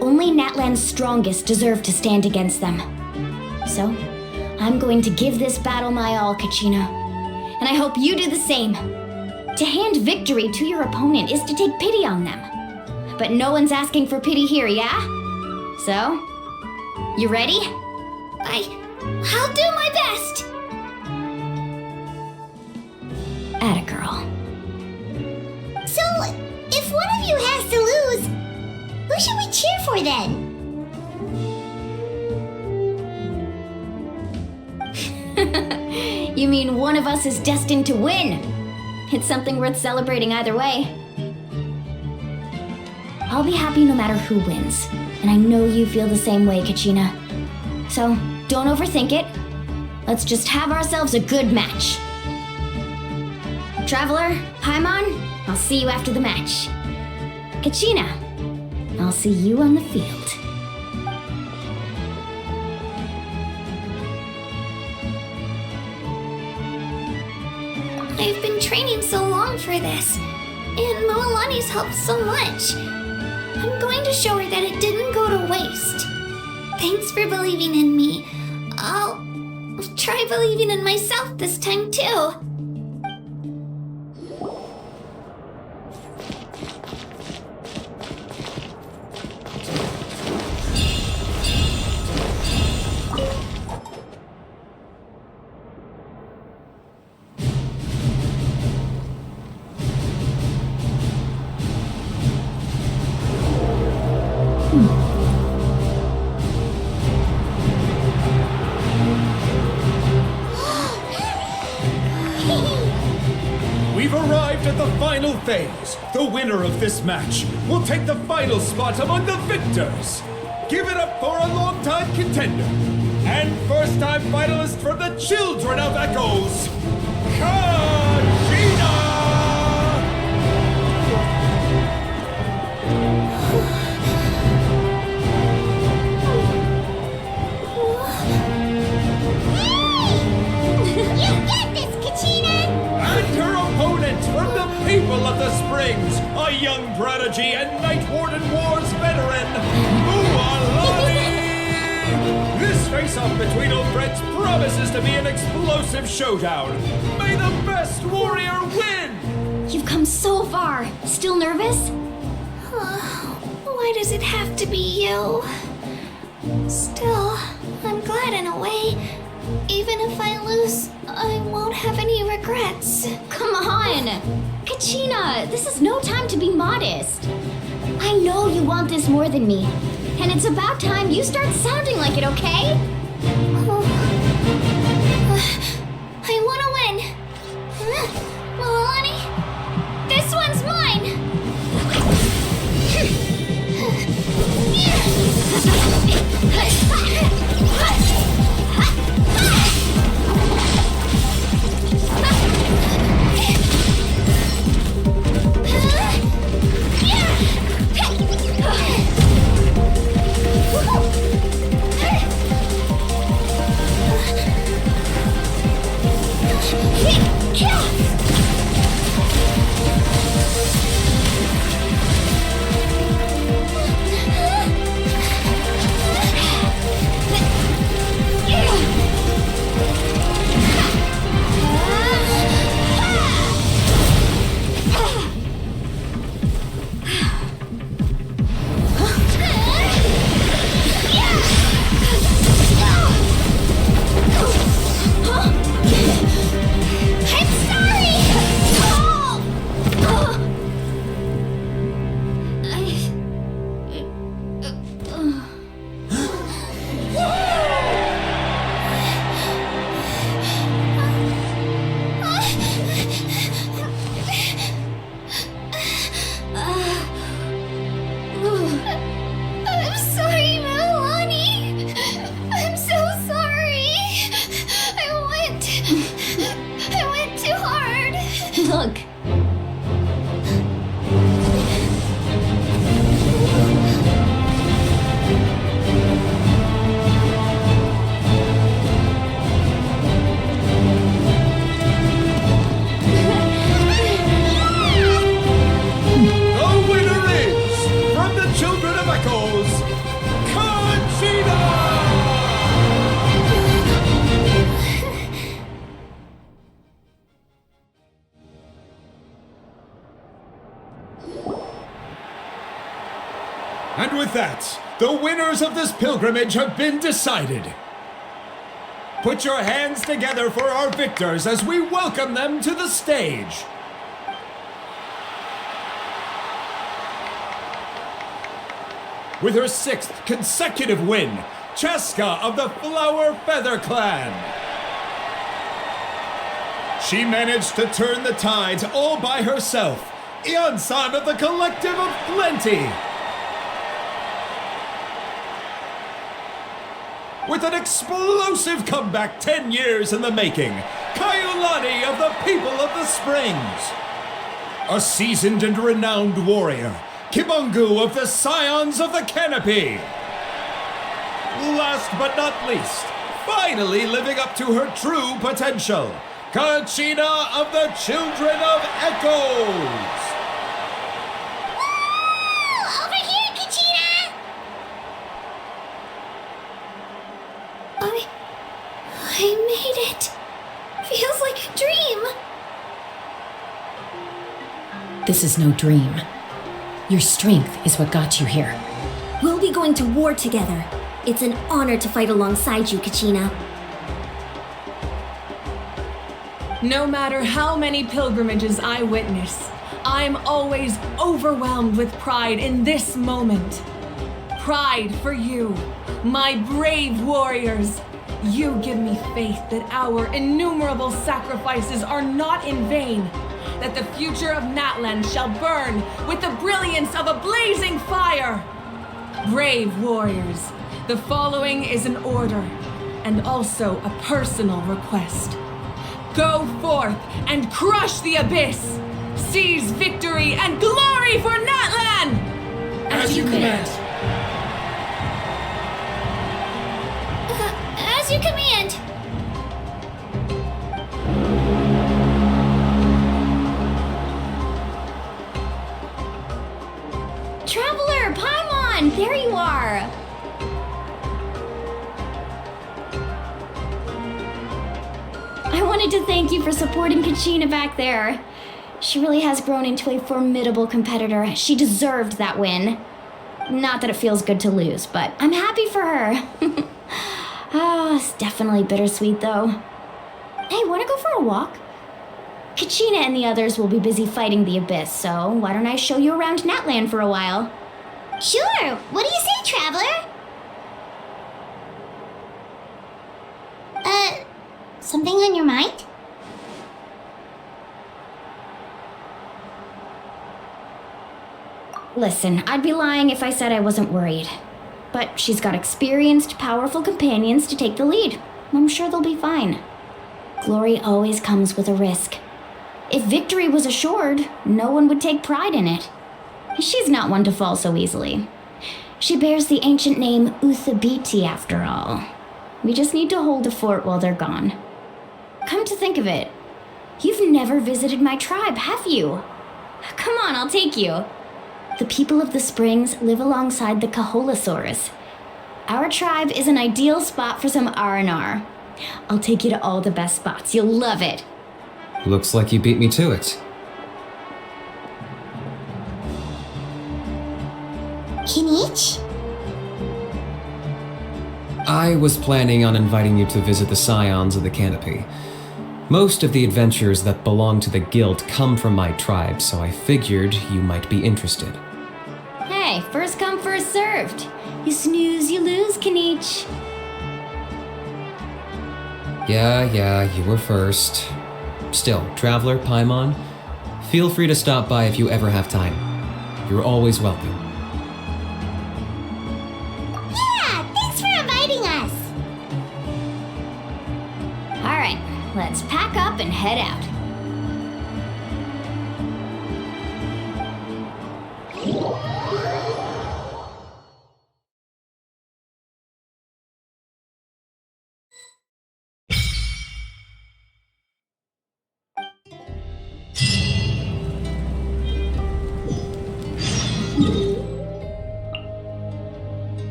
Only Natlan's strongest deserve to stand against them. So, I'm going to give this battle my all, Kachina. And I hope you do the same. To hand victory to your opponent is to take pity on them. But no one's asking for pity here, yeah? So, you ready? I'll do my best! Atta girl. So, if one of you has to lose, who should we cheer for then? You mean one of us is destined to win? It's something worth celebrating either way. I'll be happy no matter who wins, and I know you feel the same way, Kachina. So, don't overthink it. Let's just have ourselves a good match. Traveler, Paimon, I'll see you after the match. Kachina, I'll see you on the field. I've been training so long for this, and Moalani's helped so much. I'm going to show her that it didn't go to waste. Thanks for believing in me. I'll try believing in myself this time too. We've arrived at the final phase. The winner of this match will take the final spot among the victors. Give it up for a long-time contender and first-time finalist for the Children of Echoes, Kachina! You get this, Kachina! And her opponent from the people of the Springs, a young prodigy and Night Warden Wars veteran, Moalani! This face-off between old friends promises to be an explosive showdown. May the best warrior win! You've come so far. Still nervous? Why does it have to be you? Still, I'm glad in a way. Even if I lose, I won't have any regrets. Come on! Kachina, this is no time to be modest. I know you want this more than me, and it's about time you start sounding like it, okay? I want to win. Moalani, this one's mine. And with that, the winners of this pilgrimage have been decided. Put your hands together for our victors as we welcome them to the stage. With her 6th consecutive win, Chaska of the Flower Feather Clan. She managed to turn the tides all by herself. Ian-san of the Collective of Plenty. With an explosive comeback 10 years in the making, Kaiulani of the People of the Springs. A seasoned and renowned warrior, Kimungu of the Scions of the Canopy. Last but not least, finally living up to her true potential, Kachina of the Children of Echoes. Over here, Kachina! I made it. Feels like a dream. This is no dream. Your strength is what got you here. We'll be going to war together. It's an honor to fight alongside you, Kachina. No matter how many pilgrimages I witness, I'm always overwhelmed with pride in this moment. Pride for you, my brave warriors. You give me faith that our innumerable sacrifices are not in vain, that the future of Natlan shall burn with the brilliance of a blazing fire. Brave warriors, the following is an order and also a personal request. Go forth and crush the abyss. Seize victory and glory for Natlan! As you command. As you command. Traveler, Paimon, there you are. I wanted to thank you for supporting Kachina back there. She really has grown into a formidable competitor. She deserved that win. Not that it feels good to lose, but I'm happy for her. Oh, it's definitely bittersweet though. Hey, wanna go for a walk? Kachina and the others will be busy fighting the Abyss, so why don't I show you around Natlan for a while? Sure. What do you say, Traveler? Something on your mind? Listen, I'd be lying if I said I wasn't worried. But she's got experienced, powerful companions to take the lead. I'm sure they'll be fine. Glory always comes with a risk. If victory was assured, no one would take pride in it. She's not one to fall so easily. She bears the ancient name Uthabiti after all. We just need to hold the fort while they're gone. Come to think of it, you've never visited my tribe, have you? Come on, I'll take you. The people of the springs live alongside the Kaholasaurus. Our tribe is an ideal spot for some R&R. I'll take you to all the best spots. You'll love it. Looks like you beat me to it. Kinich? I was planning on inviting you to visit the Scions of the Canopy. Most of the adventures that belong to the guild come from my tribe, so I figured you might be interested. Hey, first come, first served. You snooze, you lose, Kinich. Yeah, you were first. Still, Traveler, Paimon, feel free to stop by if you ever have time. You're always welcome. Yeah, thanks for inviting us. All right, let's pack up and head out.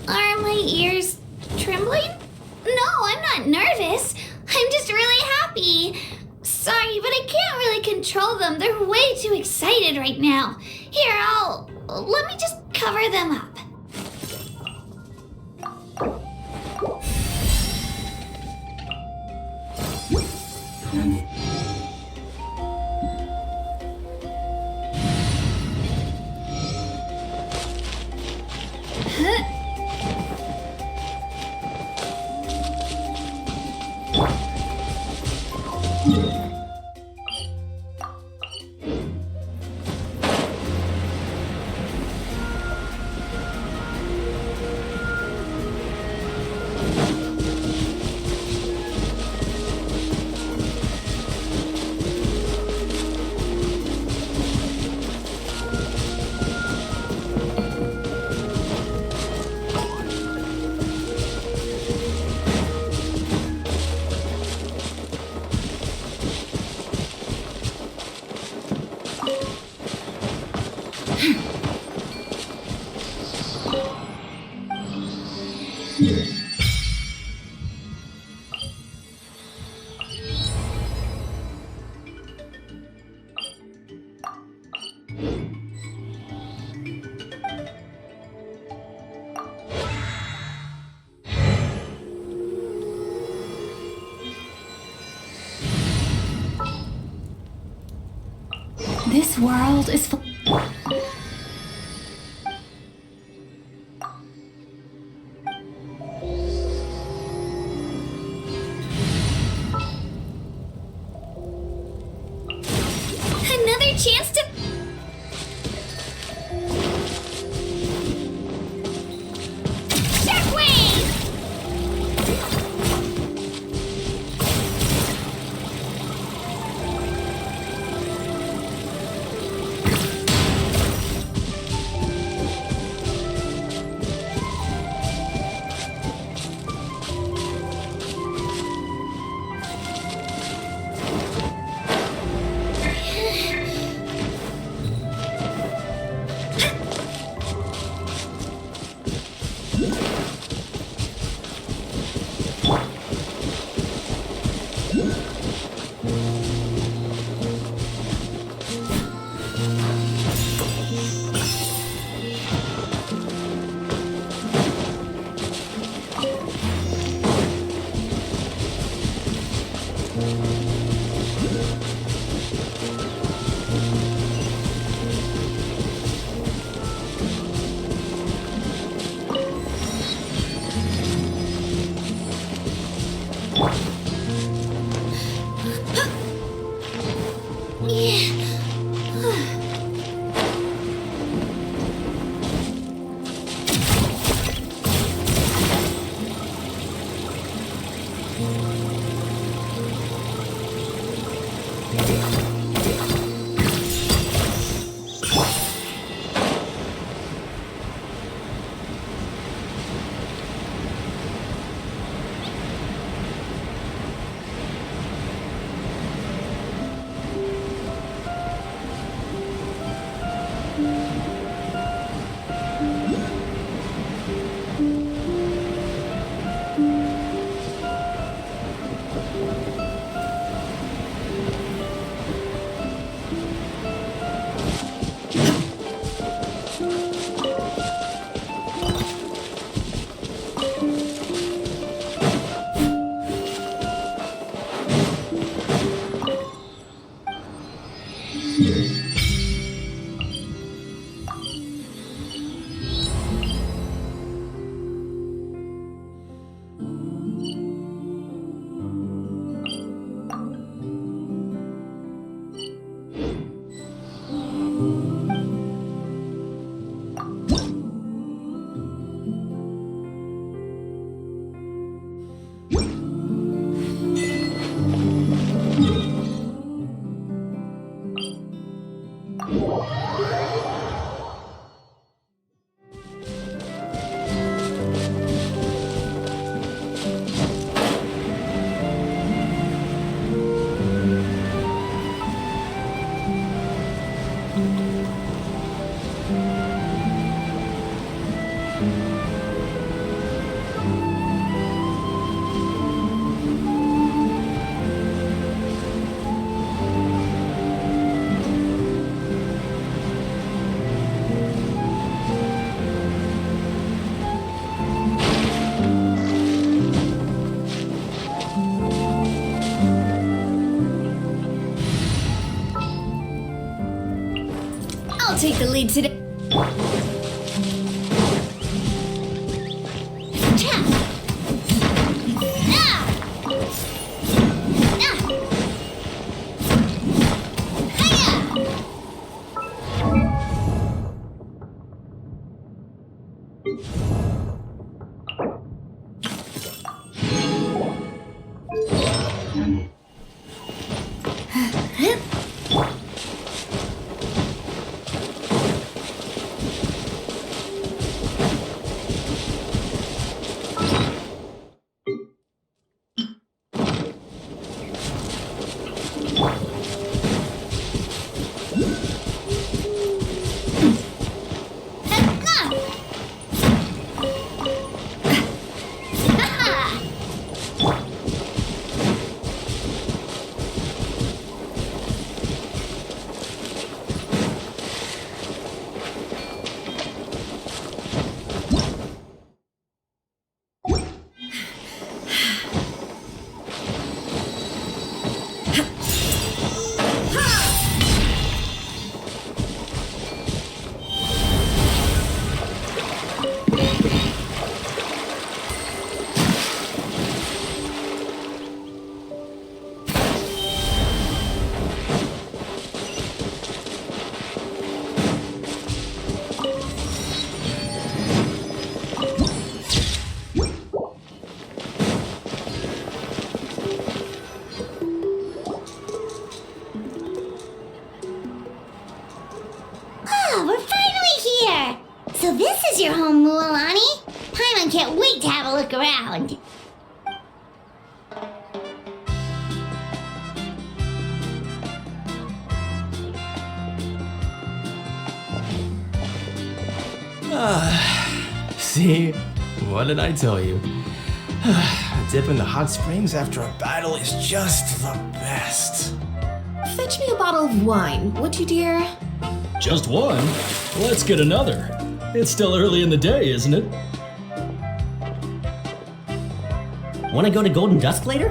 Are my ears trembling? No, I'm not nervous. I'm just really happy. Sorry, but I can't really control them. They're way too excited right now. Here, let me just cover them up. This world is full. Another chance to... Shockwave! I'll take the lead today. So this is your home, Mualani? Paimon can't wait to have a look around. See? What did I tell you? A dip in the hot springs after a battle is just the best. Fetch me a bottle of wine, would you, dear? Just one? Let's get another. It's still early in the day, isn't it? Want to go to Golden Dusk later?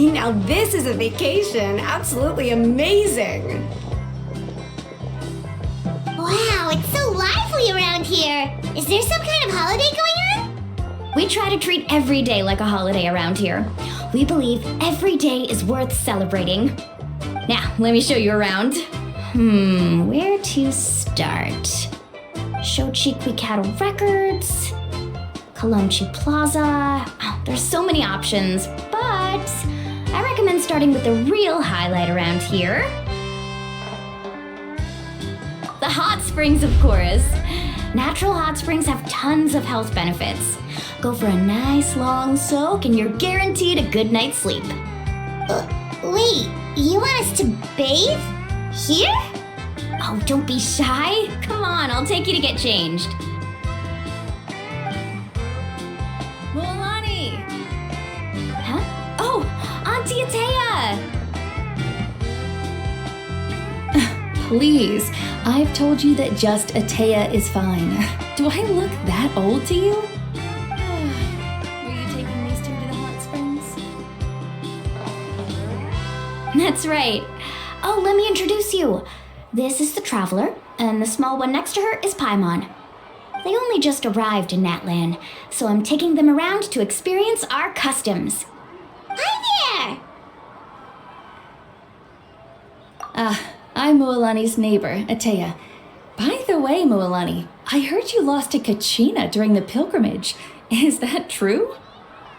Now this is a vacation. Absolutely amazing. Wow, it's so lively around here. Is there some kind of holiday going on? We try to treat every day like a holiday around here. We believe every day is worth celebrating. Now, let me show you around. Where to start? Shochiqui Cattle Records, Kalonchi Plaza. Oh, there's so many options, but I recommend starting with the real highlight around here. The hot springs, of course. Natural hot springs have tons of health benefits. Go for a nice long soak and you're guaranteed a good night's sleep. Wait, you want us to bathe? Here? Oh, don't be shy. Come on, I'll take you to get changed. Mualani! Huh? Oh, Auntie Atea! Please, I've told you that just Atea is fine. Do I look that old to you? Were you taking these two to the hot springs? That's right. Oh, let me introduce you. This is the Traveler, and the small one next to her is Paimon. They only just arrived in Natlan, so I'm taking them around to experience our customs. Hi there! I'm Mualani's neighbor, Atea. By the way, Mualani, I heard you lost to Kachina during the pilgrimage. Is that true?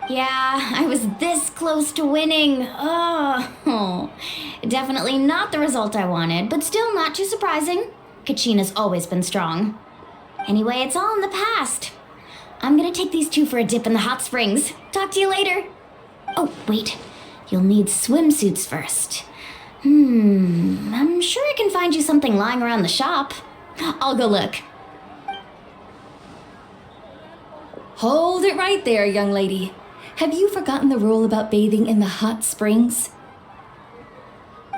Yeah, I was this close to winning. Oh, definitely not the result I wanted, but still not too surprising. Kachina's always been strong. Anyway, it's all in the past. I'm gonna take these two for a dip in the hot springs. Talk to you later. Oh, wait. You'll need swimsuits first. I'm sure I can find you something lying around the shop. I'll go look. Hold it right there, young lady. Have you forgotten the rule about bathing in the hot springs?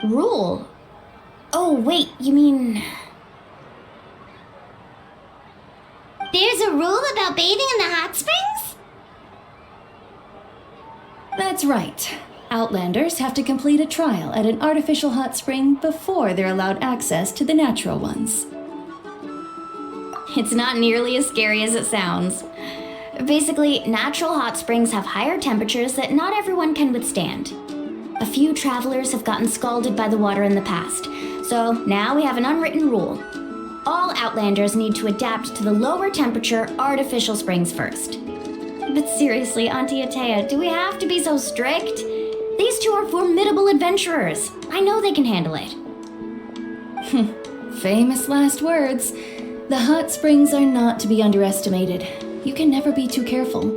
Rule? Oh, wait, you mean... There's a rule about bathing in the hot springs? That's right. Outlanders have to complete a trial at an artificial hot spring before they're allowed access to the natural ones. It's not nearly as scary as it sounds. Basically, natural hot springs have higher temperatures that not everyone can withstand. A few travelers have gotten scalded by the water in the past, so now we have an unwritten rule. All Outlanders need to adapt to the lower temperature artificial springs first. But seriously, Auntie Atea, do we have to be so strict? These two are formidable adventurers. I know they can handle it. Famous last words. The hot springs are not to be underestimated. You can never be too careful.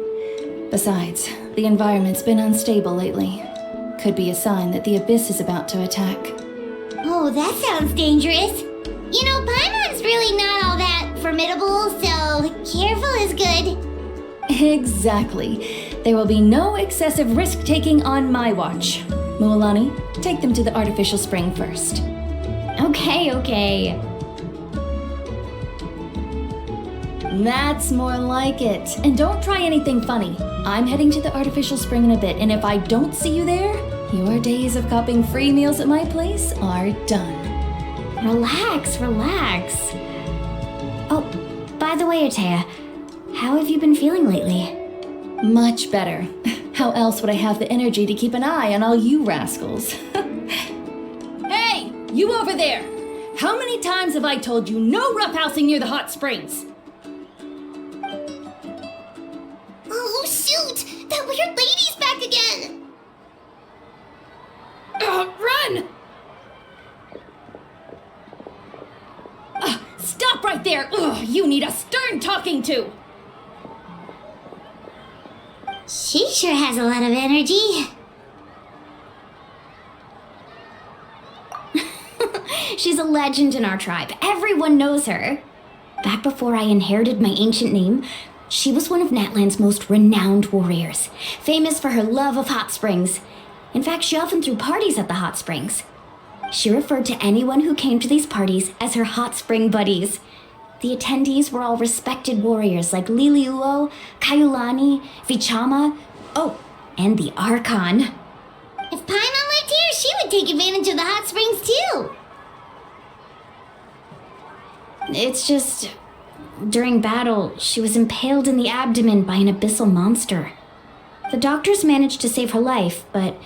Besides, the environment's been unstable lately. Could be a sign that the abyss is about to attack. Oh, that sounds dangerous. You know, Paimon's really not all that formidable, so careful is good. Exactly. There will be no excessive risk-taking on my watch. Mualani, take them to the artificial spring first. Okay. That's more like it. And don't try anything funny. I'm heading to the artificial spring in a bit, and if I don't see you there, your days of copping free meals at my place are done. Relax. Oh, by the way, Atea, how have you been feeling lately? Much better. How else would I have the energy to keep an eye on all you rascals? Hey, you over there! How many times have I told you no roughhousing near the hot springs? Oh, shoot! That weird lady's back again! Run! Stop right there! You need a stern talking to! She sure has a lot of energy. She's a legend in our tribe. Everyone knows her. Back before I inherited my ancient name, she was one of Natlan's most renowned warriors, famous for her love of hot springs. In fact, she often threw parties at the hot springs. She referred to anyone who came to these parties as her hot spring buddies. The attendees were all respected warriors like Liliuo, Kaiulani, Vichama, and the Archon. If Paimon lived here, she would take advantage of the hot springs too. It's just, during battle, she was impaled in the abdomen by an abyssal monster. The doctors managed to save her life, but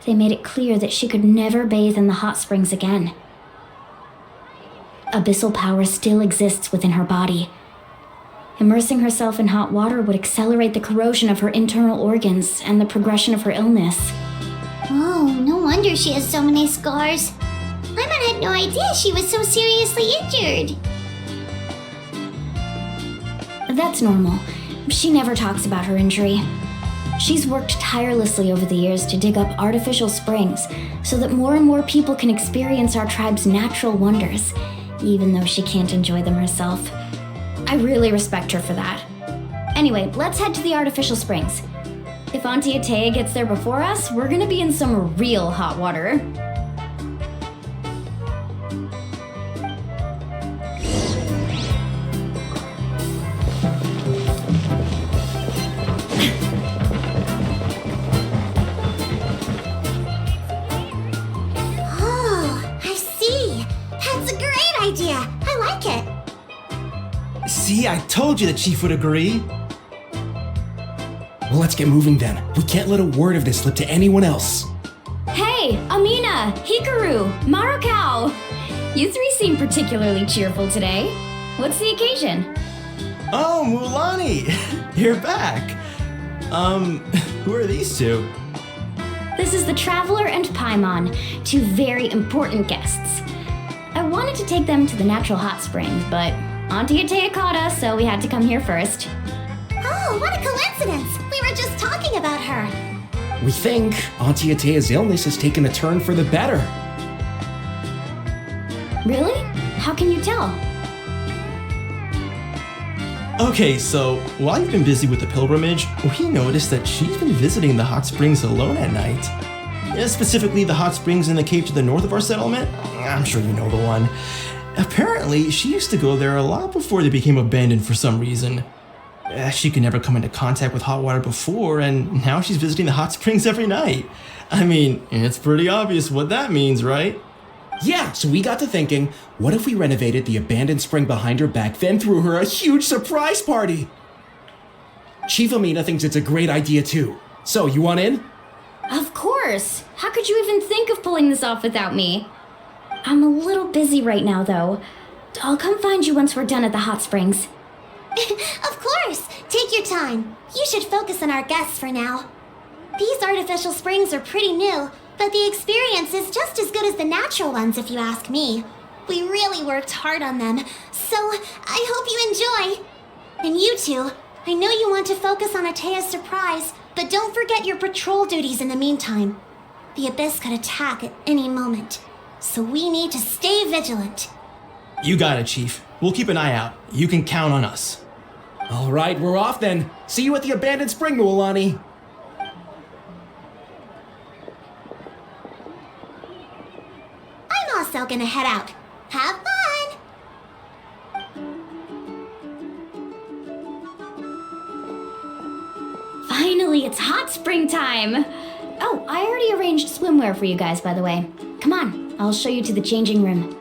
they made it clear that she could never bathe in the hot springs again. Abyssal power still exists within her body. Immersing herself in hot water would accelerate the corrosion of her internal organs and the progression of her illness. Oh, no wonder she has so many scars. Paimon had no idea she was so seriously injured. That's normal. She never talks about her injury. She's worked tirelessly over the years to dig up artificial springs so that more and more people can experience our tribe's natural wonders, even though she can't enjoy them herself. I really respect her for that. Anyway, let's head to the artificial springs. If Auntie Atea gets there before us, we're gonna be in some real hot water. I like it. See, I told you the chief would agree. Well, let's get moving then. We can't let a word of this slip to anyone else. Hey, Amina, Hikaru, Marukao. You three seem particularly cheerful today. What's the occasion? Oh, Mualani, you're back. Who are these two? This is the Traveler and Paimon, two very important guests. I wanted to take them to the natural hot springs, but Auntie Atea caught us, so we had to come here first. Oh, what a coincidence! We were just talking about her. We think Auntie Atea's illness has taken a turn for the better. Really? How can you tell? Okay, so while you've been busy with the pilgrimage, we noticed that she's been visiting the hot springs alone at night. Specifically, the hot springs in the cave to the north of our settlement. I'm sure you know the one. Apparently, she used to go there a lot before they became abandoned for some reason. She could never come into contact with hot water before, and now she's visiting the hot springs every night. I mean, it's pretty obvious what that means, right? Yeah, so we got to thinking, what if we renovated the abandoned spring behind her back, then threw her a huge surprise party? Chief Amina thinks it's a great idea too. So, you want in? Of course! How could you even think of pulling this off without me? I'm a little busy right now, though. I'll come find you once we're done at the hot springs. Of course! Take your time. You should focus on our guests for now. These artificial springs are pretty new, but the experience is just as good as the natural ones if you ask me. We really worked hard on them, so I hope you enjoy. And you two, I know you want to focus on Atea's surprise, but don't forget your patrol duties in the meantime. The Abyss could attack at any moment, so we need to stay vigilant. You got it, Chief. We'll keep an eye out. You can count on us. All right, we're off then. See you at the abandoned spring, Mualani. I'm also gonna head out. Have fun! Finally, it's hot spring time! Oh, I already arranged swimwear for you guys, by the way. Come on, I'll show you to the changing room.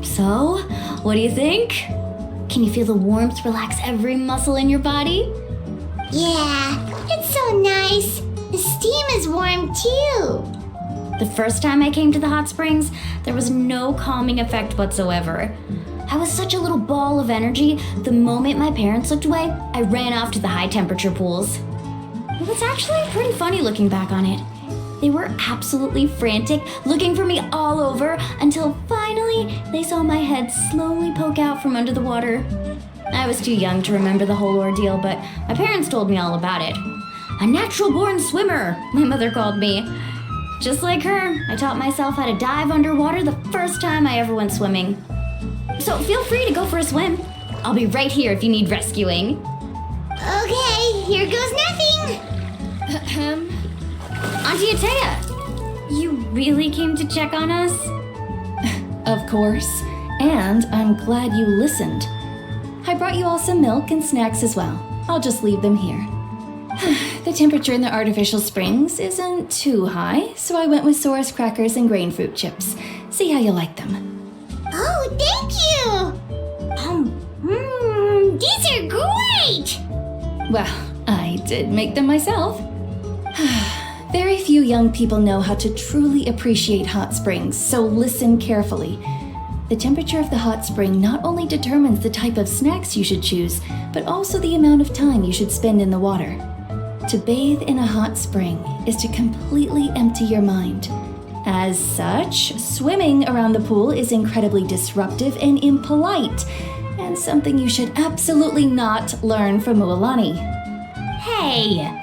So, what do you think? Can you feel the warmth relax every muscle in your body? Yeah, it's so nice. The steam is warm too. The first time I came to the hot springs, there was no calming effect whatsoever. I was such a little ball of energy, the moment my parents looked away, I ran off to the high temperature pools. It was actually pretty funny looking back on it. They were absolutely frantic, looking for me all over, until finally they saw my head slowly poke out from under the water. I was too young to remember the whole ordeal, but my parents told me all about it. A natural-born swimmer, my mother called me. Just like her, I taught myself how to dive underwater the first time I ever went swimming. So feel free to go for a swim. I'll be right here if you need rescuing. Okay, here goes nothing. Auntie Atea, you really came to check on us? Of course, and I'm glad you listened. I brought you all some milk and snacks as well. I'll just leave them here. The temperature in the artificial springs isn't too high, so I went with Sora's crackers and grain fruit chips. See how you like them. Oh, thank you! These are great! Well, I did make them myself. Very few young people know how to truly appreciate hot springs, so listen carefully. The temperature of the hot spring not only determines the type of snacks you should choose, but also the amount of time you should spend in the water. To bathe in a hot spring is to completely empty your mind. As such, swimming around the pool is incredibly disruptive and impolite, and something you should absolutely not learn from Mualani. Hey!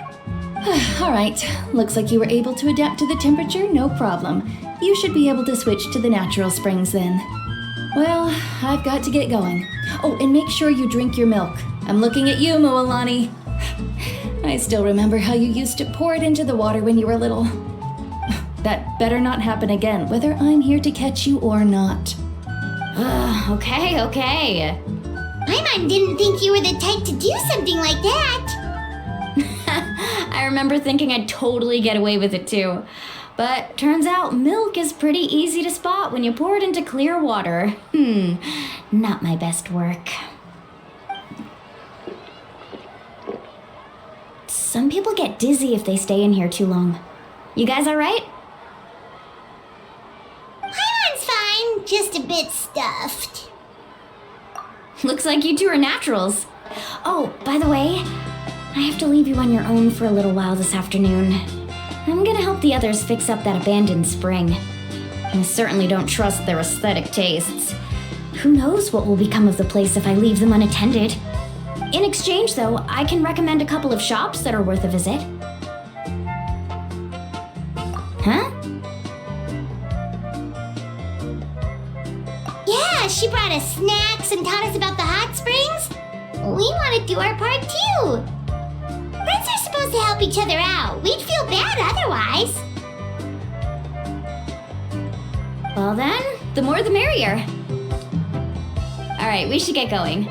All right, looks like you were able to adapt to the temperature, no problem. You should be able to switch to the natural springs then. Well, I've got to get going. Oh, and make sure you drink your milk. I'm looking at you, Mualani. I still remember how you used to pour it into the water when you were little. That better not happen again, whether I'm here to catch you or not. Okay. Paimon didn't think you were the type to do something like that. I remember thinking I'd totally get away with it too. But turns out milk is pretty easy to spot when you pour it into clear water. Not my best work. Some people get dizzy if they stay in here too long. You guys alright? Paimon's fine, just a bit stuffed. Looks like you two are naturals. Oh, by the way, I have to leave you on your own for a little while this afternoon. I'm gonna help the others fix up that abandoned spring. I certainly don't trust their aesthetic tastes. Who knows what will become of the place if I leave them unattended. In exchange, though, I can recommend a couple of shops that are worth a visit. Huh? Yeah, she brought us snacks and taught us about the hot springs. We want to do our part too. Friends are supposed to help each other out. We'd feel bad otherwise. Well then, the more the merrier. Alright, we should get going.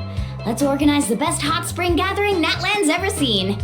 Let's organize the best hot spring gathering Natlan's ever seen.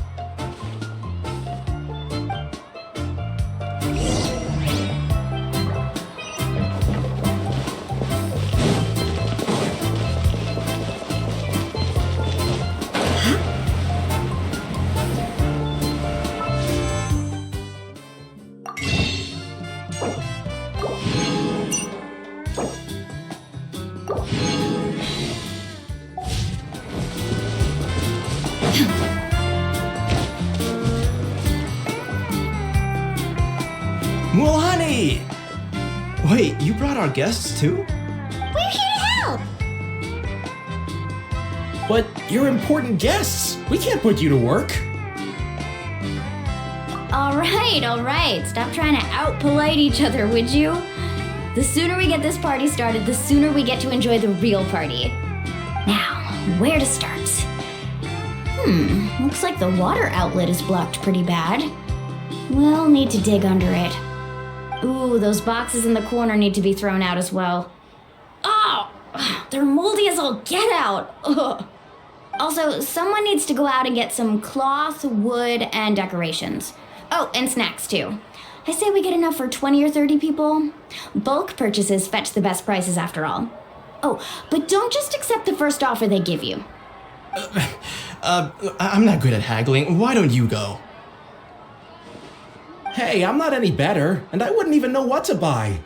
Mulani! Wait, you brought our guests too? We're here to help. But you're important guests. We can't put you to work. Alright. Stop trying to out-polite each other, would you? The sooner we get this party started, the sooner we get to enjoy the real party. Now, where to start? Looks like the water outlet is blocked pretty bad. We'll need to dig under it. Ooh, those boxes in the corner need to be thrown out as well. Oh, they're moldy as all get out. Ugh. Also, someone needs to go out and get some cloth, wood, and decorations. Oh, and snacks too. I say we get enough for 20 or 30 people. Bulk purchases fetch the best prices after all. Oh, but don't just accept the first offer they give you. I'm not good at haggling. Why don't you go? Hey, I'm not any better, and I wouldn't even know what to buy.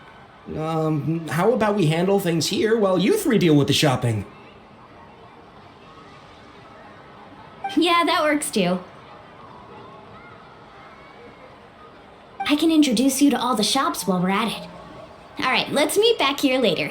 How about we handle things here while you three deal with the shopping? Yeah, that works too. I can introduce you to all the shops while we're at it. Alright, let's meet back here later.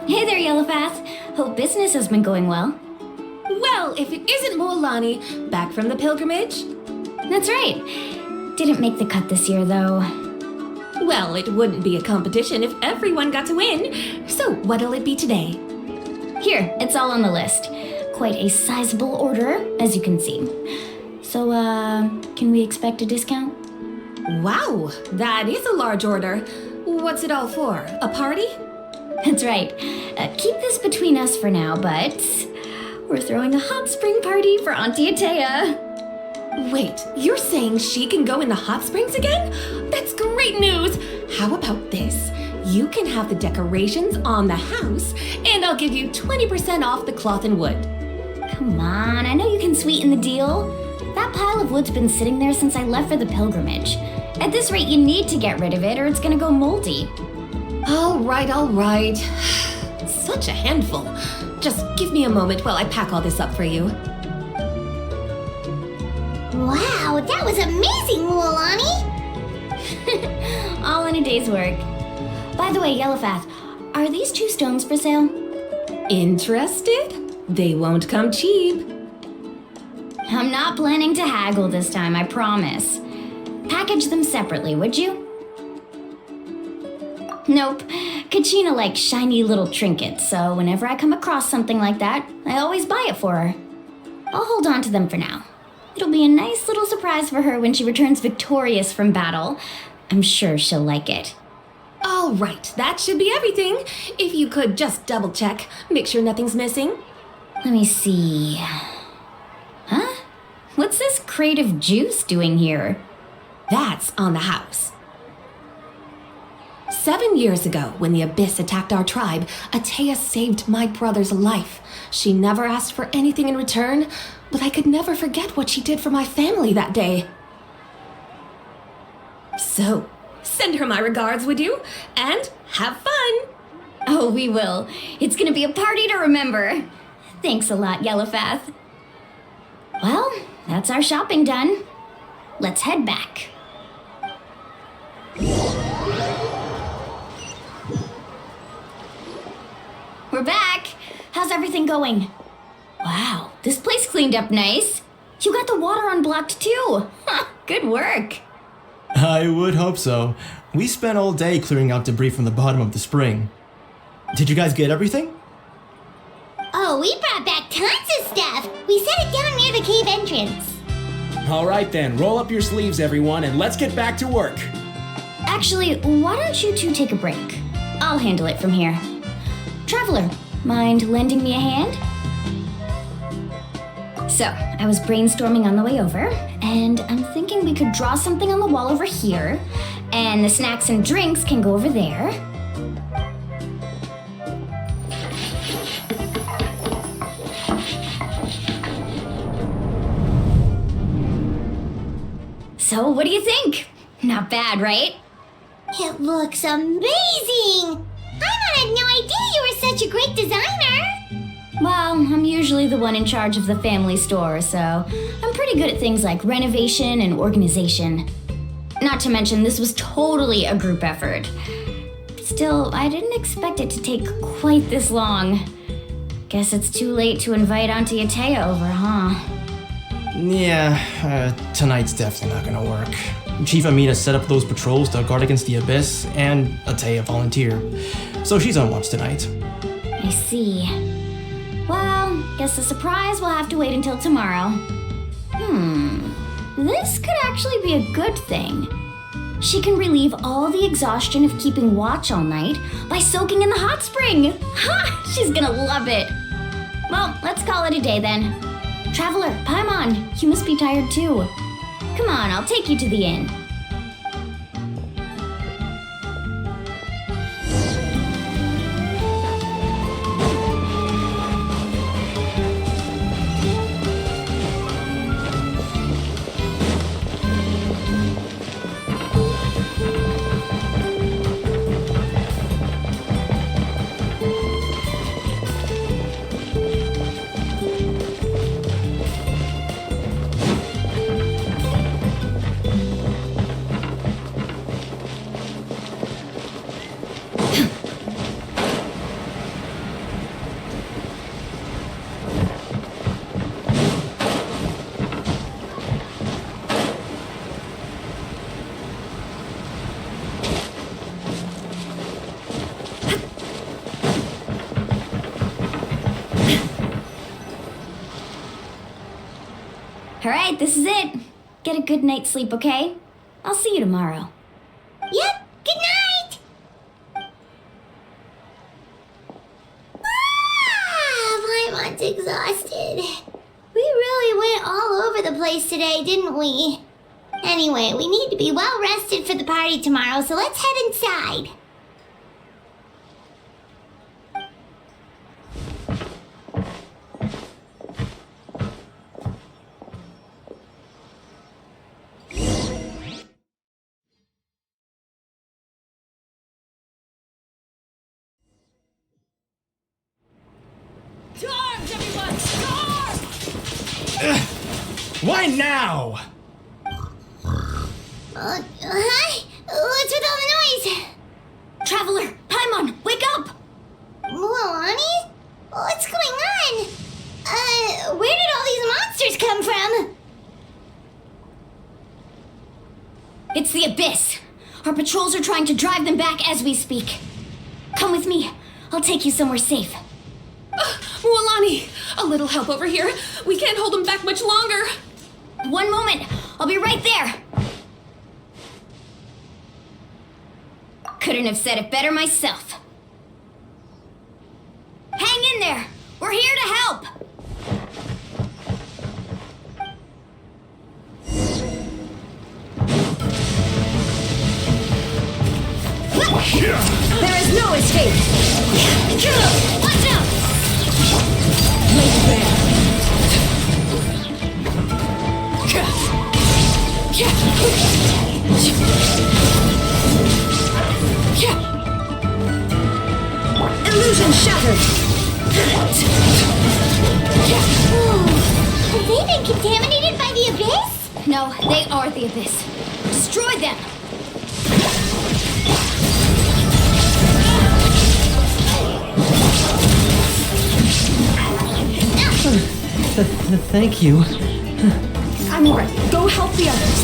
Hey there, Yellowpath. Hope business has been going well. Well, if it isn't Mulani, back from the pilgrimage? That's right. Didn't make the cut this year, though. Well, it wouldn't be a competition if everyone got to win. So what'll it be today? Here, it's all on the list. Quite a sizable order, as you can see. So, can we expect a discount? Wow, that is a large order. What's it all for? A party? That's right. Keep this between us for now, but we're throwing a hot spring party for Auntie Atea. Wait, you're saying she can go in the hot springs again? That's great news! How about this? You can have the decorations on the house, and I'll give you 20% off the cloth and wood. Come on, I know you can sweeten the deal. That pile of wood's been sitting there since I left for the pilgrimage. At this rate, you need to get rid of it or it's gonna go moldy. All right. Such a handful. Just give me a moment while I pack all this up for you. Wow, that was amazing, Mulani! all in a day's work. By the way, Yellowfath, are these 2 stones for sale? Interested? They won't come cheap. I'm not planning to haggle this time, I promise. Package them separately, would you? Nope. Kachina likes shiny little trinkets, so whenever I come across something like that, I always buy it for her. I'll hold on to them for now. It'll be a nice little surprise for her when she returns victorious from battle. I'm sure she'll like it. All right, that should be everything. If you could just double check, make sure nothing's missing. Let me see. Huh? What's this crate of juice doing here? That's on the house. 7 years ago, when the Abyss attacked our tribe, Atea saved my brother's life. She never asked for anything in return, but I could never forget what she did for my family that day. So, send her my regards, would you? And have fun! Oh, we will. It's gonna be a party to remember. Thanks a lot, Yellowfath. Well, that's our shopping done. Let's head back. We're back! How's everything going? Wow, this place cleaned up nice. You got the water unblocked too. Good work. I would hope so. We spent all day clearing out debris from the bottom of the spring. Did you guys get everything? Oh, we brought back tons of stuff. We set it down near the cave entrance. All right then, roll up your sleeves, everyone, and let's get back to work. Actually, why don't you 2 take a break? I'll handle it from here. Traveler, mind lending me a hand? So, I was brainstorming on the way over, and I'm thinking we could draw something on the wall over here, and the snacks and drinks can go over there. So, what do you think? Not bad, right? It looks amazing! I had no idea you were such a great designer! Well, I'm usually the one in charge of the family store, so I'm pretty good at things like renovation and organization. Not to mention, this was totally a group effort. Still, I didn't expect it to take quite this long. Guess it's too late to invite Auntie Atea over, huh? Yeah, tonight's definitely not gonna work. Chief Amina set up those patrols to guard against the Abyss, and Atea volunteered. So she's on watch tonight. I see. Well, guess the surprise will have to wait until tomorrow. This could actually be a good thing. She can relieve all the exhaustion of keeping watch all night by soaking in the hot spring. Ha! She's gonna love it. Well, let's call it a day then. Traveler, Paimon, you must be tired too. Come on, I'll take you to the inn. All right, this is it. Get a good night's sleep, okay? I'll see you tomorrow. Yep, good night! Paimon's exhausted. We really went all over the place today, didn't we? Anyway, we need to be well rested for the party tomorrow, so let's head inside. Why now? Hi? What's with all the guys! Traveler, Paimon, wake up! Mualani? What's going on? Where did all these monsters come from? It's the Abyss. Our patrols are trying to drive them back as we speak. Come with me. I'll take you somewhere safe. Mualani, a little help over here. We can't hold them back much longer. One moment. I'll be right there. Couldn't have said it better myself. Hang in there. We're here to help. There is no escape! Watch out! Lady Bear! Illusion shattered! Have they been contaminated by the Abyss? No, they are the Abyss. Destroy them! Thank you. I'm alright. Go help the others.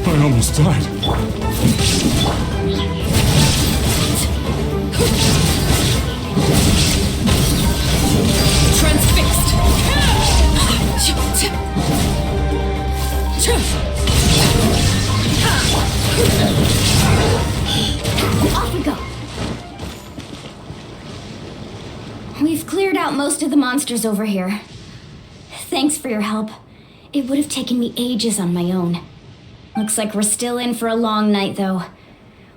I almost died. Transfixed. Off we go. We've cleared out most of the monsters over here. Thanks for your help. It would have taken me ages on my own. Looks like we're still in for a long night, though.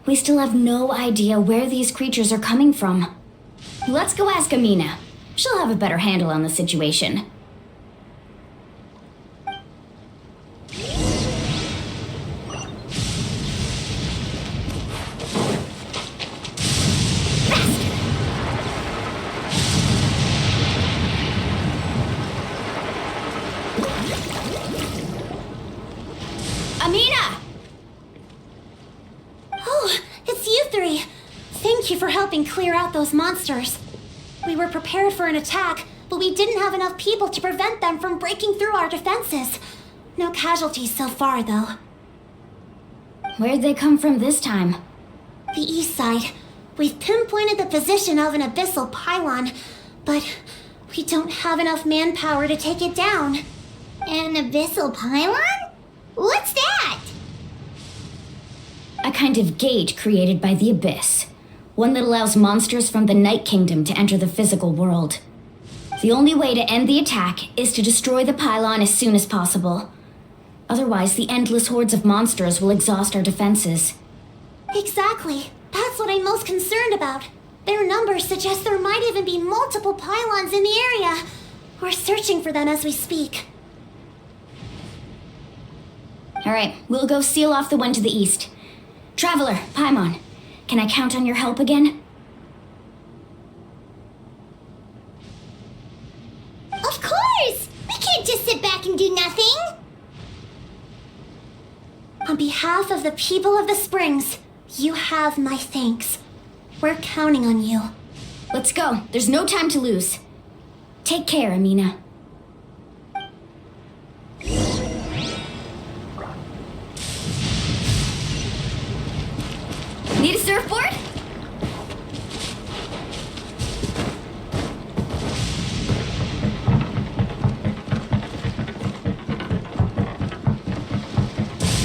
We still have no idea where these creatures are coming from. Let's go ask Amina. She'll have a better handle on the situation. Amina! Oh, it's you three. Thank you for helping clear out those monsters. We were prepared for an attack, but we didn't have enough people to prevent them from breaking through our defenses. No casualties so far, though. Where'd they come from this time? The east side. We've pinpointed the position of an abyssal pylon, but we don't have enough manpower to take it down. An abyssal pylon? What's that? A kind of gate created by the Abyss. One that allows monsters from the Night Kingdom to enter the physical world. The only way to end the attack is to destroy the pylon as soon as possible. Otherwise, the endless hordes of monsters will exhaust our defenses. Exactly. That's what I'm most concerned about. Their numbers suggest there might even be multiple pylons in the area. We're searching for them as we speak. Alright, we'll go seal off the one to the east. Traveler, Paimon, can I count on your help again? Of course! We can't just sit back and do nothing! On behalf of the people of the Springs, you have my thanks. We're counting on you. Let's go. There's no time to lose. Take care, Amina. Need a surfboard?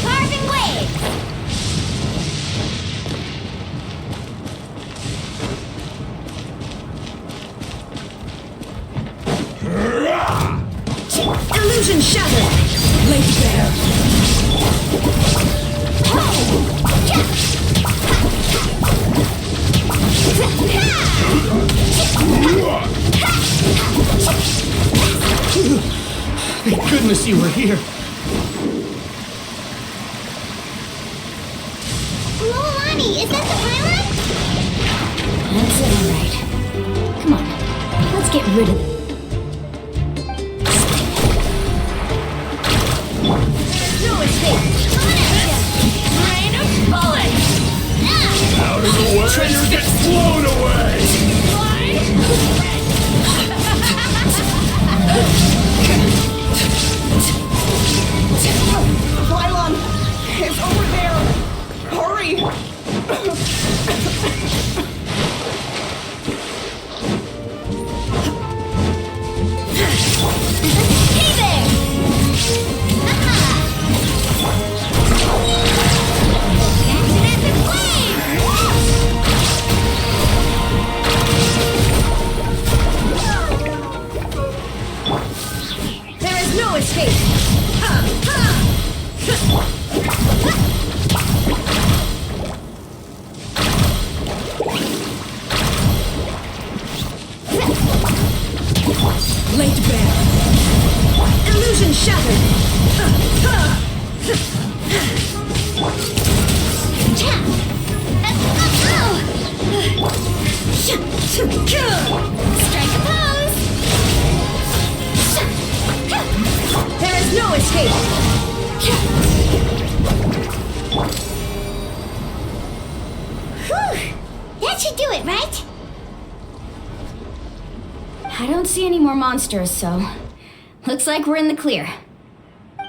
Carving waves! Illusion shattered! Lady Bear! Thank goodness you were here. Lolani, is that the pylon? That's it, all right. Come on, let's get rid of them. No escape! Rain of bullets! shattered! Strike a pose! There is no escape! Whew! That should do it, right? I don't see any more monsters, so looks like we're in the clear.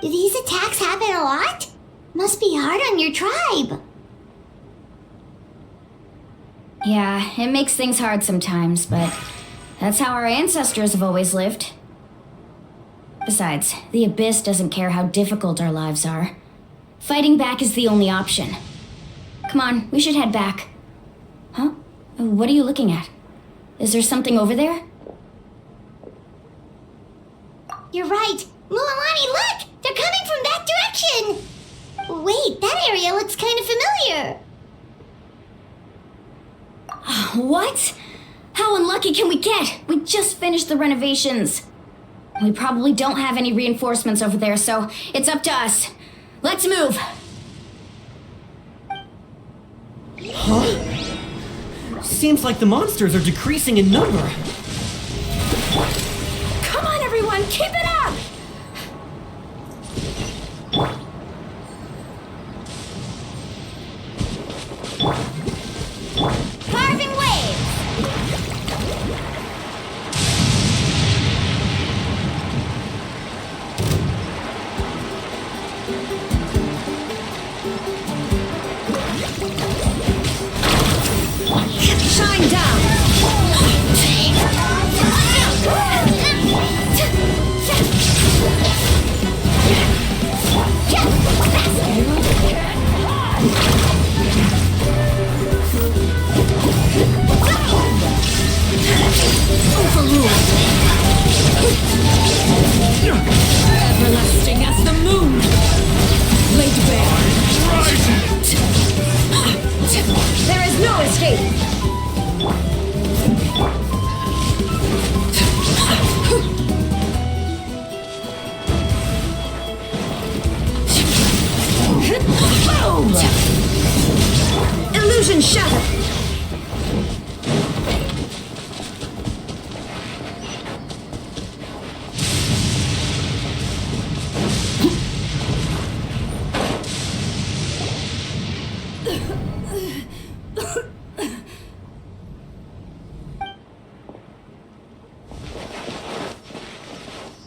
Do these attacks happen a lot? Must be hard on your tribe. Yeah, it makes things hard sometimes, but that's how our ancestors have always lived. Besides, the Abyss doesn't care how difficult our lives are. Fighting back is the only option. Come on, we should head back. Huh? What are you looking at? Is there something over there? You're right. Mualani, look! They're coming from that direction! Wait, that area looks kind of familiar. What? How unlucky can we get? We just finished the renovations. We probably don't have any reinforcements over there, so it's up to us. Let's move! Huh? Seems like the monsters are decreasing in number. Come on, everyone, keep it up! Carving waves! Shine down! Everlasting as the moon! Laid bare! There is no escape! Illusion shattered!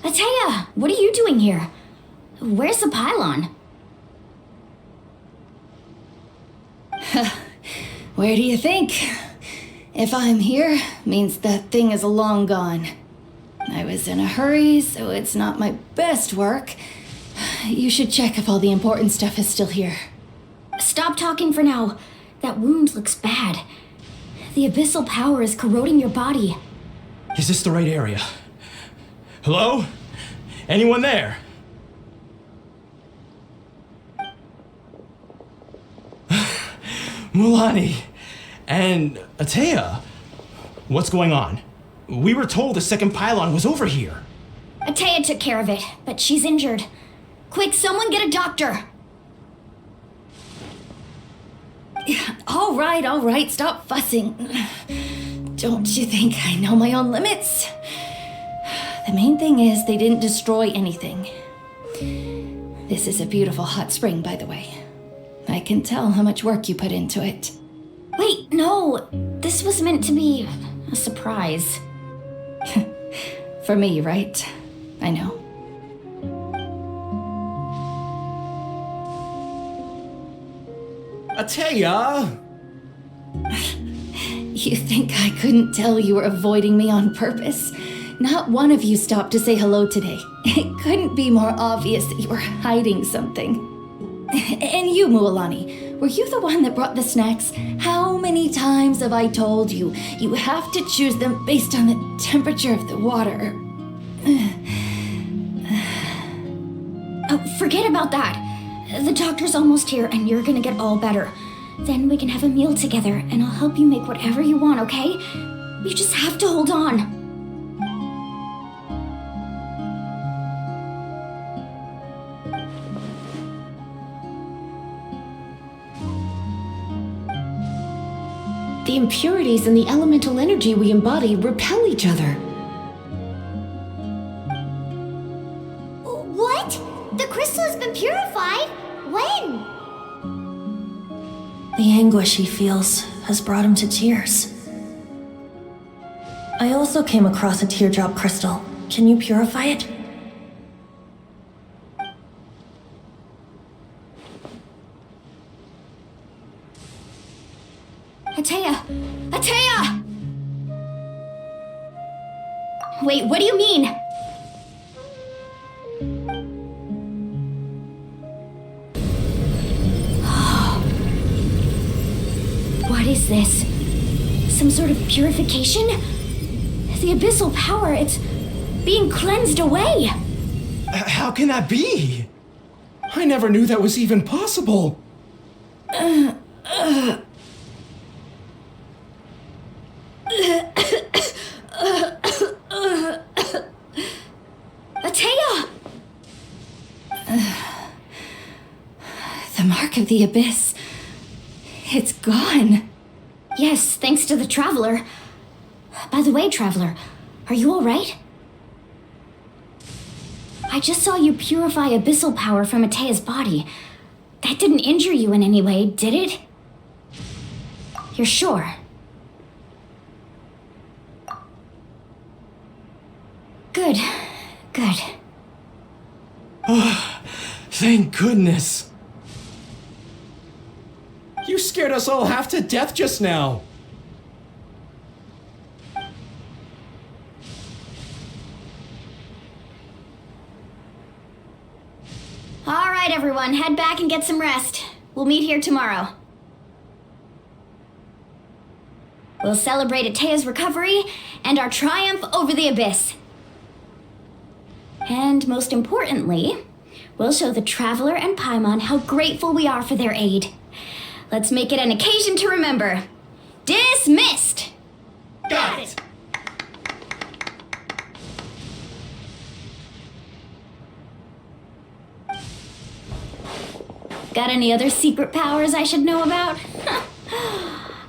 Atea, what are you doing here? Where's the pylon? Where do you think? If I'm here, means that thing is long gone. I was in a hurry, so it's not my best work. You should check if all the important stuff is still here. Stop talking for now. That wound looks bad. The abyssal power is corroding your body. Is this the right area? Hello? Anyone there? Mulani and Atea, what's going on? We were told the second pylon was over here. Atea took care of it, but she's injured. Quick, someone get a doctor! All right, stop fussing. Don't you think I know my own limits? The main thing is they didn't destroy anything. This is a beautiful hot spring, by the way. I can tell how much work you put into it. Wait, no! This was meant to be a surprise. For me, right? I know. Atea! You think I couldn't tell you were avoiding me on purpose? Not one of you stopped to say hello today. It couldn't be more obvious that you were hiding something. And you, Mualani, were you the one that brought the snacks? How many times have I told you, you have to choose them based on the temperature of the water? Oh, forget about that. The doctor's almost here and you're gonna get all better. Then we can have a meal together and I'll help you make whatever you want, okay? You just have to hold on. impurities in the elemental energy we embody repel each other. What? The crystal has been purified? When? The anguish he feels has brought him to tears. I also came across a teardrop crystal. Can you purify it? Atea! Atea! Wait, what do you mean? What is this? Some sort of purification? The abyssal power, it's being cleansed away! How can that be? I never knew that was even possible. Atea! The mark of the abyss. It's gone. Yes, thanks to the Traveler. By the way, Traveler, are you alright? I just saw you purify abyssal power from Atea's body. That didn't injure you in any way, did it? You're sure? Good. Good. Oh, thank goodness. You scared us all half to death just now. All right, everyone, head back and get some rest. We'll meet here tomorrow. We'll celebrate Atea's recovery and our triumph over the abyss. And most importantly, we'll show the Traveler and Paimon how grateful we are for their aid. Let's make it an occasion to remember. Dismissed! Got it! Got any other secret powers I should know about?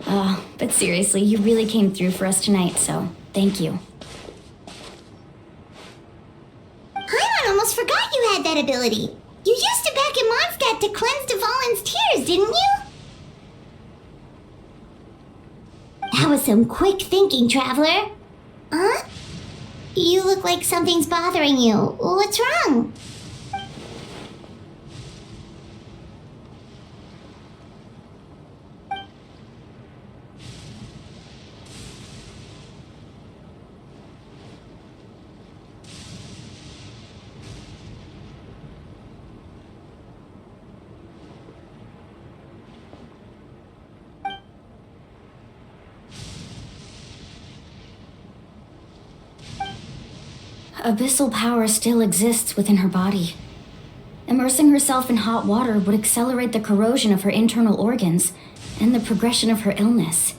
Oh, but seriously, you really came through for us tonight, so thank you. Paimon almost forgot you had that ability. You used it back in Mondstadt to cleanse Dvalin's tears, didn't you? That was some quick thinking, Traveler. Huh? You look like something's bothering you. What's wrong? Abyssal power still exists within her body. Immersing herself in hot water would accelerate the corrosion of her internal organs and the progression of her illness.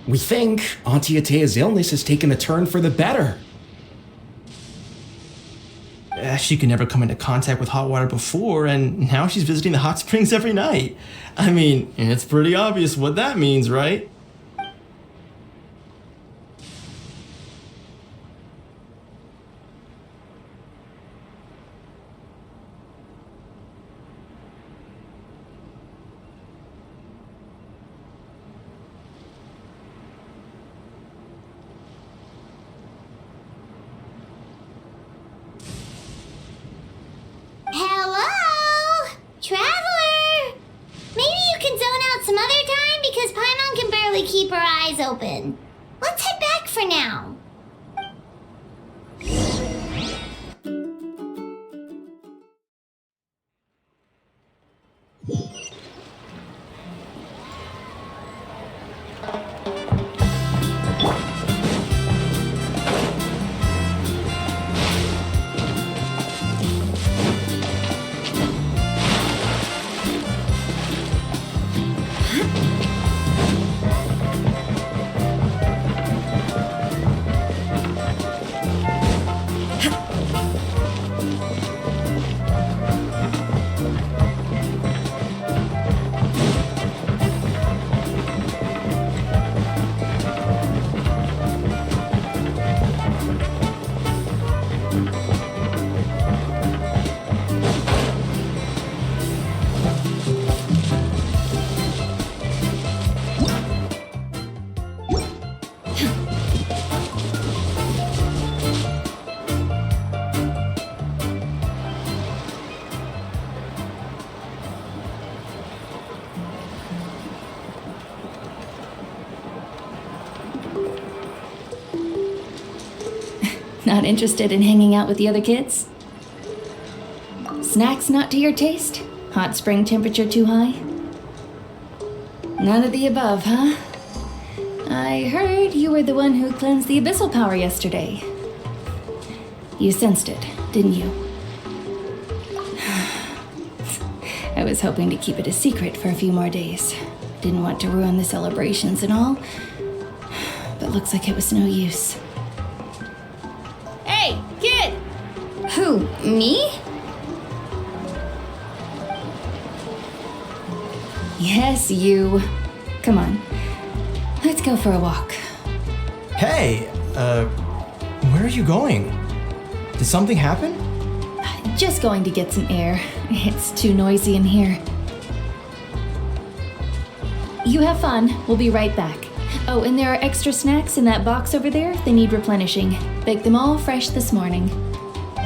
We think Auntie Atea's illness has taken a turn for the better. She could never come into contact with hot water before, and now she's visiting the hot springs every night. I mean, it's pretty obvious what that means, right? Hello? Traveler? Maybe you can zone out some other time because Paimon can barely keep her eyes open. Let's head back for now. Not interested in hanging out with the other kids? Snacks not to your taste? Hot spring temperature too high? None of the above, huh? I heard you were the one who cleansed the abyssal power yesterday. You sensed it, didn't you? I was hoping to keep it a secret for a few more days. Didn't want to ruin the celebrations and all. But looks like it was no use. Hey, kid! Who, me? Yes, you. Come on. Let's go for a walk. Hey, where are you going? Did something happen? Just going to get some air. It's too noisy in here. You have fun. We'll be right back. Oh, and there are extra snacks in that box over there. They need replenishing. Baked them all fresh this morning.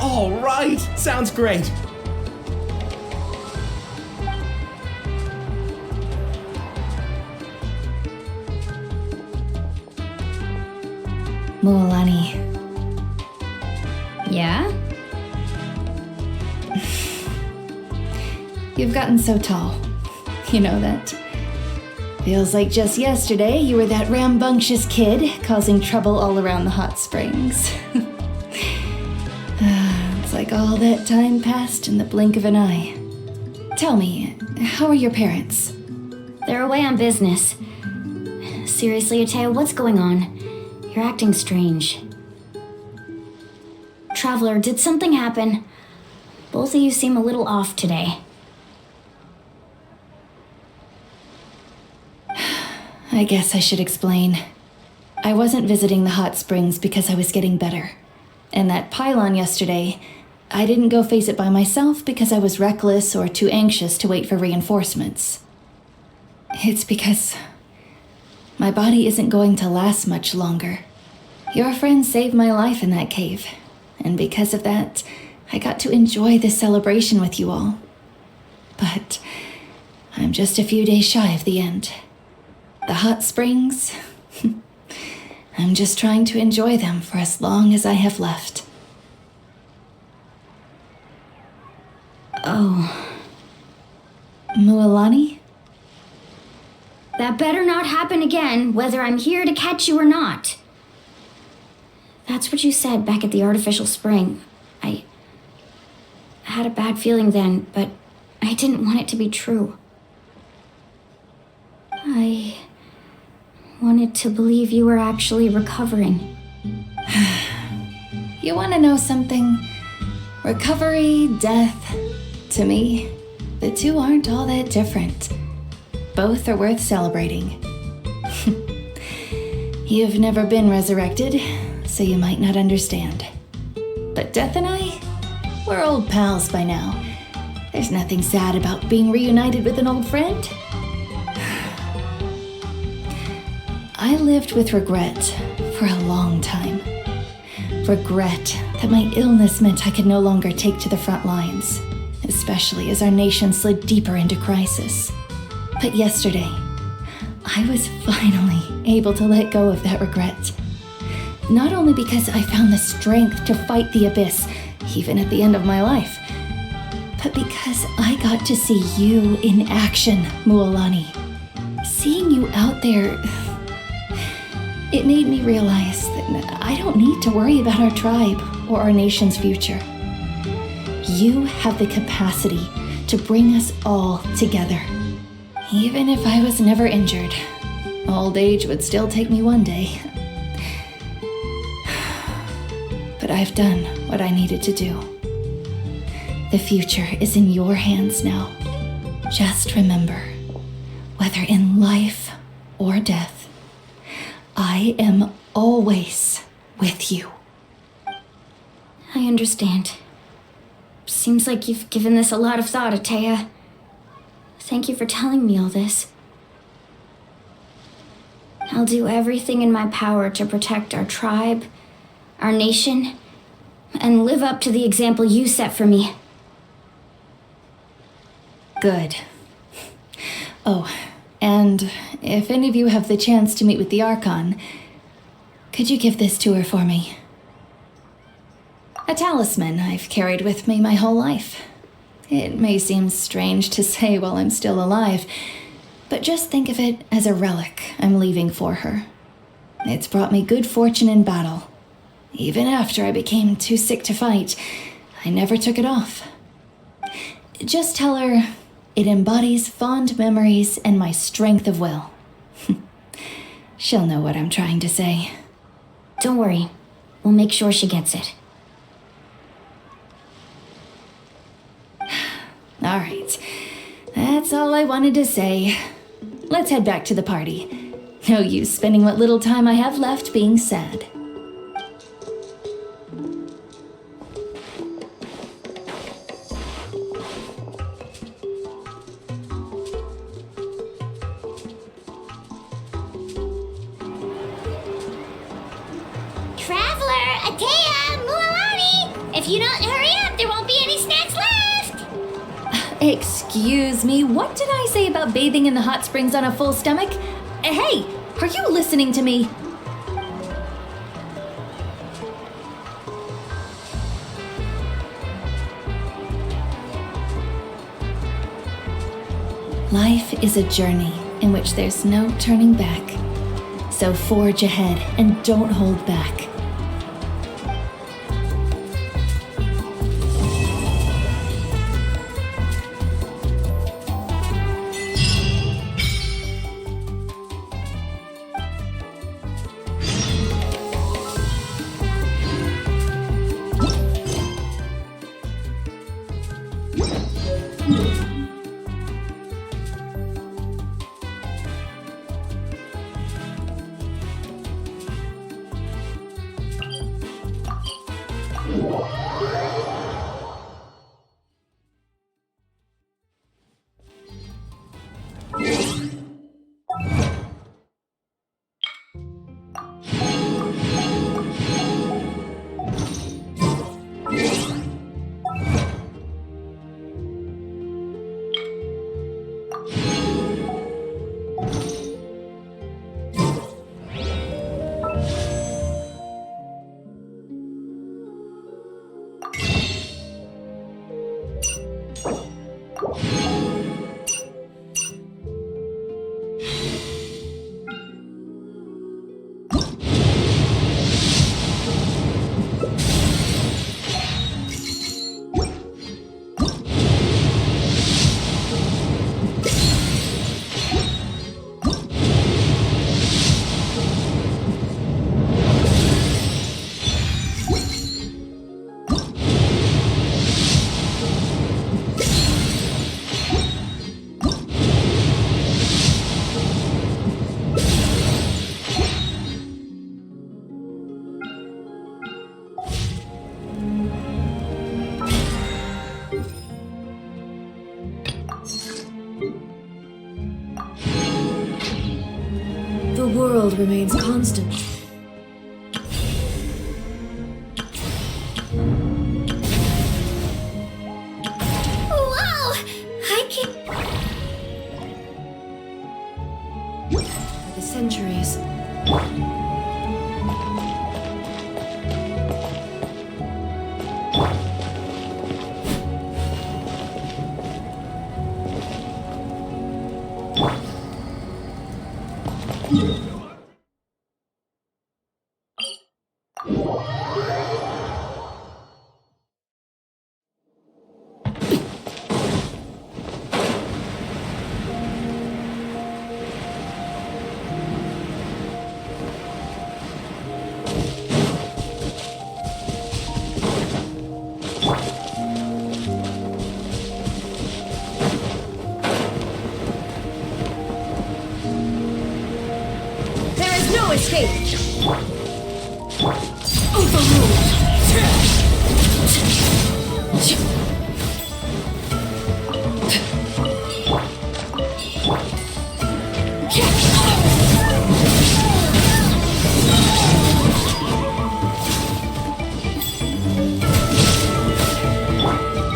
All right, sounds great. Mualani. Yeah? You've gotten so tall. You know that. Feels like just yesterday you were that rambunctious kid causing trouble all around the hot springs. It's like all that time passed in the blink of an eye. Tell me, how are your parents? They're away on business. Seriously, Atea, what's going on? You're acting strange. Traveler, did something happen? Both of you seem a little off today. I guess I should explain. I wasn't visiting the hot springs because I was getting better. And that pylon yesterday, I didn't go face it by myself because I was reckless or too anxious to wait for reinforcements. It's because my body isn't going to last much longer. Your friend saved my life in that cave, and because of that, I got to enjoy this celebration with you all. But I'm just a few days shy of the end. The hot springs, I'm just trying to enjoy them for as long as I have left. Oh. Mualani? That better not happen again, whether I'm here to catch you or not. That's what you said back at the artificial spring. I had a bad feeling then, but I didn't want it to be true. I wanted to believe you were actually recovering. You want to know something? Recovery, death, to me, the two aren't all that different. Both are worth celebrating. You've never been resurrected, so you might not understand. But Death and I, we're old pals by now. There's nothing sad about being reunited with an old friend. I lived with regret for a long time. Regret that my illness meant I could no longer take to the front lines, especially as our nation slid deeper into crisis. But yesterday, I was finally able to let go of that regret. Not only because I found the strength to fight the abyss, even at the end of my life, but because I got to see you in action, Mualani. Seeing you out there, it made me realize that I don't need to worry about our tribe or our nation's future. You have the capacity to bring us all together. Even if I was never injured, old age would still take me one day. But I've done what I needed to do. The future is in your hands now. Just remember, whether in life or death, I am always with you. I understand. Seems like you've given this a lot of thought, Atea. Thank you for telling me all this. I'll do everything in my power to protect our tribe, our nation, and live up to the example you set for me. Good. Oh, and if any of you have the chance to meet with the Archon, could you give this to her for me? A talisman I've carried with me my whole life. It may seem strange to say while I'm still alive, but just think of it as a relic I'm leaving for her. It's brought me good fortune in battle. Even after I became too sick to fight, I never took it off. Just tell her it embodies fond memories and my strength of will. She'll know what I'm trying to say. Don't worry. We'll make sure she gets it. All right. That's all I wanted to say. Let's head back to the party. No use spending what little time I have left being sad. Traveler, Atea, Mualani! If you don't hurry up, there won't be any snacks left! Excuse me, what did I say about bathing in the hot springs on a full stomach? Hey, are you listening to me? Life is a journey in which there's no turning back. So forge ahead and don't hold back. The world remains constant. Wow! I can... For the centuries. Escape! Overruled!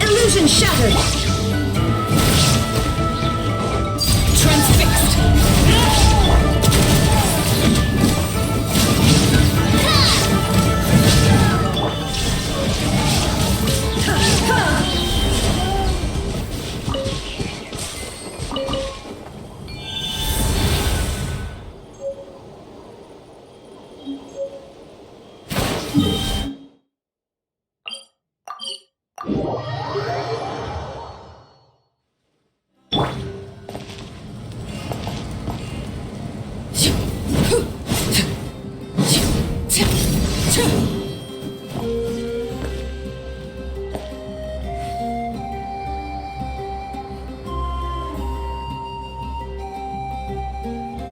Illusion shattered!